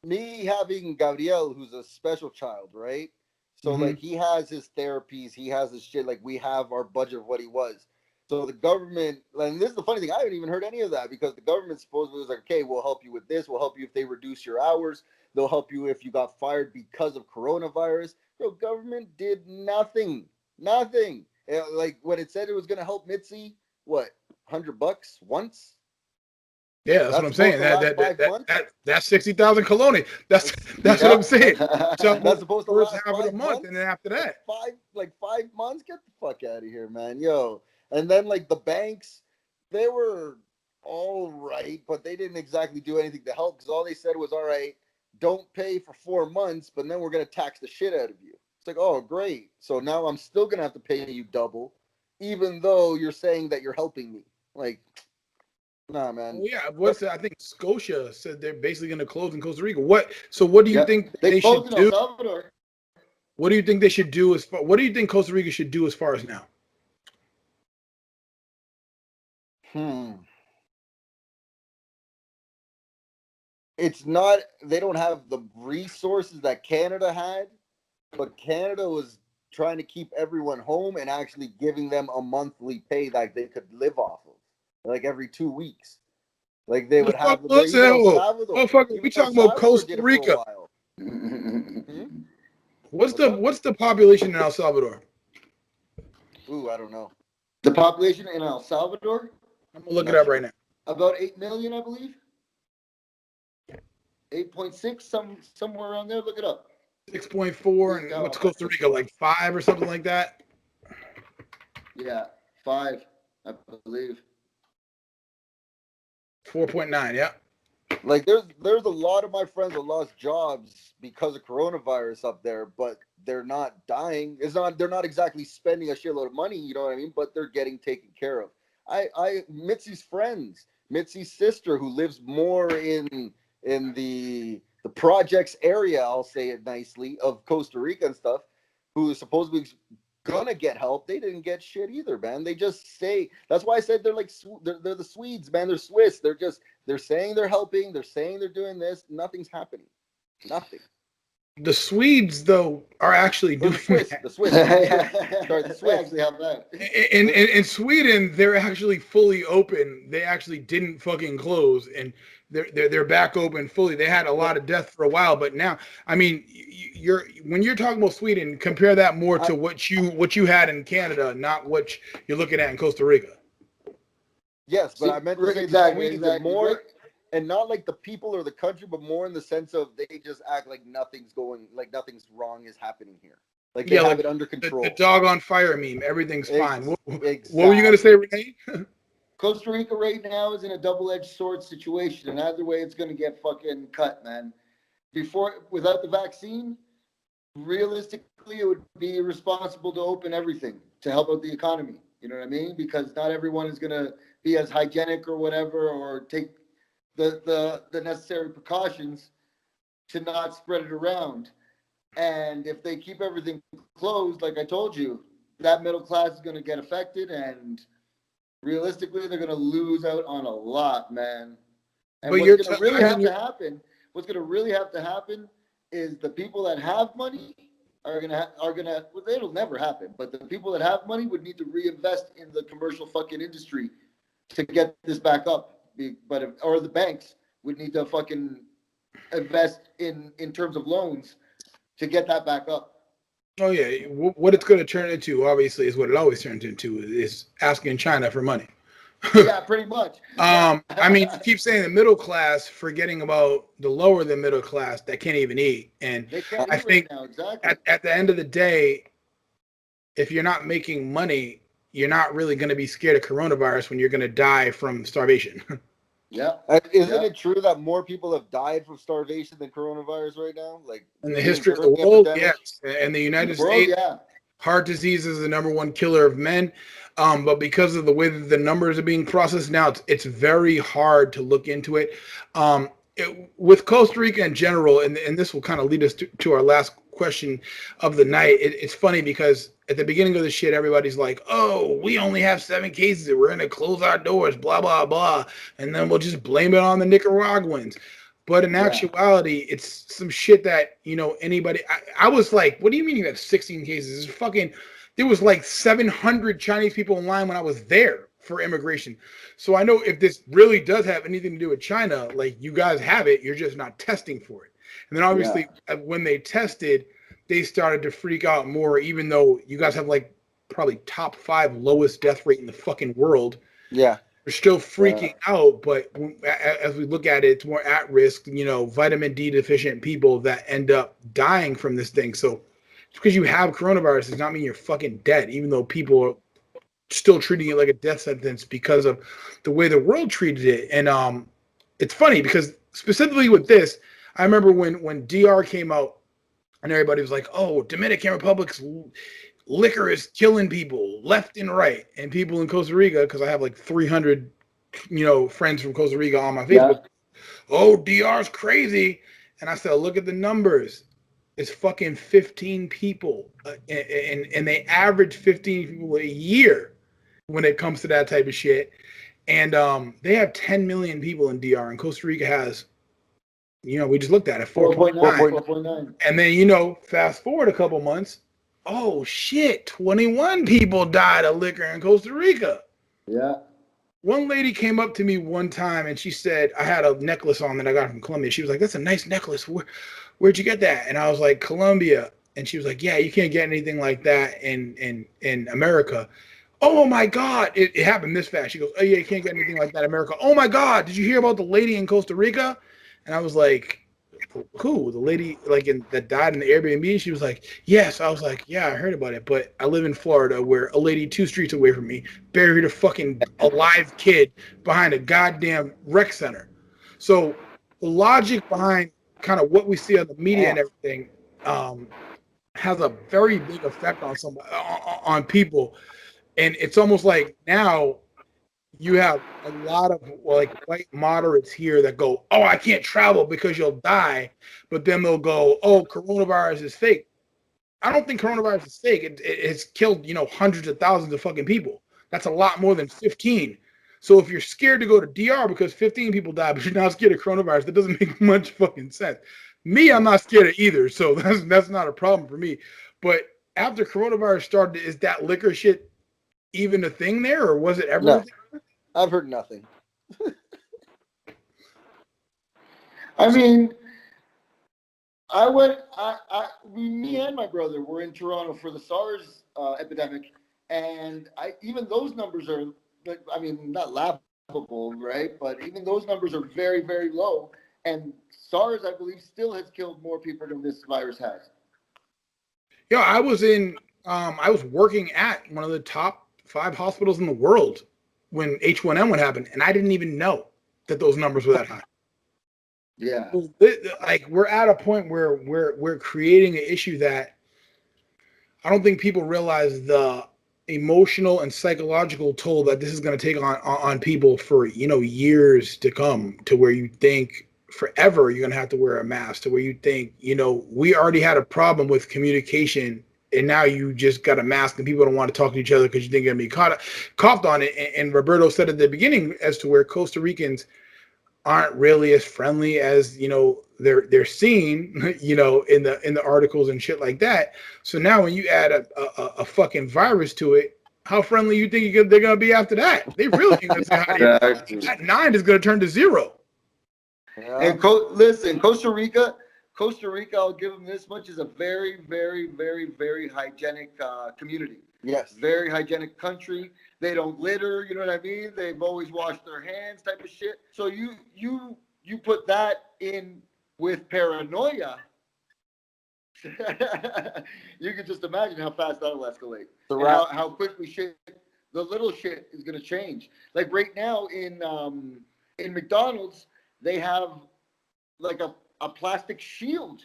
me having Gabriel, who's a special child, right? So Hmm. like he has his therapies, he has his shit. Like we have our budget of what he was. So the government, and this is the funny thing, I haven't even heard any of that, because the government supposedly was like, okay, we'll help you with this, we'll help you if they reduce your hours, they'll help you if you got fired because of coronavirus. Bro, government did nothing, nothing. Like when it said it was gonna help Mitzi, what, $100 once? Yeah, that's what That's I'm supposed saying. to That last that that five that, months. that that's 60,000 colones. That's what Yeah, I'm saying. that's So supposed to first last half of the 5 months. month, and then after that, Like 5 months. Get the fuck out of here, man, yo. And then like the banks, they were all right, but they didn't exactly do anything to help, because all they said was, all right, don't pay for 4 months, but then we're gonna tax the shit out of you. It's like, oh great, so now I'm still gonna have to pay you double, even though you're saying that you're helping me. Like, nah, oh man. yeah, what's I think Scotia said they're basically going to close in Costa Rica. What do you Yep, think they they should closed in El do? Salvador. What do you think they should do as far? What do you think Costa Rica should do as far as now? Hmm. It's not, they don't have the resources that Canada had, but Canada was trying to keep everyone home and actually giving them a monthly pay that they could live off of, like every 2 weeks. Like they The would fuck have them there. was Even that? El Salvador, Motherfucker, we even El talking about Salvador Costa did it for a Rica. while. What's What's the up? what's the population in El Salvador? Ooh, I don't know. The population in El Salvador, I'm gonna look it Not up sure. right now. about 8 million, I believe. 8.6, somewhere around there. Look it up. 6.4, See and how what's much Costa the Rica, like 5 or something like that? yeah, 5, I believe. 4.9, yeah. Like there's a lot of my friends that lost jobs because of coronavirus up there, but they're not dying. It's not they're not exactly spending a shitload of money, you know what I mean? But they're getting taken care of. I Mitzi's friends, Mitzi's sister who lives more in the projects area, I'll say it nicely, of Costa Rica and stuff, who is supposedly gonna get help. They didn't get shit either, man. They just say that's why I said they're like they're the Swedes, man. They're Swiss. They're saying they're helping. They're saying they're doing this. Nothing's happening. Nothing. The Swedes, though, are actually Or doing the Swiss. that. The Swiss. The Swiss. Sorry, the They Swiss. actually have that. In Sweden, they're actually fully open. They actually didn't fucking close, and they're back open fully. They had a Yeah. lot of death for a while, but now, I mean, you're when you're talking about Sweden, compare that more I, to what you had in Canada, not what you're looking at in Costa Rica. yes, but See, I meant to say the exactly, Swedes and exactly. more, and not like the people or the country, but more in the sense of they just act like nothing's going, like nothing's wrong is happening here. Like they Yeah, have like it under the control. dog on fire meme. Everything's fine. What were you gonna say, Exactly. Renee? Costa Rica right now is in a double-edged sword situation, and either way, it's going to get fucking cut, man. Without the vaccine, realistically, it would be irresponsible to open everything to help out the economy. You know what I mean? Because not everyone is going to be as hygienic or whatever, or take the necessary precautions to not spread it around. And if they keep everything closed, like I told you, that middle class is going to get affected, and realistically, they're going to lose out on a lot, man. And But you're, I mean, what's going to really have to happen is the people that have money well, it'll never happen, but the people that have money would need to reinvest in the commercial fucking industry to get this back up. Or the banks would need to fucking invest in terms of loans to get that back up. oh yeah, what it's going to turn into, obviously, is what it always turns into, is asking China for money. Yeah, pretty much. I mean, you keep saying the middle class, forgetting about the lower than middle class that can't even eat. And They can't I eat right think now, exactly. at the end of the day, if you're not making money, you're not really going to be scared of coronavirus when you're going to die from starvation. Yeah, Isn't yeah. it true that more people have died from starvation than coronavirus right now? Like In the being history of during the the world, epidemic? yes. In the In the United world, States, yeah. heart disease is the number one killer of men. But because of the way that the numbers are being processed now, it's very hard to look into it. With Costa Rica in general, and this will kind of lead us to our last question of the night. It's funny because at the beginning of the shit, everybody's like, oh, we only have 7 cases. We're going to close our doors, blah, blah, blah. And then we'll just blame it on the Nicaraguans. But in Yeah. actuality, it's some shit that, anybody. I was like, what do you mean you have 16 cases? It's fucking. There was like 700 Chinese people in line when I was there for immigration. So I know if this really does have anything to do with China, like you guys have it, you're just not testing for it. And then Yeah. obviously when they tested, they started to freak out more, even though you guys have like probably top 5 lowest death rate in the fucking world. Yeah. They're still Yeah. freaking out, but as we look at it, it's more at risk, vitamin D deficient people that end up dying from this thing. So just because you have coronavirus does not mean you're fucking dead, even though people are still treating it like a death sentence because of the way the world treated it. And it's funny because specifically with this, I remember when DR came out and everybody was like, "Oh, Dominican Republic's liquor is killing people left and right," and people in Costa Rica, because I have like 300, friends from Costa Rica on my Yeah. Facebook. Oh, DR's crazy, and I said, look at the numbers. It's fucking 15 people, and they average 15 people a year when it comes to that type of shit. And they have 10 million people in DR, and Costa Rica has We just looked at it, 4.9, 4.9. 4.9. And then, fast forward a couple months. Oh, shit. 21 people died of liquor in Costa Rica. Yeah. One lady came up to me one time and she said, I had a necklace on that I got from Colombia. She was like, that's a nice necklace. Where'd you get that? And I was like, Colombia. And she was like, yeah, you can't get anything like that in America. Oh my God. It happened this fast. She goes, oh yeah, you can't get anything like that in America. Oh my God. Did you hear about the lady in Costa Rica? And I was like, who? The lady that died in the Airbnb? She was like, yes. I was like, yeah, I heard about it. But I live in Florida where a lady 2 streets away from me buried a fucking alive kid behind a goddamn rec center. So the logic behind kind of what we see on the media and everything has a very big effect on people. And it's almost like now you have a lot of white moderates here that go, oh, I can't travel because you'll die. But then they'll go, oh, coronavirus is fake. I don't think coronavirus is fake. It's killed, hundreds of thousands of fucking people. That's a lot more than 15. So if you're scared to go to DR because 15 people died, but you're not scared of coronavirus, that doesn't make much fucking sense. Me, I'm not scared of either. So that's not a problem for me. But after coronavirus started, is that liquor shit even a thing there, or was it ever a No, thing? I've heard nothing. I mean, me and my brother were in Toronto for the SARS epidemic, and even those numbers are, I mean, not laughable, right? But even those numbers are very, very low. And SARS, I believe, still has killed more people than this virus has. Yeah, I was working at one of the top 5 hospitals in the world when H1N1 happened, and I didn't even know that those numbers were that high. Yeah. Like we're at a point where we're creating an issue that I don't think people realize the emotional and psychological toll that this is going to take on people for years to come, to where you think forever you're going to have to wear a mask, to where you think we already had a problem with communication, and now you just got a mask and people don't want to talk to each other because you think you're going to be coughed on it. And Roberto said at the beginning as to where Costa Ricans aren't really as friendly as they're seen in the articles and shit like that. So now when you add a fucking virus to it, how friendly you think they're gonna be after that? They really ain't gonna say hi to you. Exactly. That 9 is gonna turn to 0. Yeah. And listen, Costa Rica, I'll give them this much, is a very, very, very, very hygienic community. Yes. Very hygienic country. They don't litter, you know what I mean? They've always washed their hands, type of shit. So you put that in with paranoia. You can just imagine how fast that'll escalate. And how quickly the little shit is gonna change. Like right now in McDonald's, they have like a plastic shield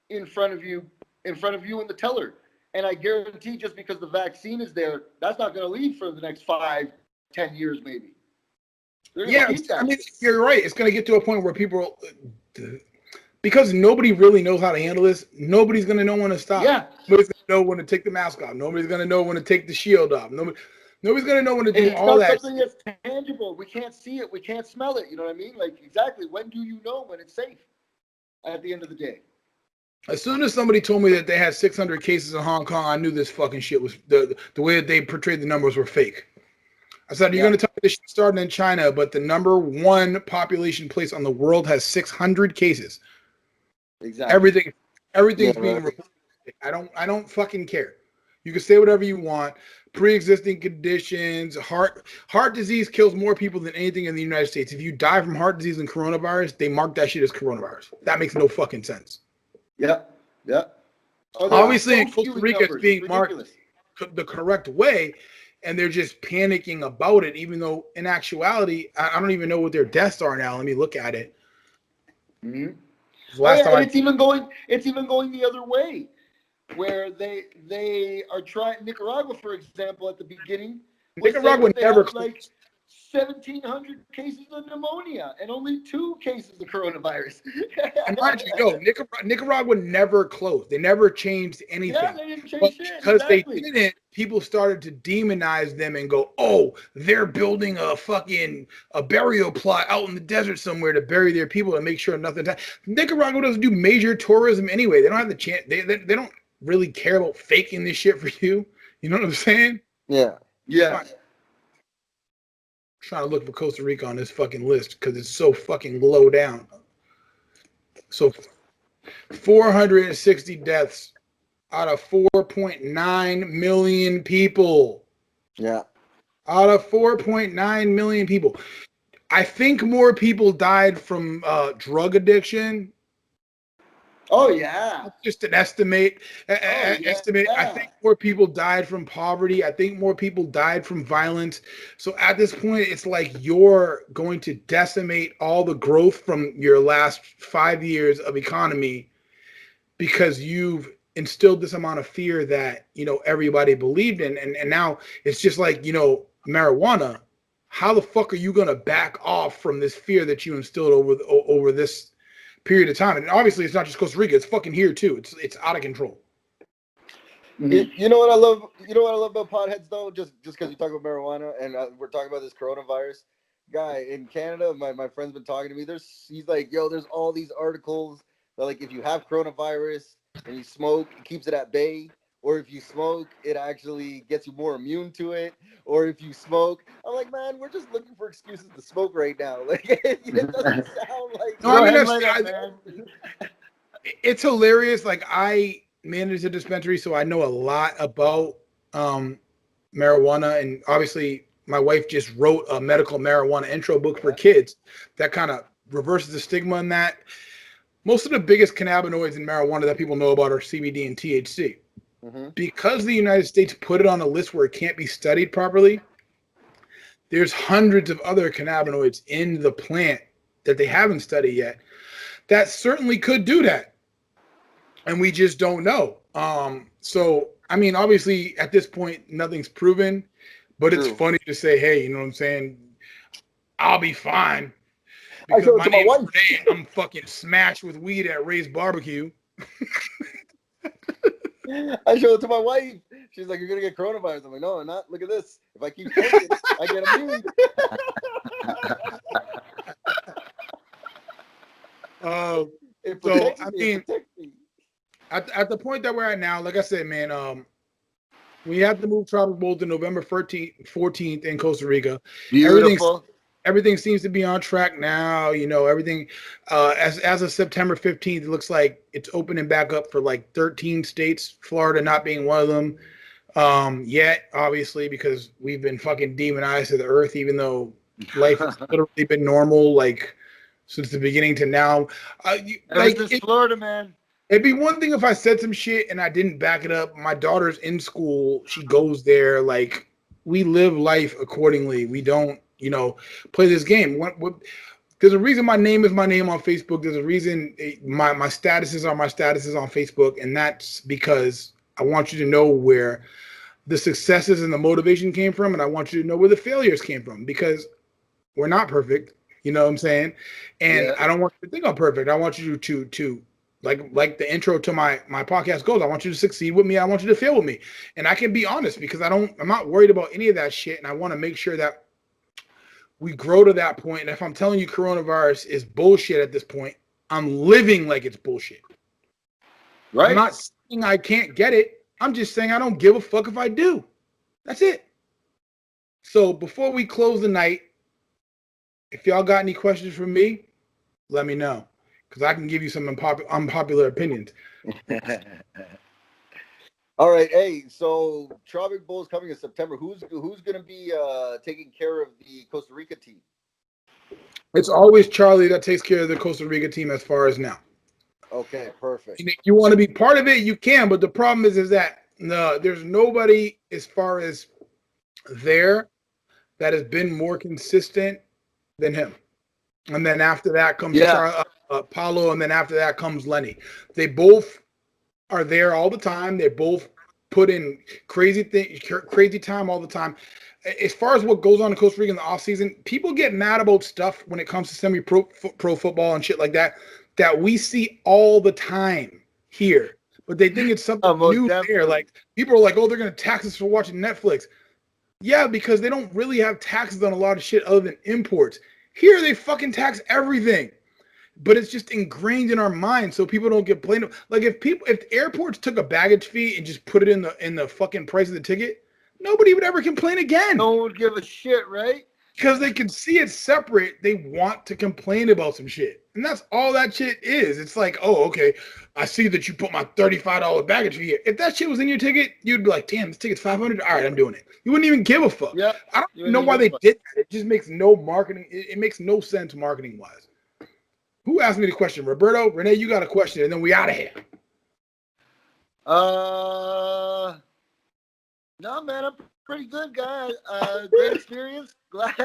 in front of you in the teller. And I guarantee just because the vaccine is there, that's not going to leave for the next 5-10 years, maybe. Yeah, I mean, you're right. It's going to get to a point where people, because nobody really knows how to handle this, nobody's going to know when to stop. Yeah. Nobody's going to know when to take the mask off. Nobody's going to know when to take the shield off. Nobody's going to know when to do all that. It's not something that's tangible. We can't see it. We can't smell it. You know what I mean? Like, exactly. When do you know when it's safe at the end of the day? As soon as somebody told me that they had 600 cases in Hong Kong, I knew this fucking shit was the way that they portrayed the numbers were fake. I said, you're going to tell me this shit started in China, but the number 1 population place on the world has 600 cases. Exactly. Everything's being reported. I don't fucking care. You can say whatever you want. Pre-existing conditions, heart disease kills more people than anything in the United States. If you die from heart disease and coronavirus, they mark that shit as coronavirus. That makes no fucking sense. Yep. Obviously, in Costa Rica, it's being marked the correct way, and they're just panicking about it, even though in actuality, I don't even know what their deaths are now. Let me look at it. Mm-hmm. It's even going the other way, where they are trying. Nicaragua, for example, at the beginning, Nicaragua never 1,700 cases of pneumonia and only 2 cases of coronavirus. And mind you, Nicaragua never closed. They never changed anything. Yeah, they didn't But change shit. because Exactly. they didn't, people started to demonize them and go, "Oh, they're building a burial plot out in the desert somewhere to bury their people and make sure nothing." Nicaragua doesn't do major tourism anyway. They don't have the chance. They don't really care about faking this shit for you. You know what I'm saying? Yeah. Yeah. Trying to look for Costa Rica on this fucking list because it's so fucking low down. So 460 deaths out of 4.9 million people. Yeah. Out of 4.9 million people. I think more people died from drug addiction. Oh yeah. That's just an estimate. Estimate. I think more people died from poverty. I think more people died from violence. So at this point, it's like you're going to decimate all the growth from your last 5 years of economy because you've instilled this amount of fear that everybody believed in, and now it's just like marijuana. How the fuck are you gonna back off from this fear that you instilled over this period of time? And obviously, it's not just Costa Rica; it's fucking here too. It's out of control. You know what I love? You know what I love about potheads though? Just because you talk about marijuana and we're talking about this coronavirus guy in Canada. My friend's been talking to me. He's like, yo, there's all these articles that like if you have coronavirus and you smoke, it keeps it at bay. Or if you smoke, it actually gets you more immune to it. Or if you smoke, I'm like, man, we're just looking for excuses to smoke right now. Like, it doesn't sound like. No, I mean it's hilarious. Like I manage a dispensary, so I know a lot about marijuana, and obviously, my wife just wrote a medical marijuana intro book for kids that kind of reverses the stigma in that. Most of the biggest cannabinoids in marijuana that people know about are CBD and THC. Mm-hmm. Because the United States put it on a list where it can't be studied properly, there's hundreds of other cannabinoids in the plant that they haven't studied yet that certainly could do that. And we just don't know. So, I mean, obviously, at this point, nothing's proven, but it's funny to say, hey, you know what I'm saying? I'll be fine. Because my name's Renee, I'm fucking smashed with weed at Ray's Barbecue. I showed it to my wife. She's like, "You're gonna get coronavirus." I'm like, "No, I'm not. Look at this. If I keep smoking, I get immune." So I mean, at the point that we're at now, like I said, man, we have to move Tropic Bowl to November 14th in Costa Rica. Beautiful. Everything seems to be on track now. Everything as of September 15th, it looks like it's opening back up for like 13 states, Florida not being one of them yet, obviously, because we've been fucking demonized to the earth, even though life has literally been normal, like since the beginning to now. Florida, man. It'd be one thing if I said some shit and I didn't back it up. My daughter's in school. She goes there. Like, we live life accordingly. We don't, play this game. There's a reason my name is my name on Facebook. There's a reason my statuses are my statuses on Facebook. And that's because I want you to know where the successes and the motivation came from. And I want you to know where the failures came from, because we're not perfect. You know what I'm saying? And I don't want you to think I'm perfect. I want you to like the intro to my podcast goes, I want you to succeed with me. I want you to fail with me. And I can be honest, because I'm not worried about any of that shit. And I want to make sure that we grow to that point. And if I'm telling you coronavirus is bullshit at this point, I'm living like it's bullshit. Right. I'm not saying I can't get it. I'm just saying I don't give a fuck if I do. That's it. So before we close the night, if y'all got any questions for me, let me know, because I can give you some unpopular opinions. All right, hey, so Tropic Bowl is coming in September. Who's going to be taking care of the Costa Rica team? It's always Charlie that takes care of the Costa Rica team as far as now. Okay, perfect. And if you want to be part of it, you can, but the problem is that no, there's nobody as far as there that has been more consistent than him. And then after that comes Paulo, and then after that comes Lenny. They both are there all the time. They both put in crazy time all the time. as far as what goes on in Costa Rica in the offseason, people get mad about stuff when it comes to semi-pro pro football and shit like that we see all the time here. But they think it's something Most new definitely. there. Like people are like, oh, they're gonna tax us for watching Netflix. Yeah, because they don't really have taxes on a lot of shit other than imports. Here they fucking tax everything. But it's just ingrained in our minds, so people don't get blamed. Like if airports took a baggage fee and just put it in the fucking price of the ticket, nobody would ever complain again. No one would give a shit, right? Because they can see it separate, they want to complain about some shit. And that's all that shit is. It's like, oh, okay, I see that you put my $35 baggage fee here. If that shit was in your ticket, you'd be like, damn, this ticket's $500. All right, I'm doing it. You wouldn't even give a fuck. Yeah. I don't even know why they did that. It just makes no marketing. It makes no sense marketing wise. Who asked me the question? Roberto, Renee, you got a question, and then we out of here. No, man, I'm pretty good, guy. Great experience. Glad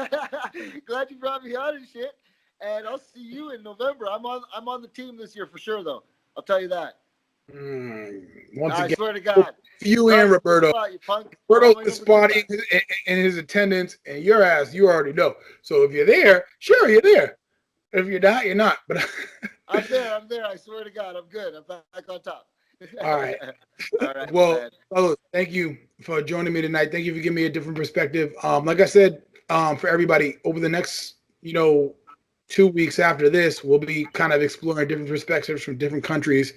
you brought me on and shit. And I'll see you in November. I'm on the team this year for sure, though. I'll tell you that. Once I again, swear to God. you and Roberto. You punk. Roberto's the spot in his attendance, and your ass, you already know. So if you're there, sure, you're there. If you're not, you're not. But I'm there. I swear to God, I'm good. I'm back on top. All right. All right. Well, fellas, thank you for joining me tonight. Thank you for giving me a different perspective. Like I said, for everybody, over the next, 2 weeks after this, we'll be kind of exploring different perspectives from different countries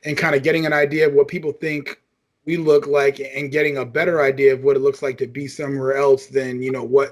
and kind of getting an idea of what people think we look like and getting a better idea of what it looks like to be somewhere else than, what